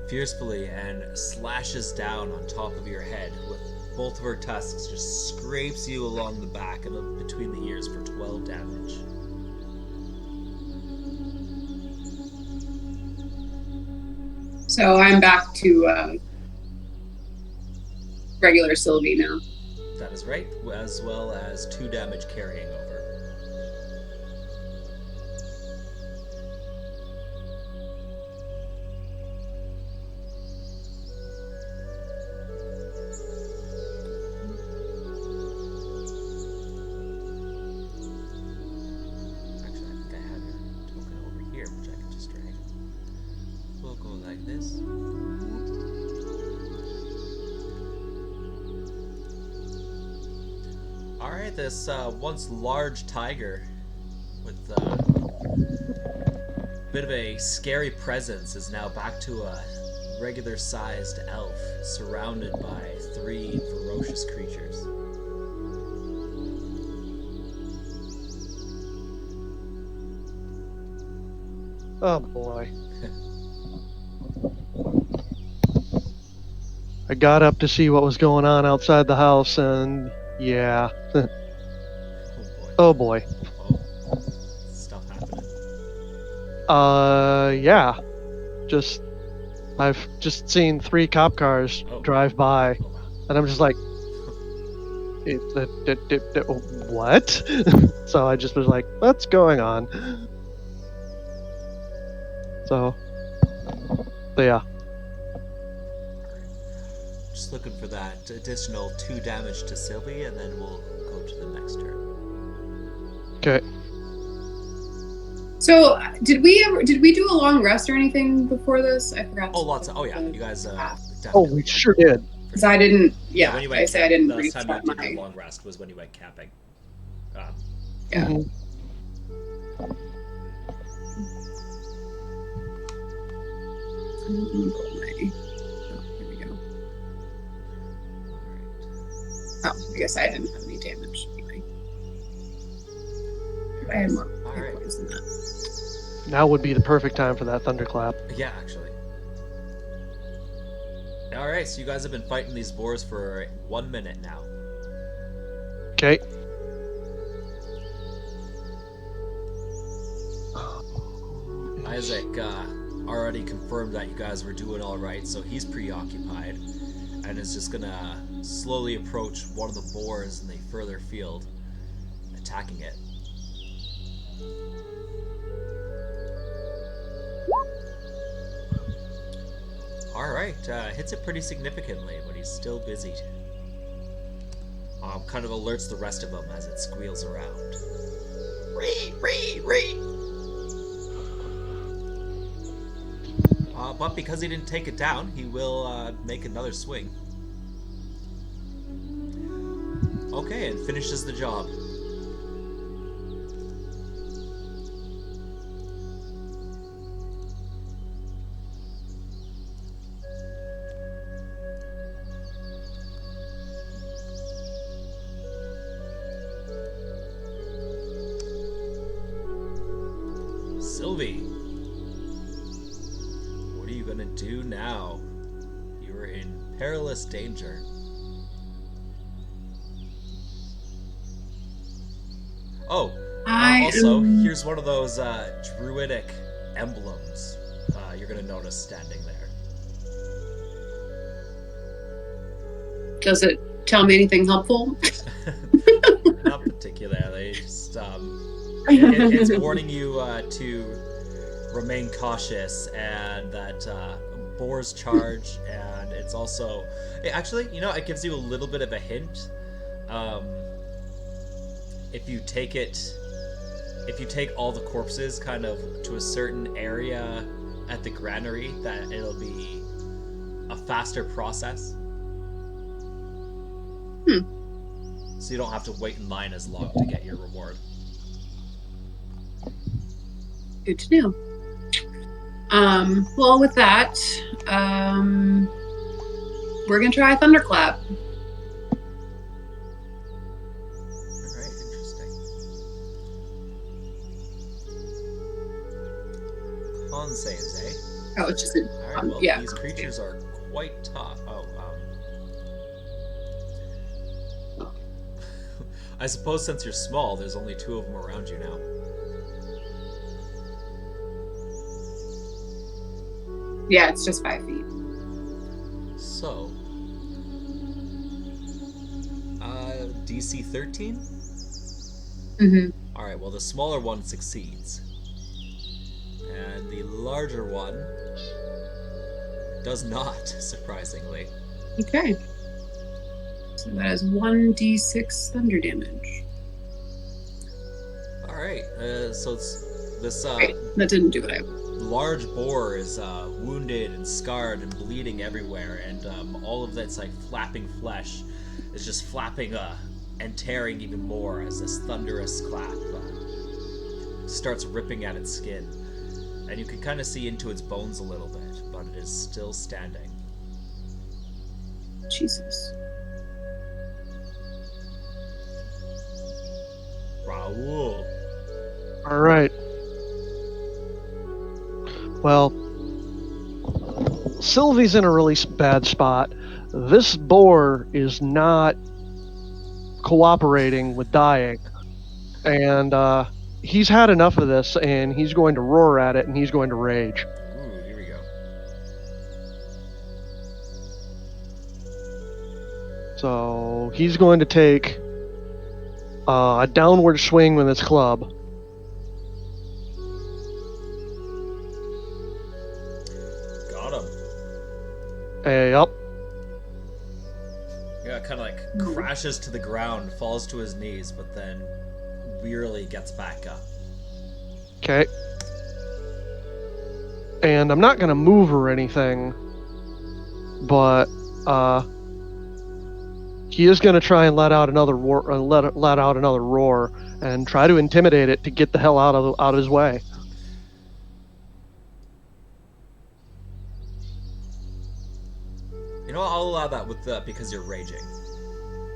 fiercely and slashes down on top of your head with both of her tusks, just scrapes you along the back and between the ears for 12 damage. So I'm back to regular Sylvie now. That is right, as well as 2 damage carrying over. Actually, I think I have your token over here, which I can just drag. We'll go like this. Alright, this once large tiger with a bit of a scary presence is now back to a regular sized elf surrounded by 3 ferocious creatures. Oh boy. I got up to see what was going on outside the house, and yeah. Oh boy. Oh, stuff happening. Yeah. I've just seen 3 cop cars Oh. drive by, Oh, wow. and I'm just like, what? So I just was like, what's going on? So yeah. Just looking for that additional 2 damage to Sylvie, and then we'll go to the next turn. Okay. So did we do a long rest or anything before this? I forgot. Oh, lots of. Oh, yeah. You guys Oh, definitely. we sure did. Because I didn't. Yeah, when you I went say I didn't the last time you reset did my. the long rest was when you went camping. Yeah. Mhm. I don't remember what my. Oh, here we go. Oh, I guess I didn't have any damage anyway. I had more hit points than that. Now would be the perfect time for that thunderclap. Yeah, actually. Alright, so you guys have been fighting these boars for 1 minute now. Okay. Isaac already confirmed that you guys were doing alright, so he's preoccupied and is just gonna slowly approach one of the boars in the further field, attacking it. Alright, hits it pretty significantly, but he's still busy. Kind of alerts the rest of them as it squeals around. But because he didn't take it down, he will make another swing. Okay, and finishes the job. Sylvie, what are you gonna do now? You're in perilous danger. Oh, also, here's one of those druidic emblems you're gonna notice standing there. Does it tell me anything helpful? Not particularly, just it's warning you to remain cautious and that boars charge, and it's also actually, you know, it gives you a little bit of a hint. If you take all the corpses kind of to a certain area at the granary, that it'll be a faster process. So you don't have to wait in line as long to get your reward. Good to know. Well, with that, we're gonna try Thunderclap. Alright, interesting. Con saves, eh? Oh, it's just Alright, well, yeah. these creatures are quite tough. I suppose since you're small, there's only 2 of them around you now. Yeah, it's just 5 feet. So, DC 13? Mm-hmm. Alright, well, the smaller one succeeds. And the larger one does not, surprisingly. Okay. So that is 1d6 thunder damage. Alright, so it's this Right. That didn't do what I. large boar is wounded and scarred and bleeding everywhere, and all of that's like flapping flesh is just flapping and tearing even more as this thunderous clap starts ripping at its skin. And you can kind of see into its bones a little bit, but it is still standing. Jesus. Rhul. All right. Well, Sylvie's in a really bad spot. This boar is not cooperating with dying. And he's had enough of this, and he's going to roar at it, and he's going to rage. Ooh, here we go. So he's going to take a downward swing with his club. Got him. Up. Yeah, kind of like crashes to the ground, falls to his knees, but then wearily gets back up. Okay. And I'm not going to move or anything, but he is going to try and let out another roar and try to intimidate it to get the hell out of his way. You know what? I'll allow that with because you're raging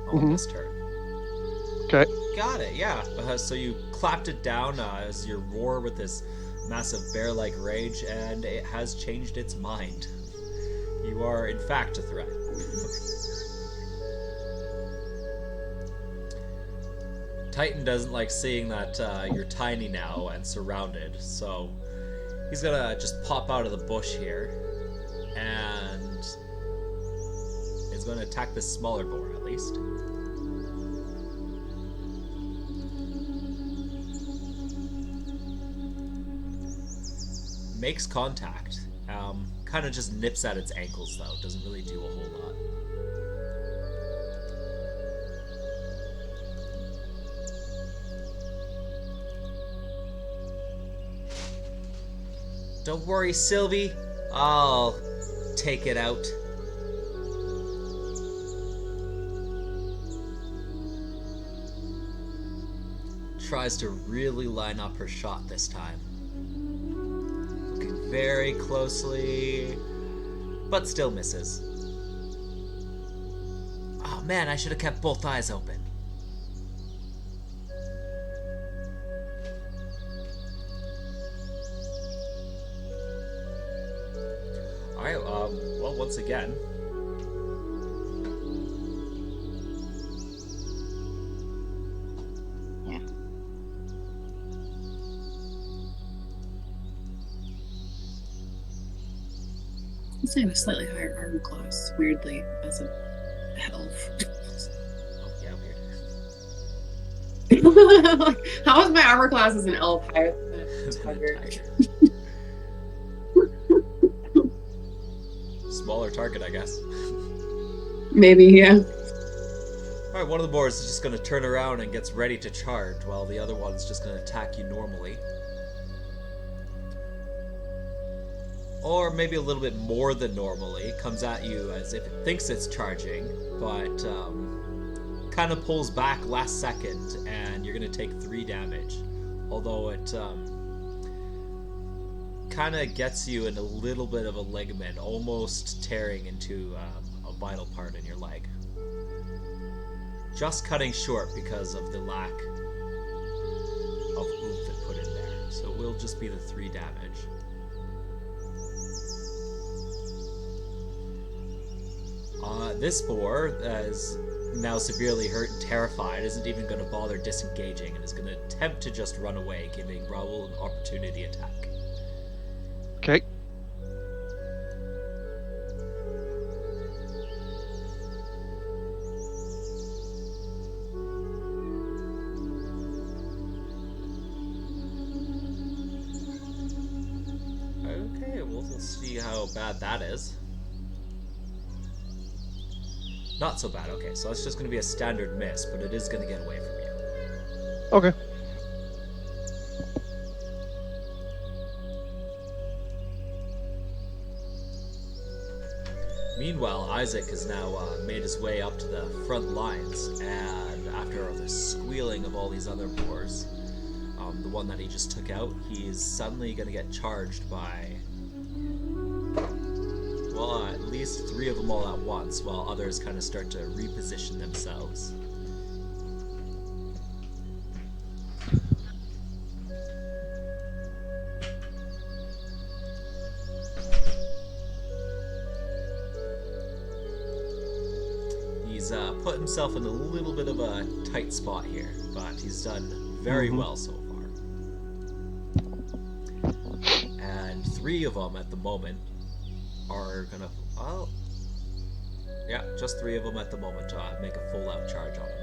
on this turn. Okay. Got it. Yeah. So you clapped it down as you roar with this massive bear-like rage, and it has changed its mind. You are, in fact, a threat. Titan doesn't like seeing that you're tiny now and surrounded, so he's gonna just pop out of the bush here, and is gonna attack this smaller boar at least. Makes contact. Kind of just nips at its ankles though. Doesn't really do a whole lot. Don't worry, Sylvie. I'll take it out. Tries to really line up her shot this time. Looking very closely, but still misses. Oh man, I should have kept both eyes open. Alright, well, once again. Yeah. I'd say I have a slightly higher armor class, weirdly, as an elf. Oh, yeah, weird. How is my armor class as an elf higher than a tiger? Smaller target, I guess. Maybe, yeah. Alright, one of the boars is just going to turn around and gets ready to charge, while the other one's just going to attack you normally. Or maybe a little bit more than normally. Comes at you as if it thinks it's charging, but kind of pulls back last second, and you're going to take 3 damage. Although it kind of gets you in a little bit of a ligament, almost tearing into a vital part in your leg. Just cutting short because of the lack of oomph it put in there. So it will just be the 3 damage. This boar, as now severely hurt and terrified, isn't even going to bother disengaging and is going to attempt to just run away, giving Rhul an opportunity attack. Okay. Okay, we'll see how bad that is. Not so bad, okay, so it's just going to be a standard miss, but it is going to get away from you. Okay. Meanwhile, Isaac has now made his way up to the front lines, and after the squealing of all these other boars, the one that he just took out, he is suddenly going to get charged by, well, at least 3 of them all at once, while others kind of start to reposition themselves. He's put himself in a little bit of a tight spot here, but he's done very Mhm. well so far. And 3 of them at the moment are gonna. Oh, yeah, just 3 of them at the moment to make a full-out charge on him.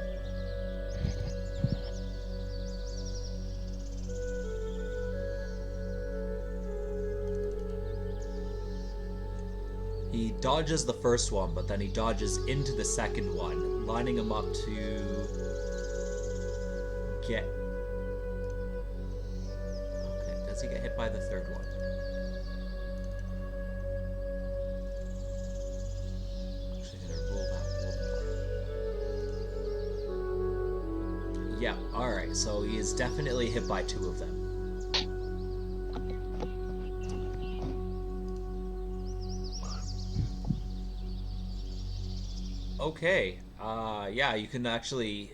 He dodges the first one, but then he dodges into the second one, lining him up to get. Okay, does he get hit by the third one? Actually, gonna roll that one more. Yeah, alright, so he is definitely hit by 2 of them. Okay, yeah, you can actually.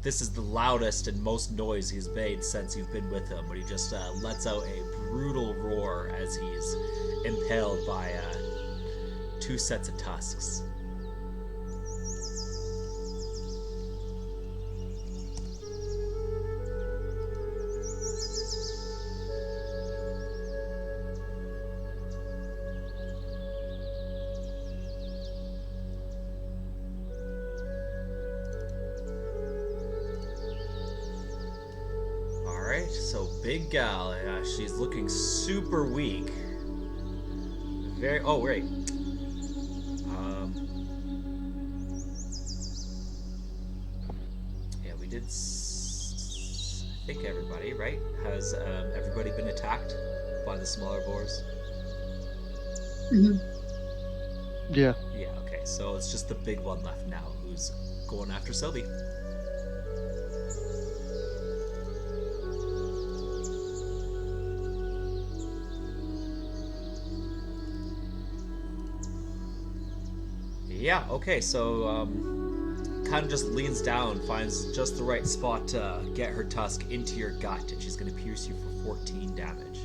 This is the loudest and most noise he's made since you've been with him, but he just lets out a brutal roar as he's impaled by 2 sets of tusks. Alright, so big gal, she's looking super weak. Very. Oh, wait. Yeah, we did. I think everybody, right? Has everybody been attacked by the smaller boars? Mhm. Yeah. Yeah, okay, so it's just the big one left now who's going after Sylvie. Yeah, okay, so kind of just leans down, finds just the right spot to get her tusk into your gut, and she's going to pierce you for 14 damage.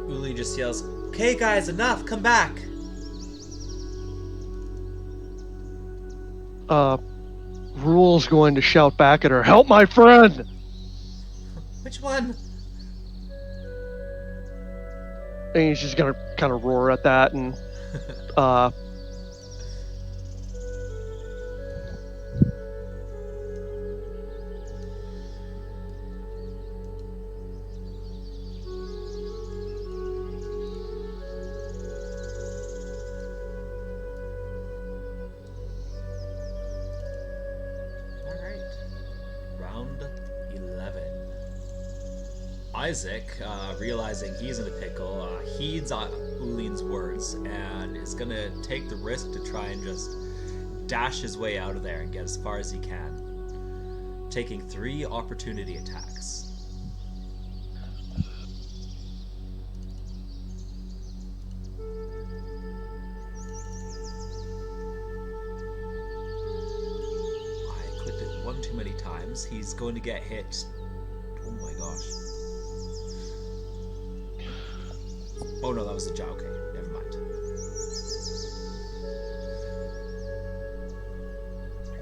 Uli just yells, "Okay, guys, enough! Come back!" Rhul's going to shout back at her, "Help my friend!" Which one? And he's just gonna kind of roar at that, and Alright. Round 11. Isaac, realizing he's in a pickle, heeds Ulin's words and is gonna take the risk to try and just dash his way out of there and get as far as he can, taking 3 opportunity attacks. I clicked it one too many times. He's going to get hit. Oh my gosh. Oh no, that was the jaw. Okay, never mind.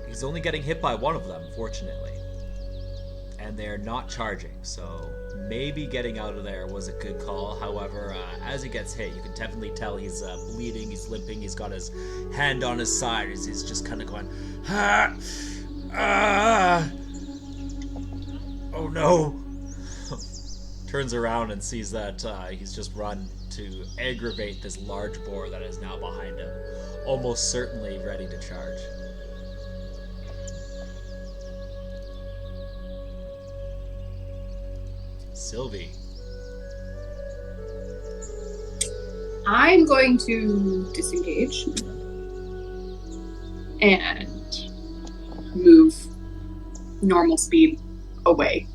He's only getting hit by one of them, fortunately. And they're not charging, so maybe getting out of there was a good call. However, as he gets hit, you can definitely tell he's bleeding, he's limping, he's got his hand on his side as he's just kind of going, ah, ah, oh no. Turns around and sees that he's just run to aggravate this large boar that is now behind him, almost certainly ready to charge. Sylvie. I'm going to disengage and move normal speed away.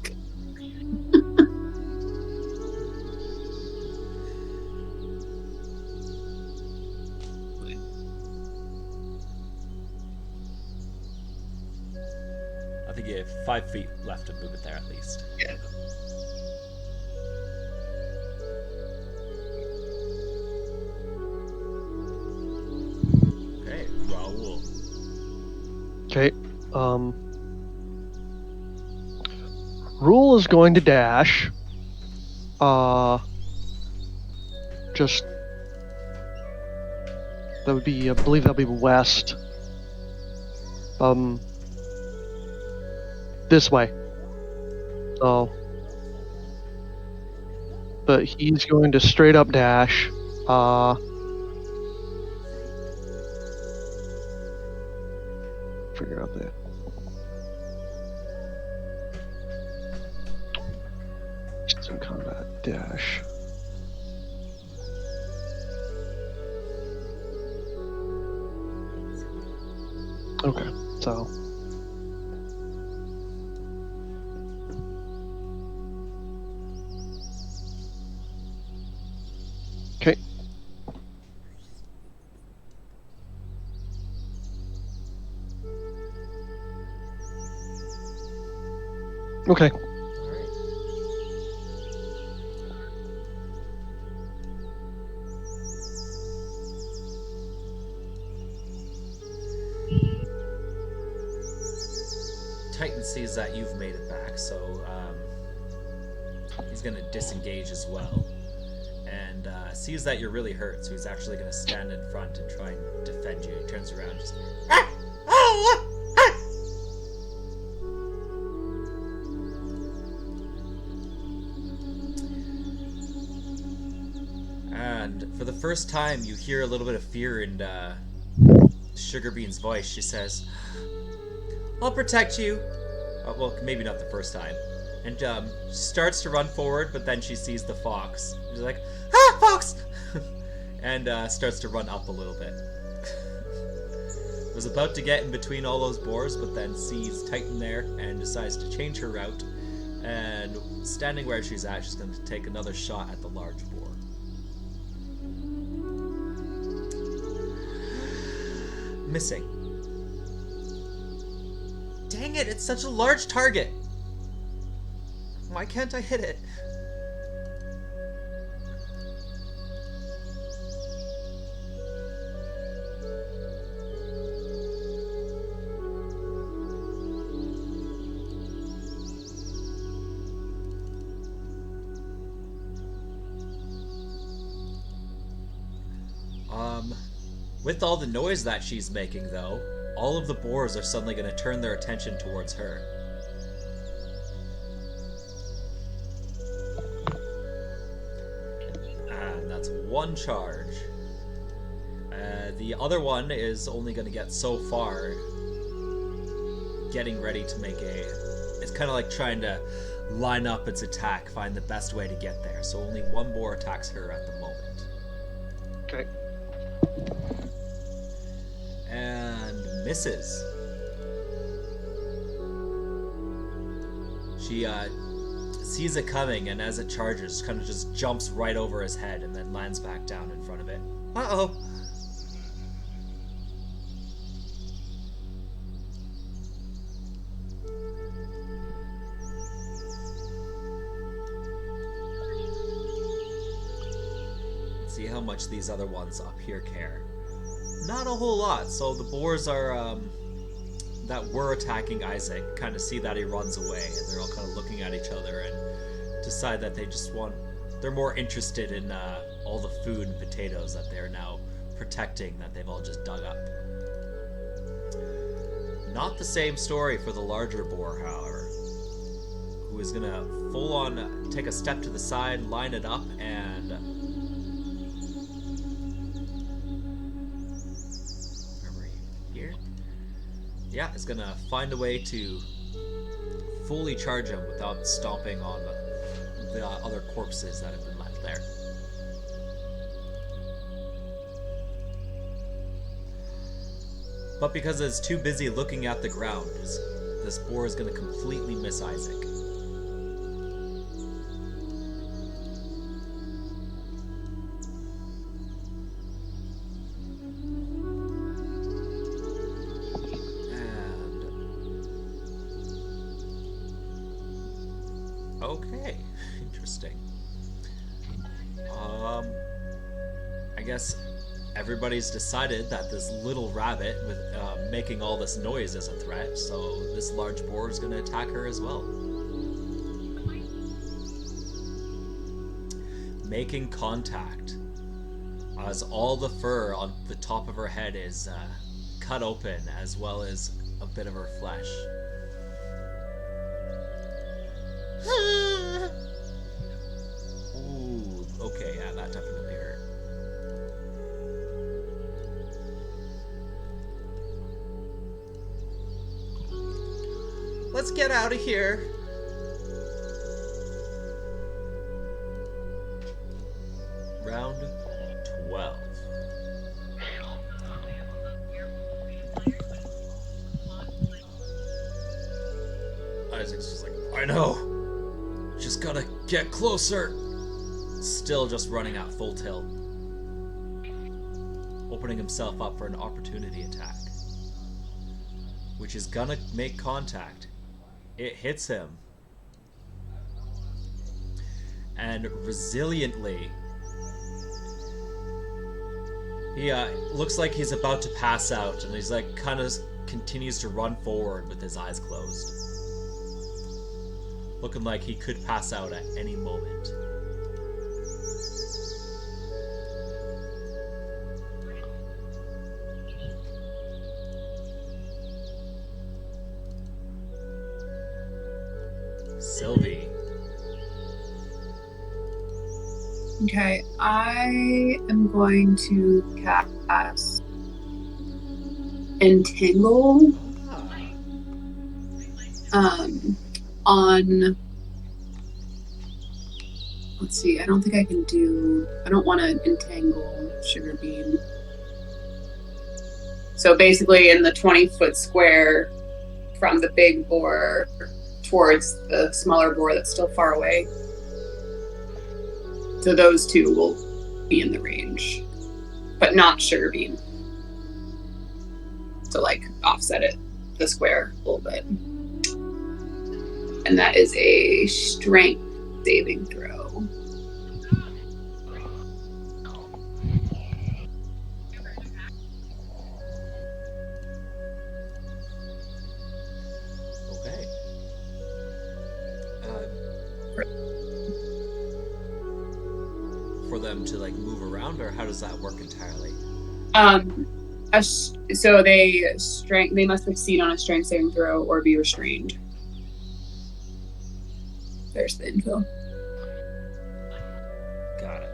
I think you have 5 feet left to move it there at least. Yeah. Rhul is going to dash. Just that would be, I believe that'll be west. This way. So, but he's going to straight up dash. Figure out that. Some combat dash. Okay, so. Okay. Okay. Titan sees that you've made it back, so he's going to disengage as well. And sees that you're really hurt, so he's actually going to stand in front and try and defend you. He turns around just... And for the first time, you hear a little bit of fear in Sugarbean's voice. She says, "I'll protect you." Well, maybe not the first time. And starts to run forward, but then she sees the fox. She's like, "Ah, fox!" and starts to run up a little bit. Was about to get in between all those boars, but then sees Titan there and decides to change her route. And standing where she's at, she's going to take another shot at the large boar. Missing. Dang it, it's such a large target. Why can't I hit it? With all the noise that she's making, though, all of the boars are suddenly going to turn their attention towards her. And that's one charge. The other one is only going to get so far, getting ready to make a... It's kind of like trying to line up its attack, find the best way to get there. So only one boar attacks her at the moment. Okay. And misses. She sees it coming, and as it charges, kind of just jumps right over his head and then lands back down in front of it. Uh-oh. Let's see how much these other ones up here care. Not a whole lot, so the boars are, that were attacking Isaac kind of see that he runs away, and they're all kind of looking at each other and decide that they just want... They're more interested in all the food and potatoes that they're now protecting that they've all just dug up. Not the same story for the larger boar, however, who is going to full-on take a step to the side, line it up, and... Yeah, is gonna find a way to fully charge him without stomping on the other corpses that have been left there. But because it's too busy looking at the ground, this boar is gonna completely miss Isaac. Okay, interesting. I guess everybody's decided that this little rabbit with making all this noise is a threat, so this large boar is going to attack her as well. Making contact as all the fur on the top of her head is cut open, as well as a bit of her flesh. Ooh, okay, yeah, that definitely hurt. Let's get out of here. Round 12. Isaac's just like, I know. Just gotta get closer. Still just running at full tilt. Opening himself up for an opportunity attack. Which is gonna make contact. It hits him. And resiliently, he looks like he's about to pass out, and he's like kind of continues to run forward with his eyes closed. Looking like he could pass out at any moment. Sylvie. Okay, I am going to cast Entangle on, let's see, I don't think I don't want to entangle Sugar Bean. So basically in the 20-foot square from the big boar towards the smaller boar that's still far away. So those two will be in the range, but not Sugar Bean. So like offset it, the square a little bit. And that is a strength saving throw. Okay. For them to like move around, or how does that work entirely? So they must succeed on a strength saving throw or be restrained. There's the info. Got it.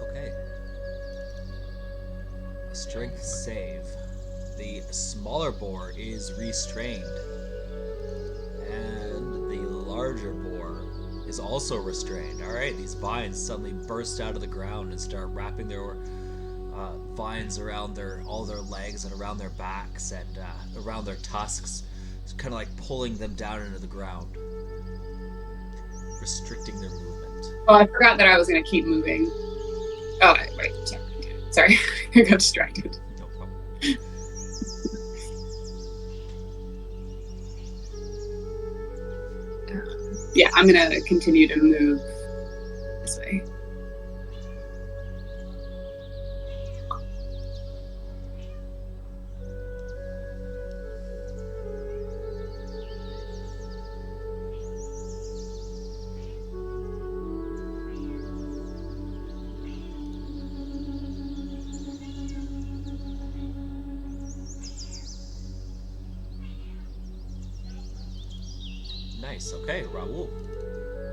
Okay. A strength save. The smaller boar is restrained, and the larger boar is also restrained. Alright, these vines suddenly burst out of the ground and start wrapping their vines around all their legs and around their backs and around their tusks. It's kind of like pulling them down into the ground, restricting their movement. Oh, I forgot that I was going to keep moving. Oh, right. Sorry. I got distracted. No problem. Yeah, I'm going to continue to move this way. Nice. Okay, Rhul.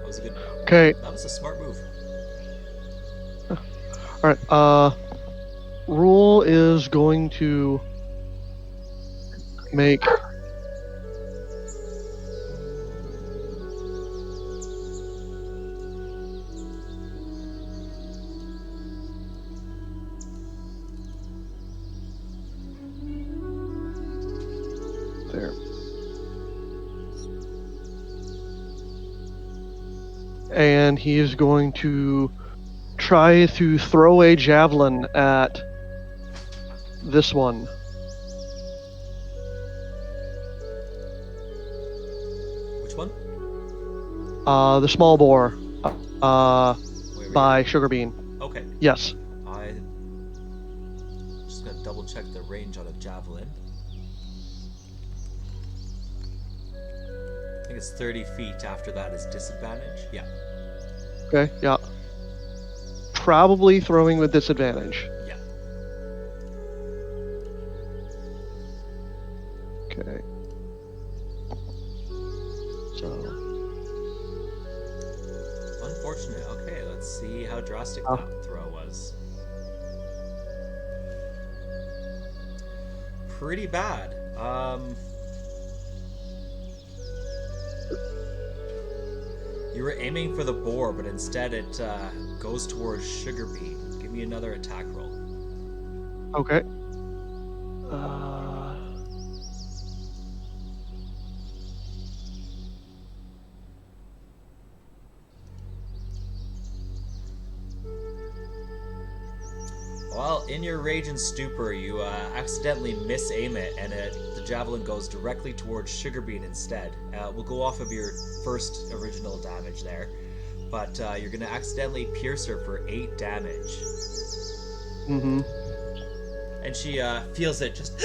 That was a good. Okay. That was a smart move. All right. Rhul is going to make there. and he is going to try to throw a javelin at this one. Which one? The small boar. Wait, By Sugarbean. Okay. Yes. I'm just gonna double check the range on a javelin. I think it's 30 feet. After that is disadvantage. Yeah. Okay, yeah. Probably throwing with disadvantage. Yeah. Okay. So. Unfortunate. Okay, let's see how drastic Oh. that throw was. Pretty bad. You were aiming for the boar, but instead it goes towards Sugarbean. Give me another attack roll. Okay. Well, in your rage and stupor, you accidentally misaim it, and the javelin goes directly towards Sugarbean instead. We'll go off of your first original damage there, but you're going to accidentally pierce her for 8 damage. Mm-hmm. And she feels it, just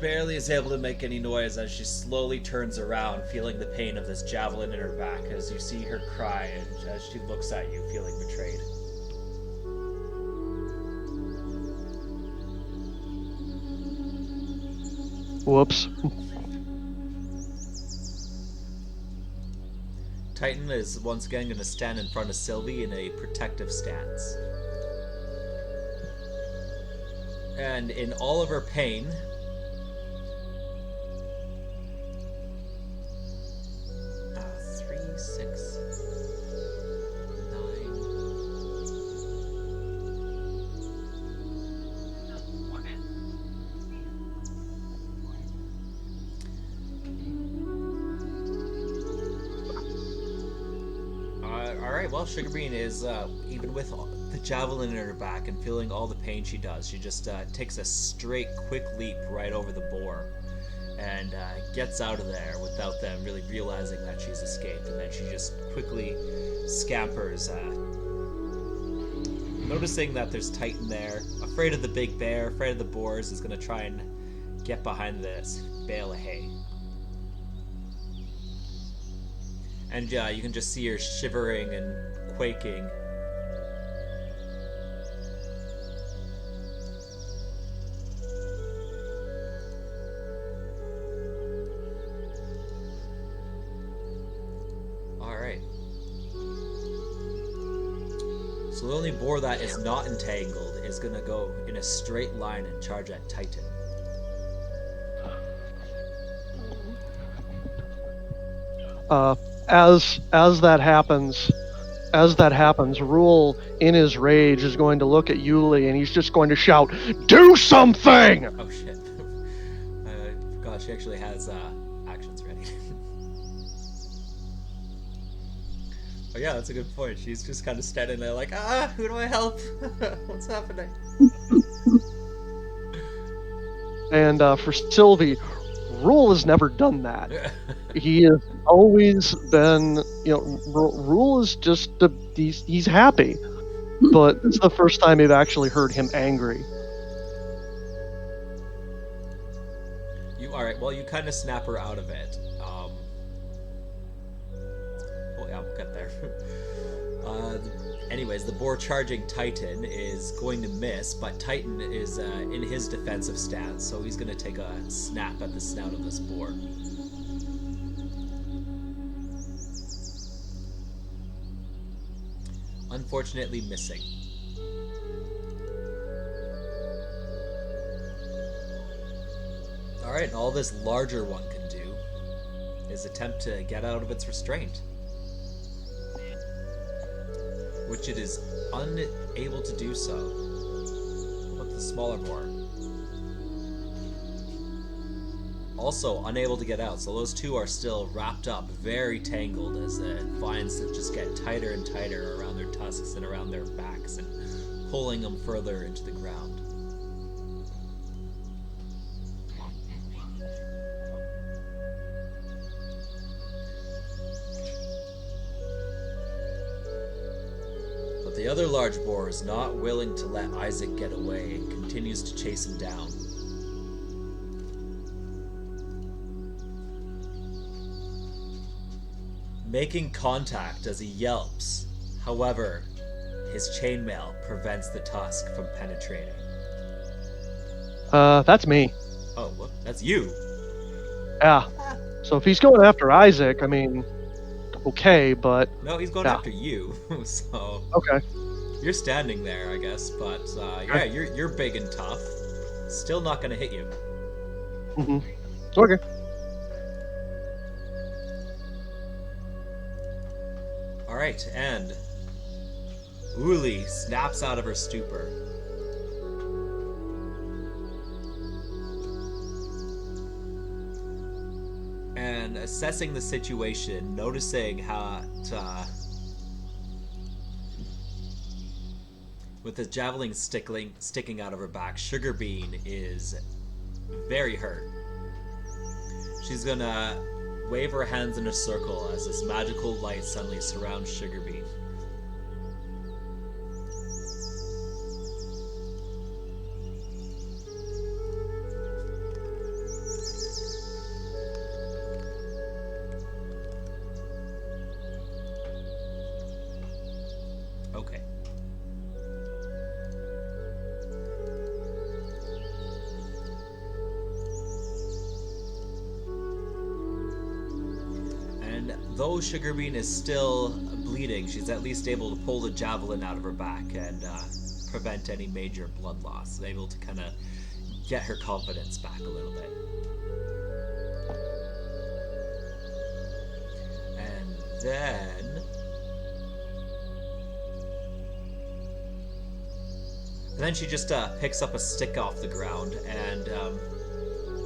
barely is able to make any noise as she slowly turns around, feeling the pain of this javelin in her back as you see her cry and as she looks at you, feeling betrayed. Whoops. Titan is once again going to stand in front of Sylvie in a protective stance. And in all of her pain, three, 6, 9. Alright, well, Sugarbean is, even with the javelin in her back and feeling all the pain she does, she just takes a straight, quick leap right over the boar and gets out of there without them really realizing that she's escaped. And then she just quickly scampers, noticing that there's Titan there, afraid of the big bear, afraid of the boars, is going to try and get behind this bale of hay. And you can just see her shivering and quaking. Alright. So the only boar that is not entangled is going to go in a straight line and charge at Titan. As that happens, Rhul, in his rage, is going to look at Yuli and he's just going to shout, "Do something!" Oh shit. God, she actually has actions ready. Oh yeah, that's a good point. She's just kind of standing there like, who do I help? What's happening? And for Sylvie, Rhul has never done that. He has always been, Rhul is just, he's happy. But it's the first time you've actually heard him angry. Alright, well, you kind of snap her out of it. Oh yeah, we'll get there. Anyways, the boar charging Titan is going to miss, but Titan is in his defensive stance, so he's going to take a snap at the snout of this boar. Unfortunately missing. Alright, and all this larger one can do is attempt to get out of its restraint, which it is unable to do so. What about the smaller boar? also unable to get out. So those two are still wrapped up, very tangled, as the vines just get tighter and tighter around their tusks and around their backs and pulling them further into the ground. But the other large boar is not willing to let Isaac get away and continues to chase him down. Making contact as he yelps. However, his chainmail prevents the tusk from penetrating. That's me. Oh, what? That's you. Yeah. So if he's going after Isaac, I mean, okay, but No, he's going Yeah. after you. So okay. you're standing there, I guess. But yeah, you're big and tough. Still not gonna hit you. Okay. All right, and Uli snaps out of her stupor. And assessing the situation, noticing how with the javelin sticking out of her back, Sugarbean is very hurt. She's gonna wave her hands in a circle as this magical light suddenly surrounds Sugarbean. Okay. And though Sugarbean is still bleeding, she's at least able to pull the javelin out of her back and prevent any major blood loss. Able to kind of get her confidence back a little bit. And then she just picks up a stick off the ground and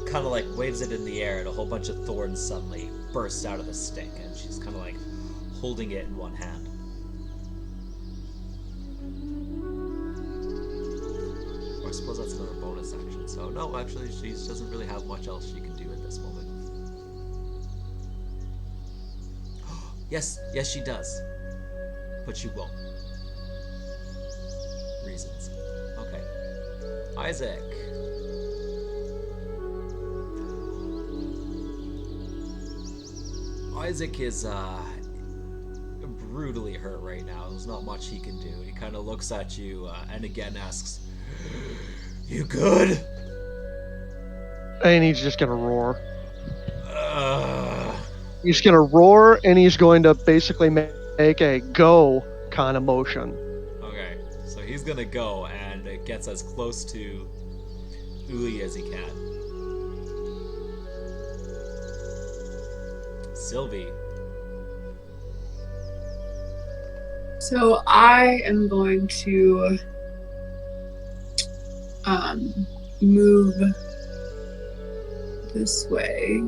kind of like waves it in the air, and a whole bunch of thorns suddenly burst out of the stick, and she's kind of like holding it in one hand. Or I suppose that's another bonus action. So no, actually, she doesn't really have much else she can do at this moment. Yes, she does, but she won't. Reasons. Okay. Isaac. Isaac is brutally hurt right now. There's not much he can do. He kind of looks at you and again asks, "You good?" And he's just gonna roar. Uh, He's gonna roar, and he's going to basically make a go kind of motion. okay, so he's gonna go and it gets as close to Uli as he can. Sylvie. So I am going to move this way.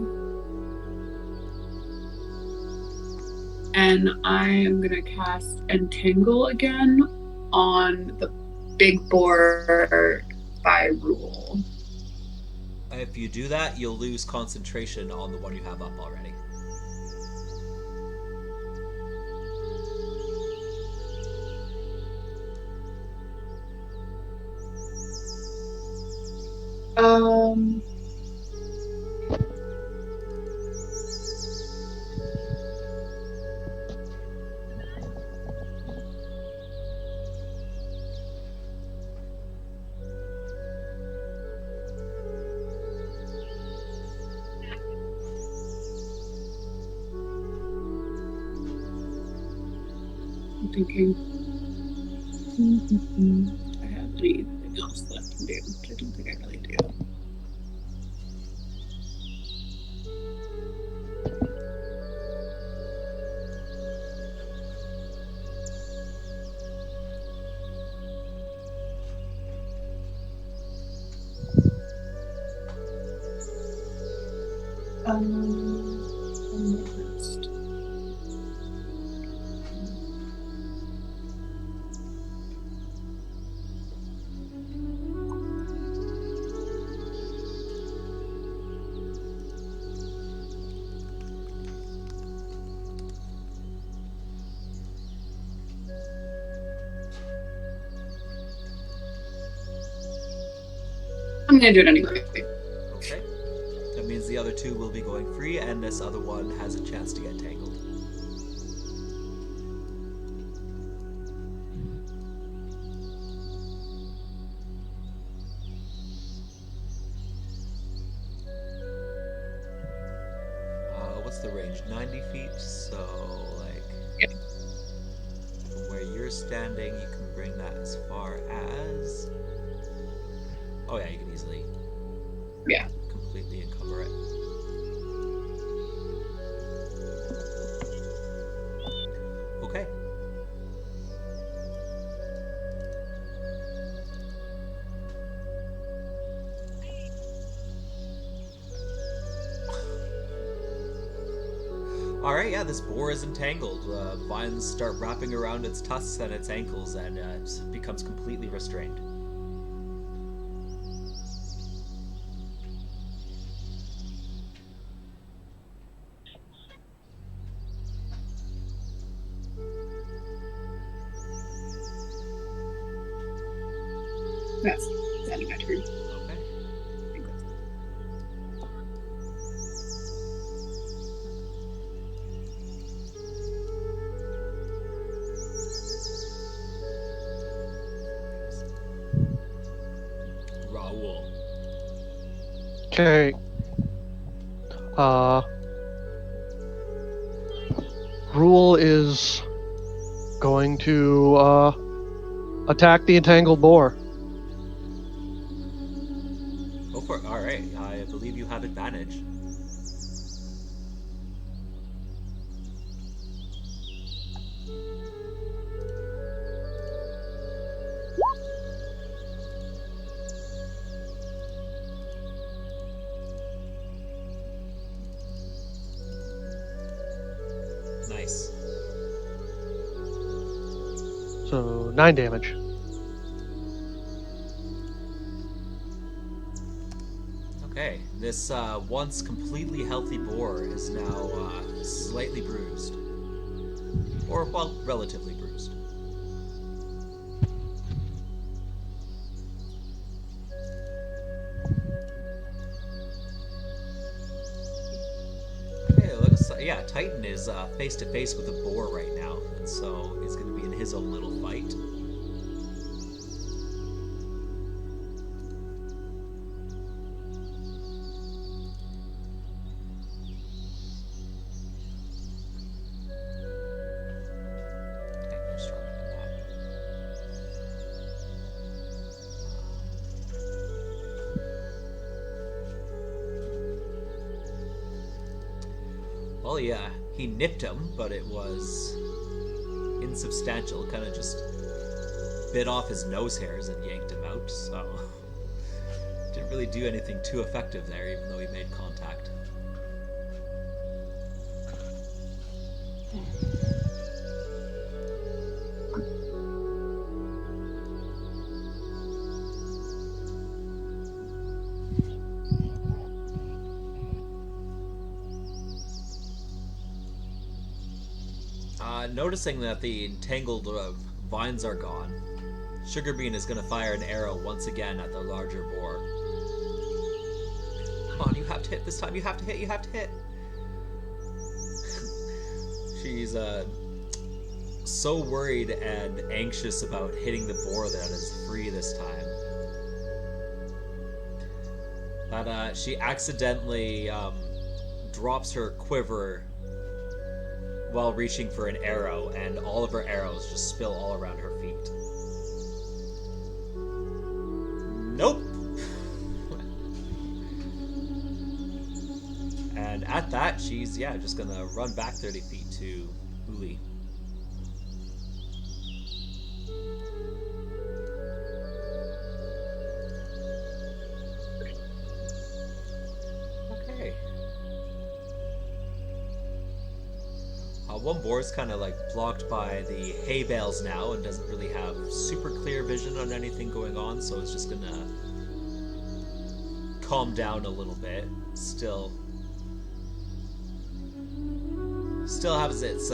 And I am going to cast Entangle again on the big boar by rule. If you do that, you'll lose concentration on the one you have up already. I'm thinking, I have anything else left to do, which I don't think I really do. First. I'm gonna do it anyway. Okay. That means the other two will be going free, and this other one has a chance to get tangled. What's the range? 90 feet, so like Yep. from where you're standing, you can bring that as far as. Oh yeah, you can easily. Yeah. Completely encumber it. Okay. Alright, yeah, this boar is entangled. Vines start wrapping around its tusks and its ankles, and it becomes completely restrained. That's my turn. Okay. Rhul. Okay. Rhul is going to attack the entangled boar. Go for it. Alright, I believe you have advantage. Nice. So 9 damage. Okay, this once completely healthy boar is now slightly bruised. Or, well, relatively bruised. Okay, it looks like, yeah, Titan is face to face with a boar right now, and so he's going to be in his own little fight. Okay, you're stronger than that. Well, yeah, he nipped him, but it was insubstantial. Kind of just bit off his nose hairs and yanked him out, so didn't really do anything too effective there, even though he made contact. Noticing that the entangled vines are gone, Sugarbean is going to fire an arrow once again at the larger boar. Come on, you have to hit this time. You have to hit. You have to hit. She's so worried and anxious about hitting the boar that is free this time that she accidentally drops her quiver while reaching for an arrow, and all of her arrows just spill all around her feet. Nope! And at that, she's, yeah, just gonna run back 30 feet to Uli. Okay. One boar is kind of like blocked by the hay bales now and doesn't really have super clear vision on anything going on, so it's just gonna calm down a little bit. Still has its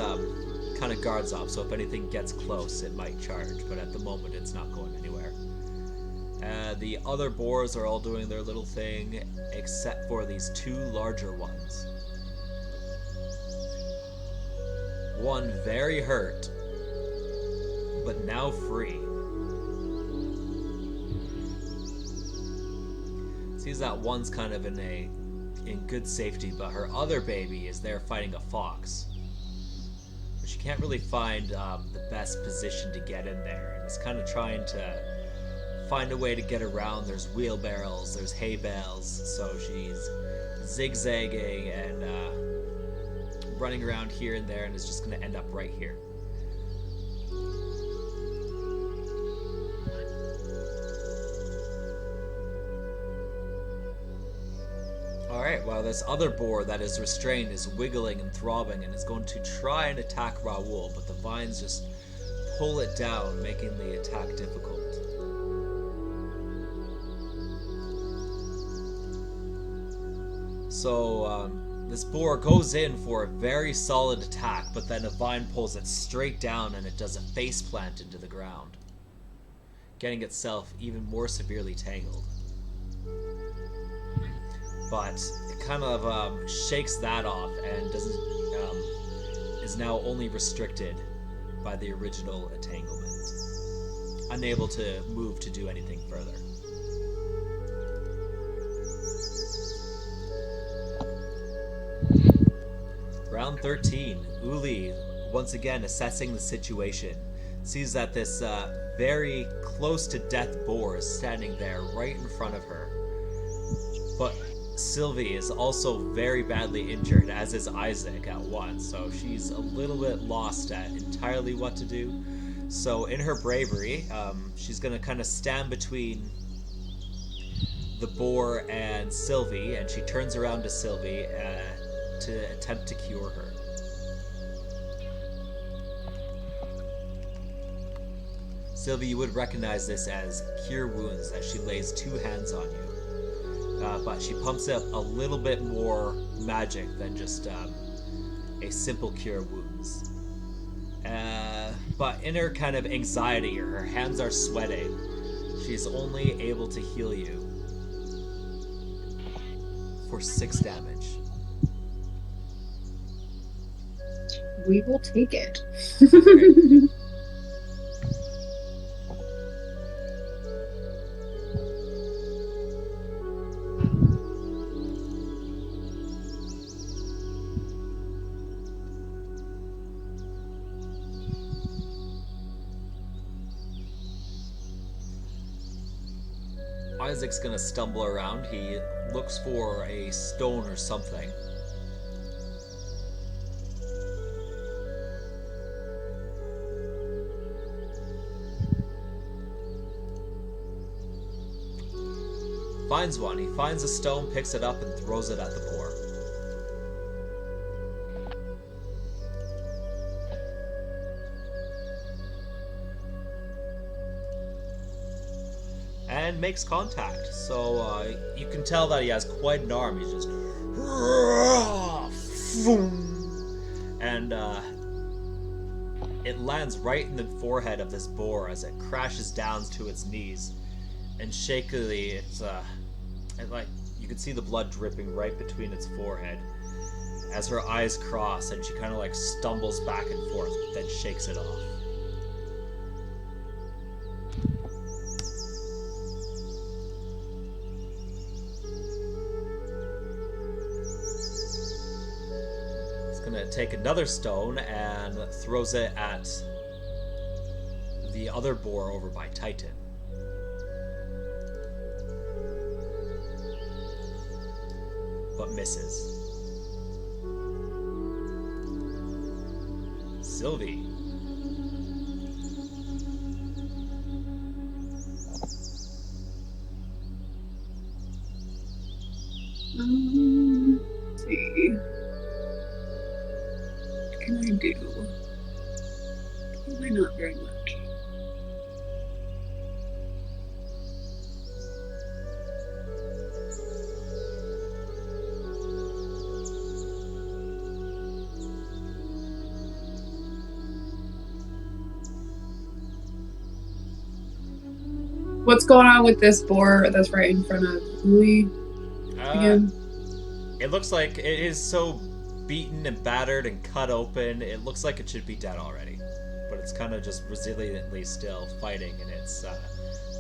kind of guards off, so if anything gets close, it might charge, but at the moment it's not going anywhere. The other boars are all doing their little thing, except for these two larger ones. One very hurt, but now free. Sees that one's kind of in good safety, but her other baby is there fighting a fox. But she can't really find the best position to get in there, and is kind of trying to find a way to get around. There's wheelbarrows, there's hay bales, so she's zigzagging and running around here and there, and is just going to end up right here. Alright, well, this other boar that is restrained is wiggling and throbbing and is going to try and attack Rhul, but the vines just pull it down, making the attack difficult. So, this boar goes in for a very solid attack, but then a vine pulls it straight down and it does a face plant into the ground, getting itself even more severely tangled. But it kind of shakes that off and is now only restricted by the original entanglement, unable to move to do anything further. Round 13, Uli, once again assessing the situation, sees that this very close to death boar is standing there right in front of her. But Sylvie is also very badly injured, as is Isaac at once, so she's a little bit lost at entirely what to do. So in her bravery, she's going to kind of stand between the boar and Sylvie, and she turns around to Sylvie to attempt to cure her. Sylvie, you would recognize this as Cure Wounds, as she lays two hands on you. But she pumps up a little bit more magic than just a simple Cure Wounds. But in her kind of anxiety, or her hands are sweating, she's only able to heal you for 6 damage. We will take it. Okay. Isaac's gonna stumble around. He looks for a stone or something. Finds one. He finds a stone, picks it up, and throws it at the boar. And makes contact. So you can tell that he has quite an arm. He's just... And it lands right in the forehead of this boar as it crashes down to its knees. And shakily, it's like you can see the blood dripping right between its forehead as her eyes cross, and she kind of like stumbles back and forth, but then shakes it off. It's gonna take another stone and throws it at the other boar over by Titan. But misses. Sylvie. Let's see. What can I do? Probably not very much. What's going on with this boar that's right in front of Louis again? It looks like it is so beaten and battered and cut open. It looks like it should be dead already, but it's kind of just resiliently still fighting in its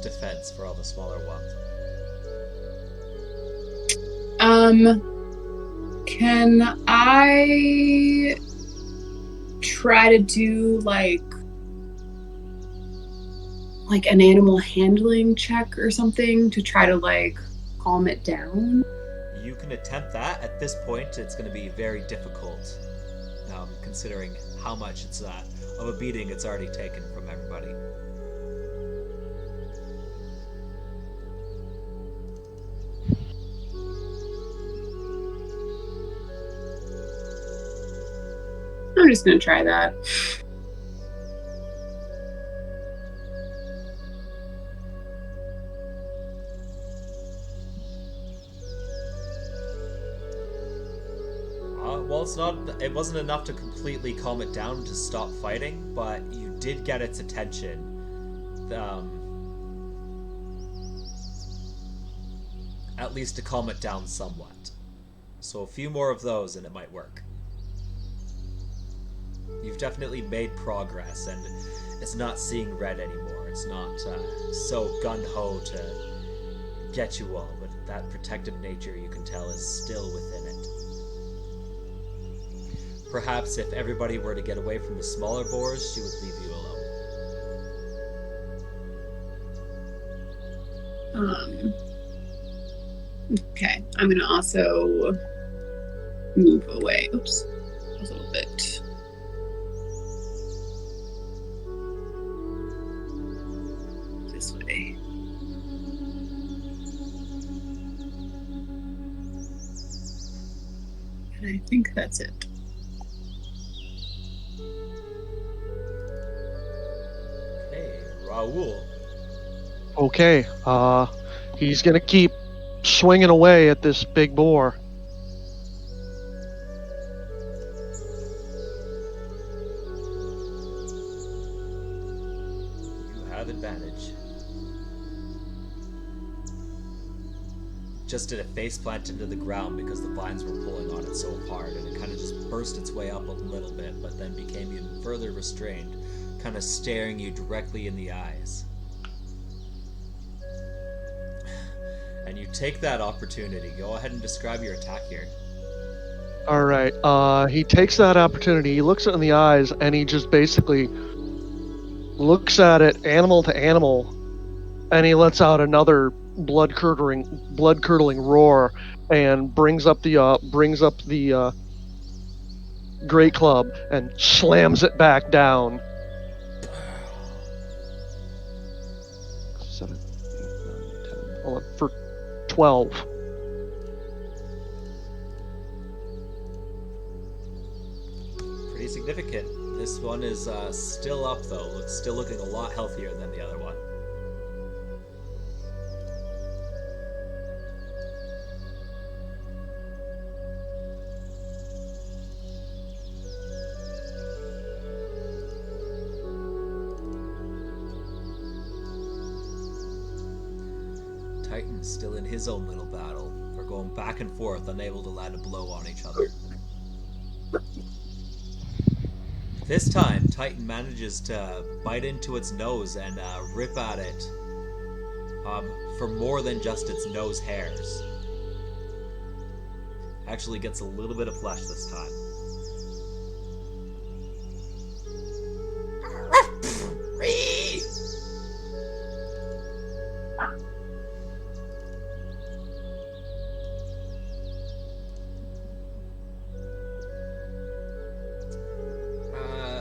defense for all the smaller ones. Can I try to do like an animal handling check or something to try to like calm it down? You can attempt that. At this point, it's going to be very difficult, considering how much it's of a beating it's already taken from everybody. I'm just gonna try that. Well, it wasn't enough to completely calm it down to stop fighting, but you did get its attention. At least to calm it down somewhat. So a few more of those and it might work. You've definitely made progress, and it's not seeing red anymore. It's not so gun-ho to get you all, but that protective nature, you can tell, is still within it. Perhaps if everybody were to get away from the smaller boars, she would leave you alone. Okay, I'm gonna also move away. Oops, a little bit. This way. And I think that's it. Rhul. Okay, he's gonna keep swinging away at this big boar. You have advantage. Just did a face plant into the ground because the vines were pulling on it so hard, and it kind of just burst its way up a little bit, but then became even further restrained, kind of staring you directly in the eyes. And you take that opportunity. Go ahead and describe your attack here. All right. He takes that opportunity. He looks it in the eyes, and he just basically looks at it, animal to animal, and he lets out another blood-curdling roar, and brings up the great club and slams it back down. 7, 8, 9, 10, 11, for 12. Pretty significant. This one is still up, though. It's still looking a lot healthier than the other one. Titan's still in his own little battle. They're going back and forth, unable to land a blow on each other. This time, Titan manages to bite into its nose and rip at it for more than just its nose hairs. Actually gets a little bit of flesh this time.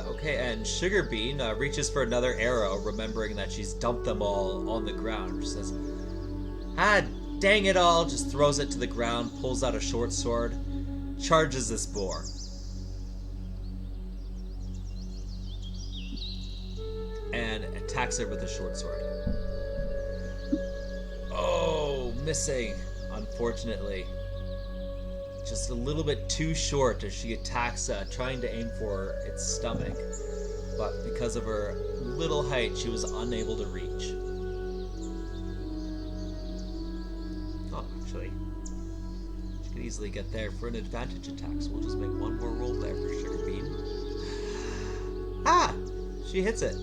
Okay, and Sugar Bean reaches for another arrow, remembering that she's dumped them all on the ground. She says, "Ah, dang it all," just throws it to the ground, pulls out a short sword, charges this boar. and attacks her with a short sword. Oh, missing, unfortunately. Just a little bit too short as she attacks, trying to aim for its stomach. But because of her little height, she was unable to reach. Oh, actually, she could easily get there for an advantage attack, so we'll just make one more roll there for Sugar Bean. Ah! She hits it.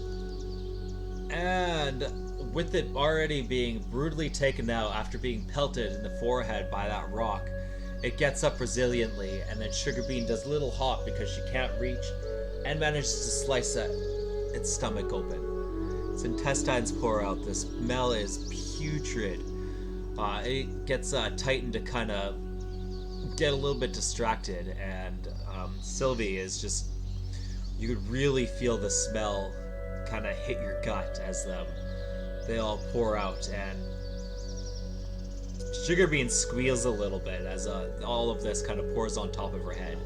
And with it already being brutally taken out after being pelted in the forehead by that rock, it gets up resiliently, and then Sugar Bean does a little hop because she can't reach, and manages to slice its stomach open. Its intestines pour out. The smell is putrid. It gets tightened to kind of get a little bit distracted, and Sylvie is just... You could really feel the smell kind of hit your gut as they all pour out, and Sugar Bean squeals a little bit as all of this kind of pours on top of her head.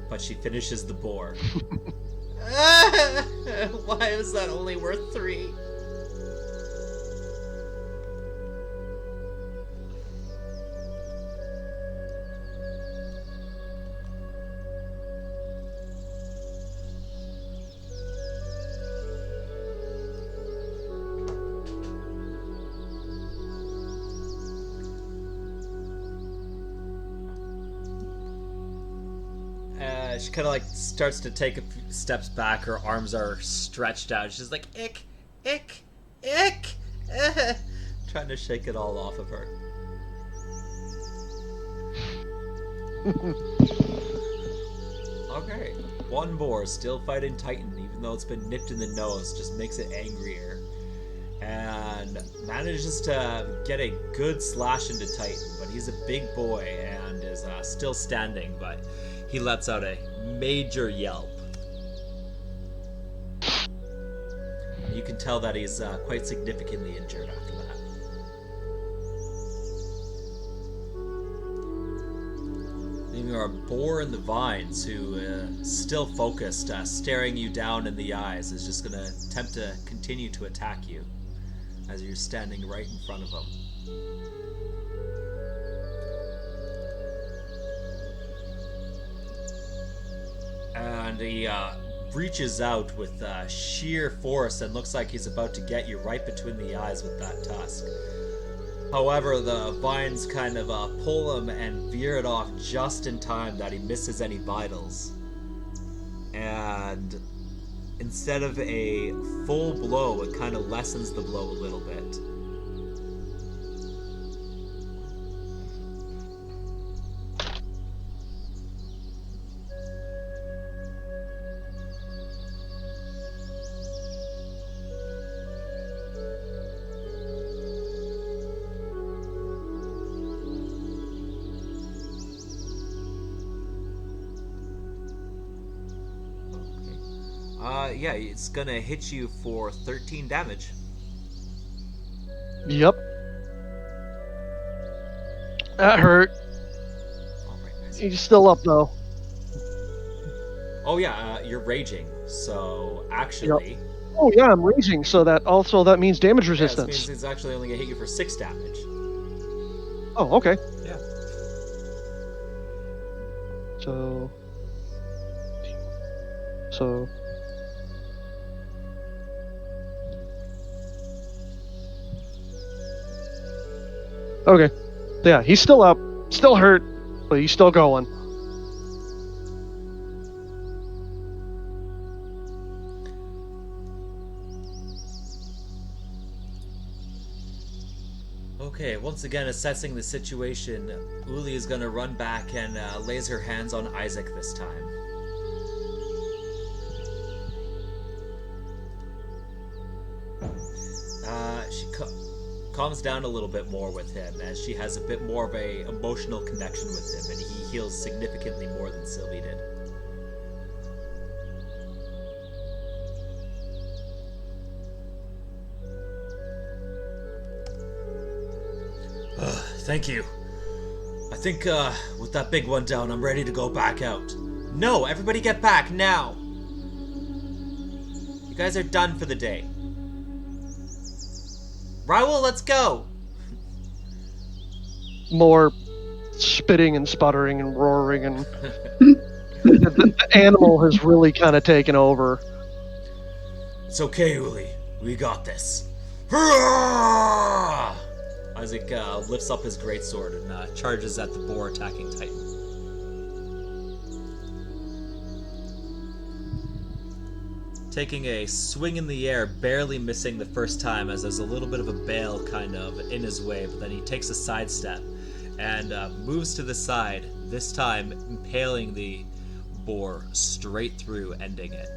But she finishes the boar. Why is that only worth 3? She kind of like starts to take a few steps back. Her arms are stretched out. She's like, ick, ick, ick, trying to shake it all off of her. Okay, one boar still fighting Titan, even though it's been nipped in the nose, just makes it angrier. And manages to get a good slash into Titan, but he's a big boy and is still standing, but he lets out a major yelp. You can tell that he's quite significantly injured after that. Leaving our boar in the vines, who is still focused, staring you down in the eyes, is just going to attempt to continue to attack you as you're standing right in front of him. And he reaches out with sheer force and looks like he's about to get you right between the eyes with that tusk. However, the vines kind of pull him and veer it off just in time that he misses any vitals. And instead of a full blow, it kind of lessens the blow a little bit. Yeah, it's gonna hit you for 13 damage. Yep. That hurt. Alright, nice. He's still up though. Oh yeah, you're raging, so actually... Yep. Oh yeah, I'm raging, so that means damage Yeah, resistance. this means it's actually only gonna hit you for 6 damage. Oh, okay. Yeah. So... Okay. Yeah, he's still up, still hurt, but he's still going. Okay, once again assessing the situation, Uli is gonna run back and lays her hands on Isaac this time. She calms down a little bit more with him as she has a bit more of a emotional connection with him, and he heals significantly more than Sylvie did. Thank you. I think with that big one down, I'm ready to go back out. No, everybody get back now! You guys are done for the day. Rhul, let's go! More spitting and sputtering and roaring, and the animal has really kind of taken over. It's okay, Uli. We got this. Hurrah! Isaac lifts up his greatsword and charges at the boar attacking Titan. Taking a swing in the air, barely missing the first time as there's a little bit of a bale kind of in his way, but then he takes a sidestep and moves to the side, this time impaling the boar straight through, ending it.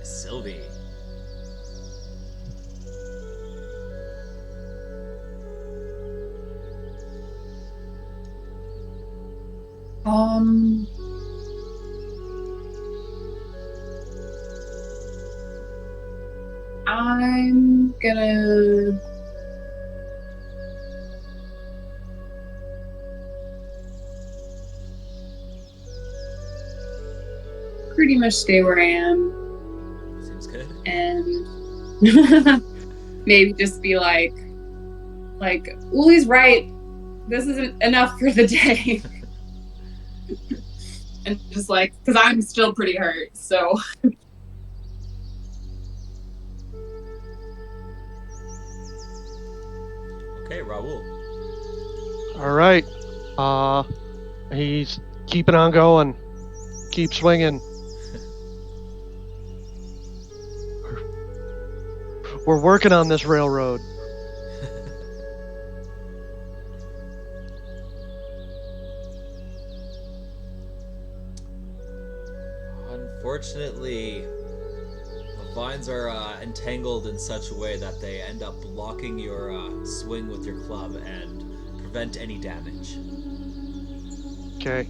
Sylvie. I'm gonna pretty much stay where I am Seems good. and maybe just be like, Uli's right. This isn't enough for the day. And just like, because I'm still pretty hurt, so. Okay, Rhul. All right. He's keeping on going. Keep swinging. We're working on this railroad. Unfortunately, the vines are entangled in such a way that they end up blocking your swing with your club and prevent any damage. Okay.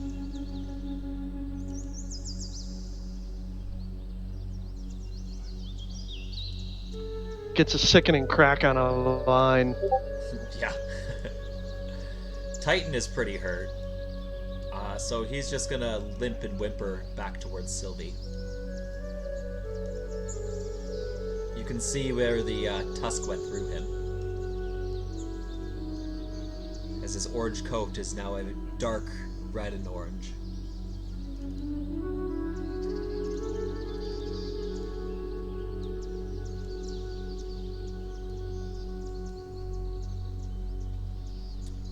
Gets a sickening crack on a vine. Yeah. Titan is pretty hurt. So he's just gonna limp and whimper back towards Sylvie. You can see where the tusk went through him. As his orange coat is now a dark red and orange.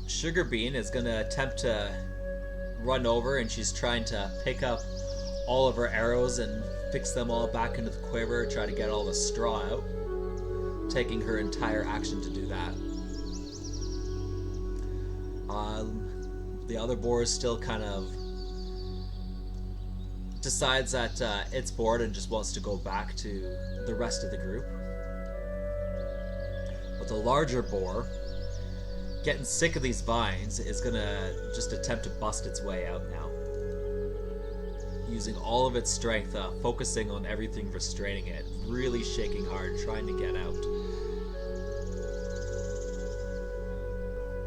Sugarbean is gonna attempt to run over, and she's trying to pick up all of her arrows and fix them all back into the quiver, try to get all the straw out, taking her entire action to do that. The other boar is still kind of decides that it's bored and just wants to go back to the rest of the group. But the larger boar, getting sick of these vines, is gonna just attempt to bust its way out now. Using all of its strength, focusing on everything restraining it, really shaking hard, trying to get out.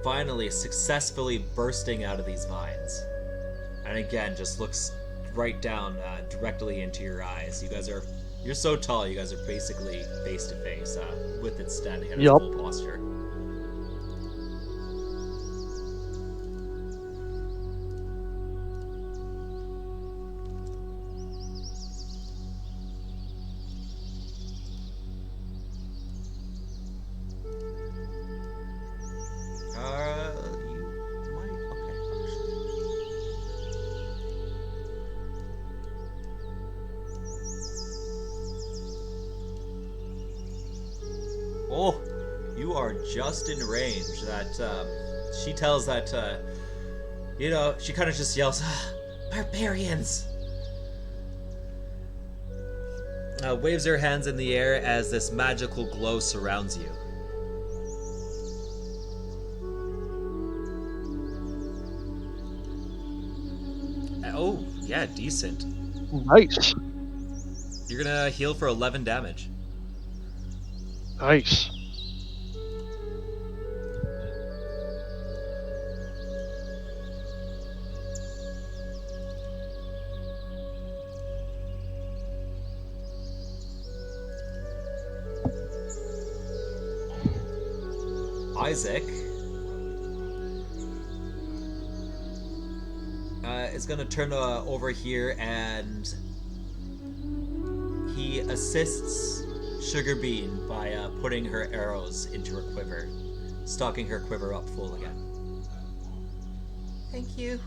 Finally, successfully bursting out of these vines. And again, just looks right down directly into your eyes. You're so tall, you guys are basically face to face with it standing at its Yup. full posture. You might. Okay, actually. Oh, you are just in range. That she tells that she kind of just yells, "Barbarians!" Waves her hands in the air as this magical glow surrounds you. Yeah, decent. Nice. You're gonna heal for 11 damage. Nice. Isaac is gonna turn over here and he assists Sugar Bean by putting her arrows into her quiver, stocking her quiver up full again. Thank you.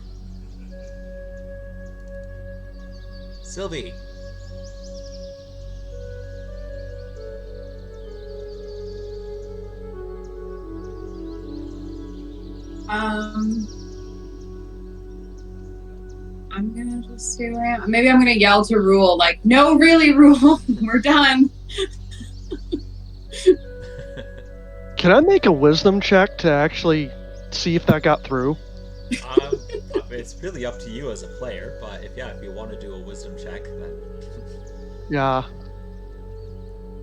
Sylvie. I'm gonna just stay where I am. Maybe I'm gonna yell to Rhul, like, no, really, Rhul, we're done. Can I make a wisdom check to actually see if that got through? It's really up to you as a player, but if you want to do a wisdom check, then Yeah.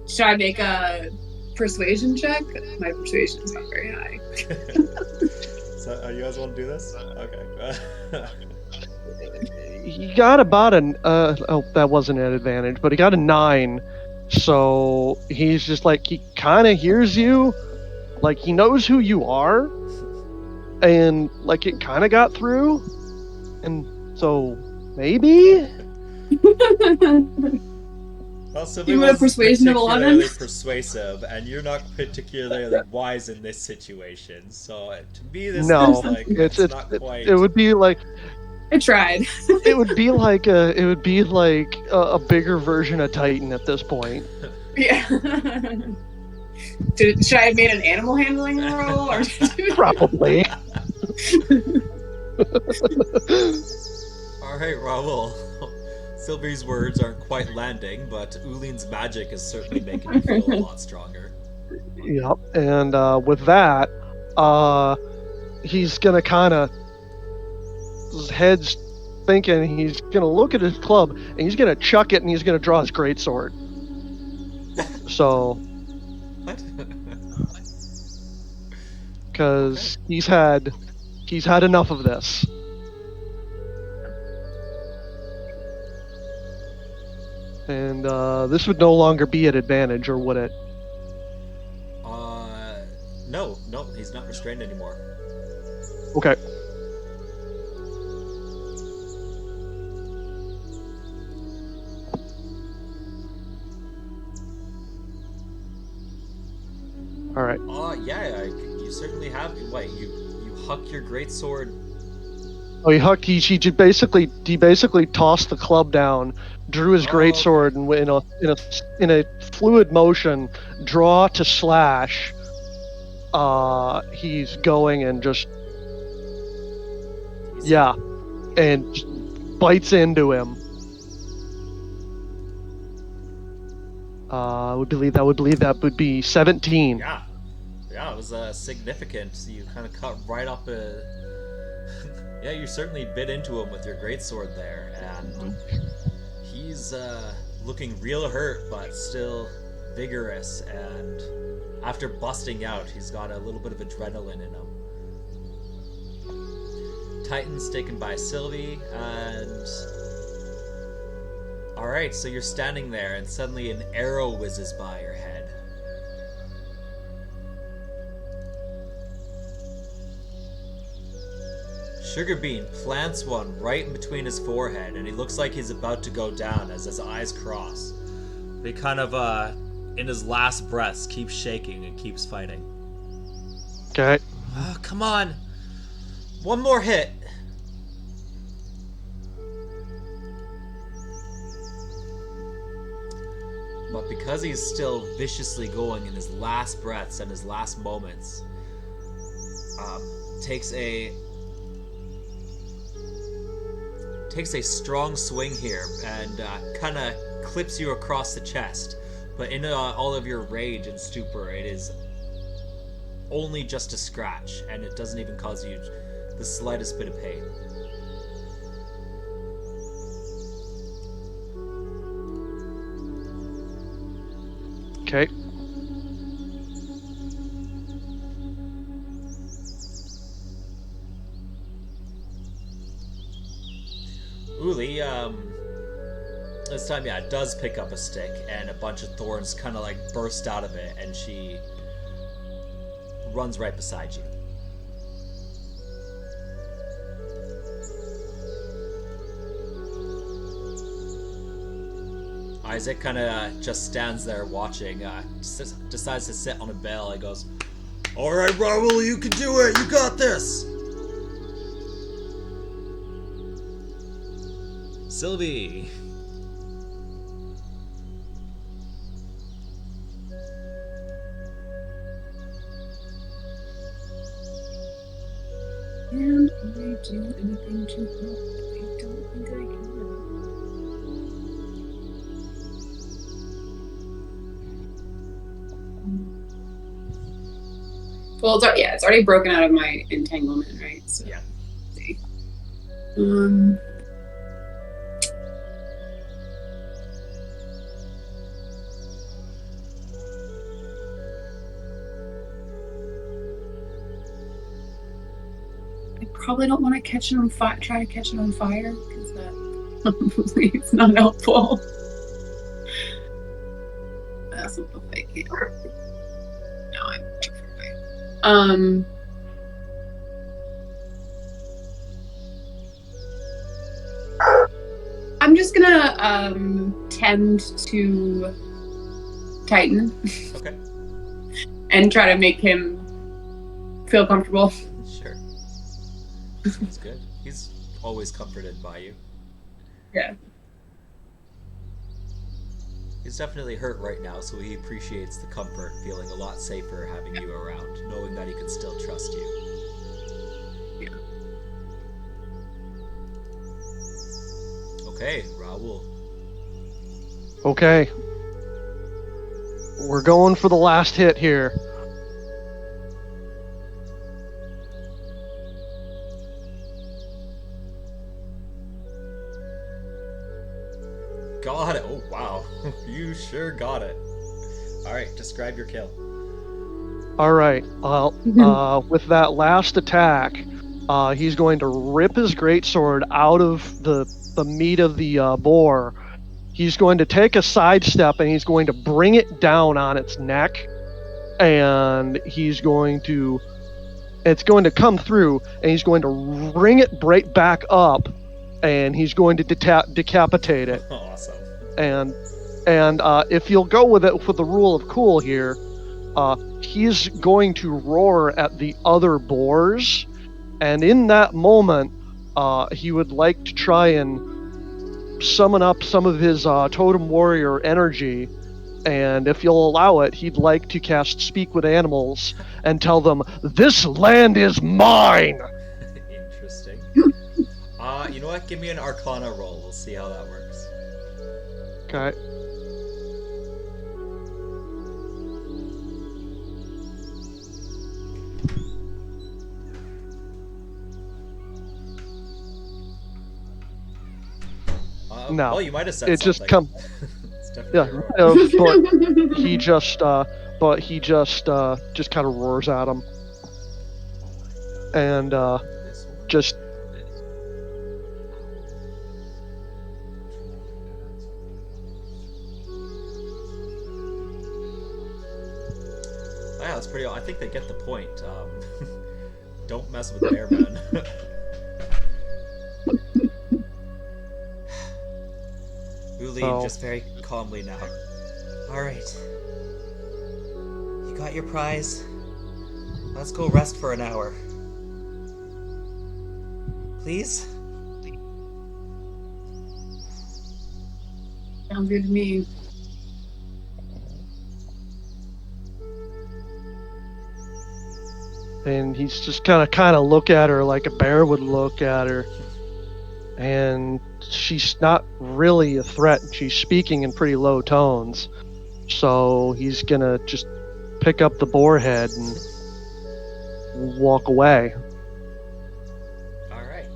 Should I make a persuasion check? My persuasion is not very high. So, you guys want to do this? Okay. He got about an oh, that wasn't an advantage, but he got a 9. So he's just like, he kind of hears you, like he knows who you are, and like it kind of got through, and so maybe. Well, Sylvie You want a was persuasion of 11? particularly persuasive, and you're not particularly wise in this situation. So to me, this No, looks like it's not quite. it would be like I tried. it would be like a bigger version of Titan at this point. Yeah. Should I have made an animal handling roll? Or Probably. All right, Raoul. Sylvie's words aren't quite landing, but Ulin's magic is certainly making me feel a lot stronger. Yep. And with that, he's gonna kind of, his head's thinking, he's gonna look at his club and he's gonna chuck it and he's gonna draw his greatsword. So, What? because he's had enough of this. And this would no longer be an advantage, or would it? No, he's not restrained anymore. Okay. All right. Yeah, you certainly have. Wait, you huck your greatsword. Oh, he hucked. He basically tossed the club down, drew his greatsword, and in a fluid motion, draw to slash. He's going and just and bites into him. I would believe that would be 17. Yeah, it was significant. So you kind of cut right up a. Yeah, you certainly bit into him with your greatsword there, and he's looking real hurt, but still vigorous. And after busting out, he's got a little bit of adrenaline in him. Titan's taken by Sylvie, and all right, so you're standing there, and suddenly an arrow whizzes by your head. Sugar Bean plants one right in between his forehead, and he looks like he's about to go down as his eyes cross. But he kind of, in his last breaths, keeps shaking and keeps fighting. Okay. Oh, come on! One more hit! But because he's still viciously going in his last breaths and his last moments, takes a strong swing here and kind of clips you across the chest. But in all of your rage and stupor, it is only just a scratch, and it doesn't even cause you the slightest bit of pain. Okay. Uli, this time, yeah, it does pick up a stick, and a bunch of thorns kind of like burst out of it, and she runs right beside you. Isaac kind of just stands there watching, decides to sit on a bell. He goes, "Alright, Rhul, you can do it! You got this!" Sylvie. Can I do anything to help? I don't think I can. Well, it's already broken out of my entanglement, right? So, Yeah. let's see. I probably don't want to catch it on fire. Try to catch it on fire because that probably is not helpful. That's not the I can't. No, I'm too far away. I'm just gonna tend to Titan. Okay. And try to make him feel comfortable. Sure. That's good. He's always comforted by you. Yeah. He's definitely hurt right now, so he appreciates the comfort, feeling a lot safer having you around, knowing that he can still trust you. Yeah. Okay, Rhul. Okay. We're going for the last hit here. Got it. Oh, wow. You sure got it. Alright, describe your kill. Alright, with that last attack, he's going to rip his greatsword out of the meat of the boar. He's going to take a sidestep and he's going to bring it down on its neck, and it's going to come through, and he's going to bring it right back up, and he's going to decapitate it. Awesome. And if you'll go with it for the rule of cool here, he's going to roar at the other boars, and in that moment, he would like to try and summon up some of his totem warrior energy, and if you'll allow it, he'd like to cast Speak with Animals and tell them, "This land is mine!" Interesting. You know what? Give me an Arcana roll. We'll see how that works. Okay. No. Well, you might have said it something. just come. It's Yeah, definitely wrong. but he just kind of roars at him, and This one? just Yeah, that's pretty. I think they get the point. Don't mess with Bearman. Uli, Oh. just very calmly now. Alright. You got your prize. Let's go rest for an hour. Please? Sounds good to me. and he's just kind of look at her like a bear would look at her, and she's not really a threat. She's speaking in pretty low tones, so he's gonna just pick up the boar head and walk away. Alright.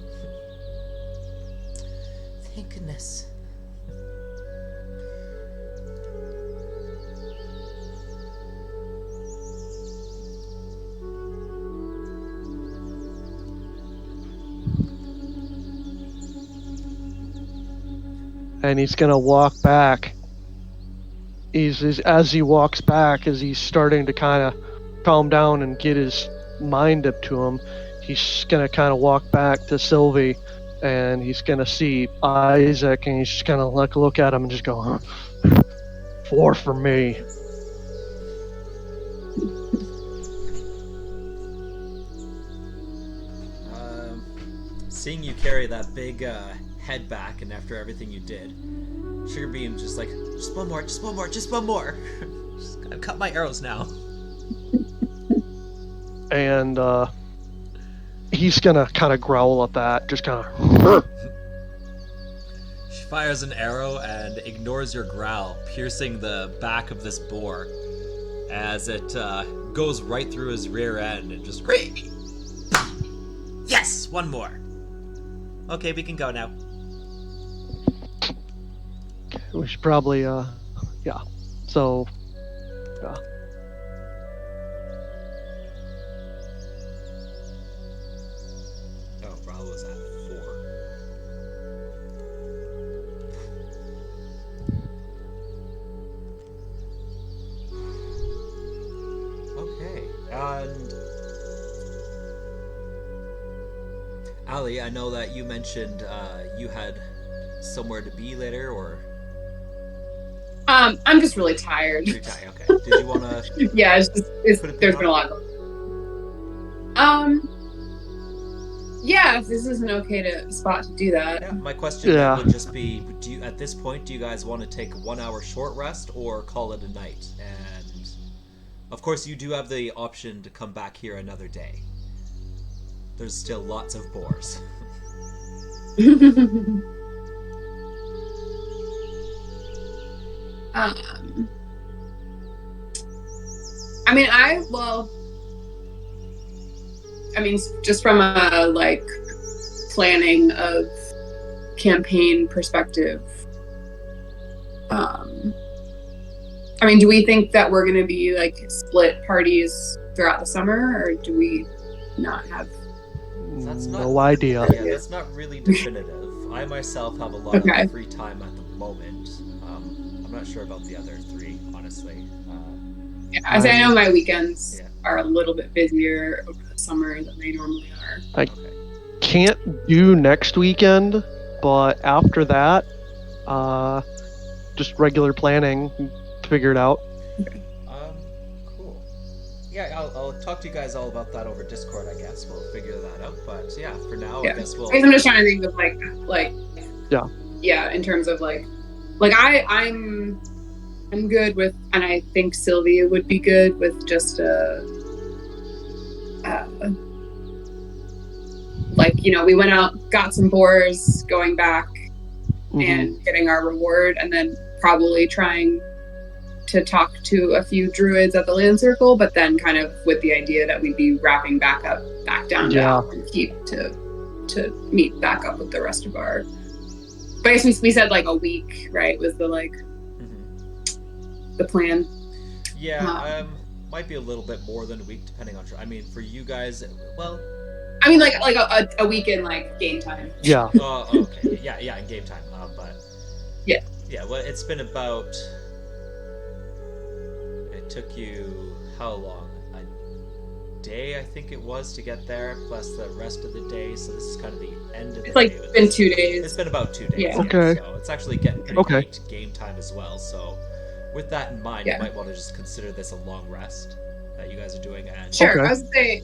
Thank goodness. and he's gonna walk back. As he walks back, as he's starting to kind of calm down and get his mind up to him, he's gonna kind of walk back to Sylvie, and he's gonna see Isaac, and he's just gonna look at him and just go, 4 for me. Seeing you carry that big head back, and after everything you did, Sugarbeam just like, just one more, just one more, just one more. I've cut my arrows now. And he's gonna kind of growl at that, just kind of. She fires an arrow and ignores your growl, piercing the back of this boar as it goes right through his rear end and just. Yes, one more. Okay, we can go now. We should probably, yeah. So, yeah. Oh, Rhul was at 4. Okay, and Ali, I know that you mentioned you had somewhere to be later, or I'm just really tired. you're tired. Okay, did you want to? Yeah, it's just there's been a lot going on. Yeah, if this is an okay spot to do that. Yeah, my question then would just be: do you, at this point, do you guys want to take a 1 hour short rest or call it a night? And of course, you do have the option to come back here another day. There's still lots of boars. I mean, just from a like planning of campaign perspective, I mean, do we think that we're going to be like split parties throughout the summer, or do we not have? That's no idea. Yeah, that's not really definitive. I myself have a lot of free time at the moment. I'm not sure about the other 3, honestly. Yeah, I know my weekends are a little bit busier over the summer than they normally are. I can't do next weekend, but after that, just regular planning, figure it out. Okay. Cool. Yeah, I'll talk to you guys all about that over Discord, I guess. We'll figure that out. But yeah, for now, I guess we'll. I'm just trying to think of like. Yeah, in terms of like I'm good with, and I think Sylvia would be good with just we went out, got some boars, going back and getting our reward, and then probably trying to talk to a few druids at the land circle, but then kind of with the idea that we'd be wrapping back down and keep to meet back up with the rest of our. But I guess we said like a week, right? Was the the plan. Yeah, might be a little bit more than a week, depending on. I mean, for you guys, well. I mean, like a week in like game time. Yeah. Okay. Yeah, in game time. But. Yeah. Yeah. Well, it's been about. It took you how long? A day, I think it was, to get there, plus the rest of the day. So this is kind of the end of the day. It's been 2 days. It's been about 2 days. Yeah. Okay. So it's actually getting pretty late game time as well. So. With that in mind, you might want to just consider this a long rest that you guys are doing. And sure, I was gonna say,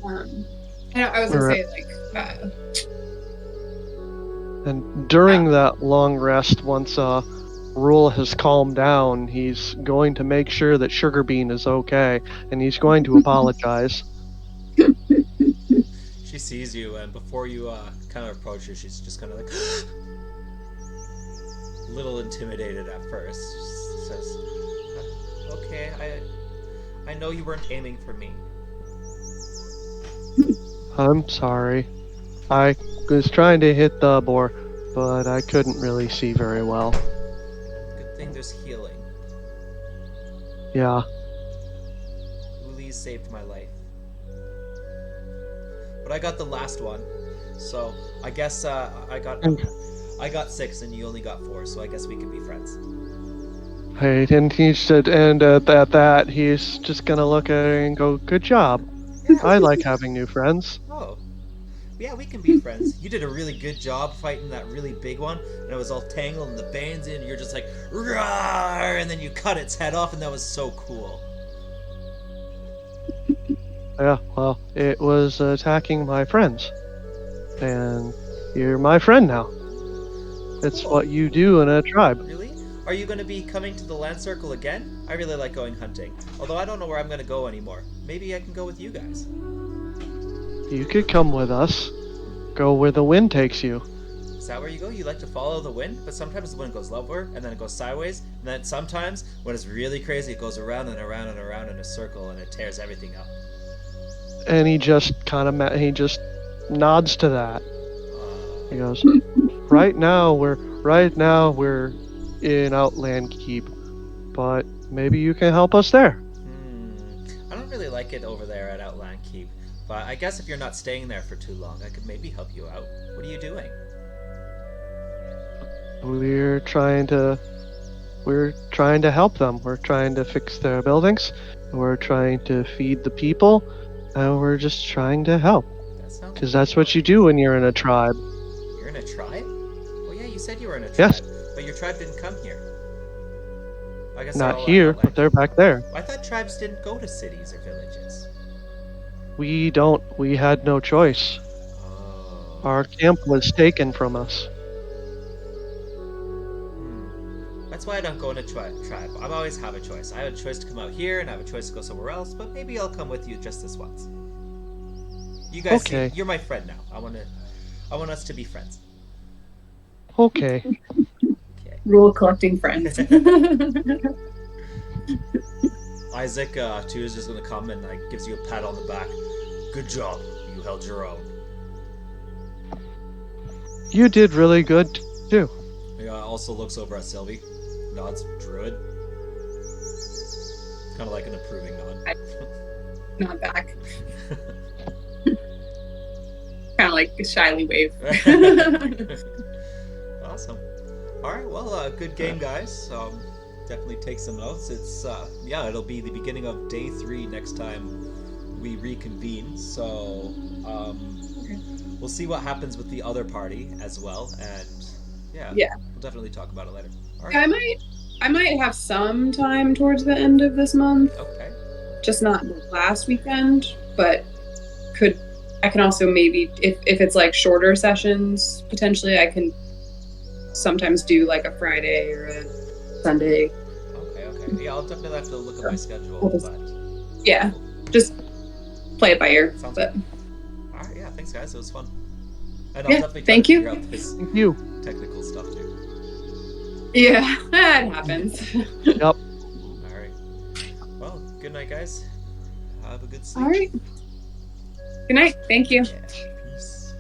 and during that long rest, once Rhul has calmed down, he's going to make sure that Sugarbean is okay, and he's going to apologize. She sees you, and before you kind of approach her, she's just kind of like a little intimidated at first. She says, "Okay, I know you weren't aiming for me." I'm sorry. I was trying to hit the boar, but I couldn't really see very well. Good thing there's healing. Yeah. Uli saved my life. But I got the last one, so I guess I got I got 6 and you only got 4, so I guess we could be friends. Right, and he said, and at that, he's just gonna look at her and go, "Good job. Yeah. I like having new friends." Oh. Yeah, we can be friends. You did a really good job fighting that really big one, and it was all tangled and the bands in, and you're just like, "Roar!" And then you cut its head off, and that was so cool. Yeah, well, it was attacking my friends, and you're my friend now. It's Cool. what you do in a tribe. Really? Are you going to be coming to the land circle again? I really like going hunting, although I don't know where I'm going to go anymore. Maybe I can go with you guys. You could come with us. Go where the wind takes you. Is that where you go? You like to follow the wind, but sometimes the wind goes lower, and then it goes sideways, and then sometimes, when it's really crazy, it goes around and around and around in a circle, and it tears everything up. And he just he just nods to that. He goes, right now we're in Outland Keep, but maybe you can help us there." I don't really like it over there at Outland Keep, but I guess if you're not staying there for too long, I could maybe help you out. What are you doing? We're trying to help them. We're trying to fix their buildings. We're trying to feed the people, and we're just trying to help. That sounds Because that's what you do when you're in a tribe. You're in a tribe? Well, yeah, you said you were in a tribe, Yes. but your tribe didn't come here. I guess Not they're all here, Outland but they're Keep. back there. I thought tribes didn't go to cities or villages. We had no choice. Oh. Our camp was taken from us. That's why I don't go in a tribe. I always have a choice. I have a choice to come out here, and I have a choice to go somewhere else, but maybe I'll come with you just this once. You guys Okay. see, you're my friend now. I want us to be friends. Okay. Okay. Rhul collecting friends. Isaac, too, is just gonna come and like gives you a pat on the back. Good job. You held your own. You did really good, too. He also looks over at Sylvie, nods, druid. Kind of like an approving nod. Not back. Kind of like a shyly wave. Awesome. All right, well, good game, guys. Definitely take some notes. It's it'll be the beginning of day 3 next time we reconvene. So we'll see what happens with the other party as well, and yeah, we'll definitely talk about it later. All right. I might have some time towards the end of this month. Okay. Just not the last weekend, but I can also maybe if it's like shorter sessions, potentially I can sometimes do like a Friday or a Sunday. Okay. Yeah, I'll definitely have to look at my schedule, but Yeah, just play it by ear. Sounds But good. All right, yeah, thanks guys. It was fun. And Yeah, definitely try thank to you. figure out this Thank you. technical stuff too. yeah, that happens. Yep. All right. Well, good night, guys. Have a good sleep. All right. Good night. Thank you. Yeah. Peace.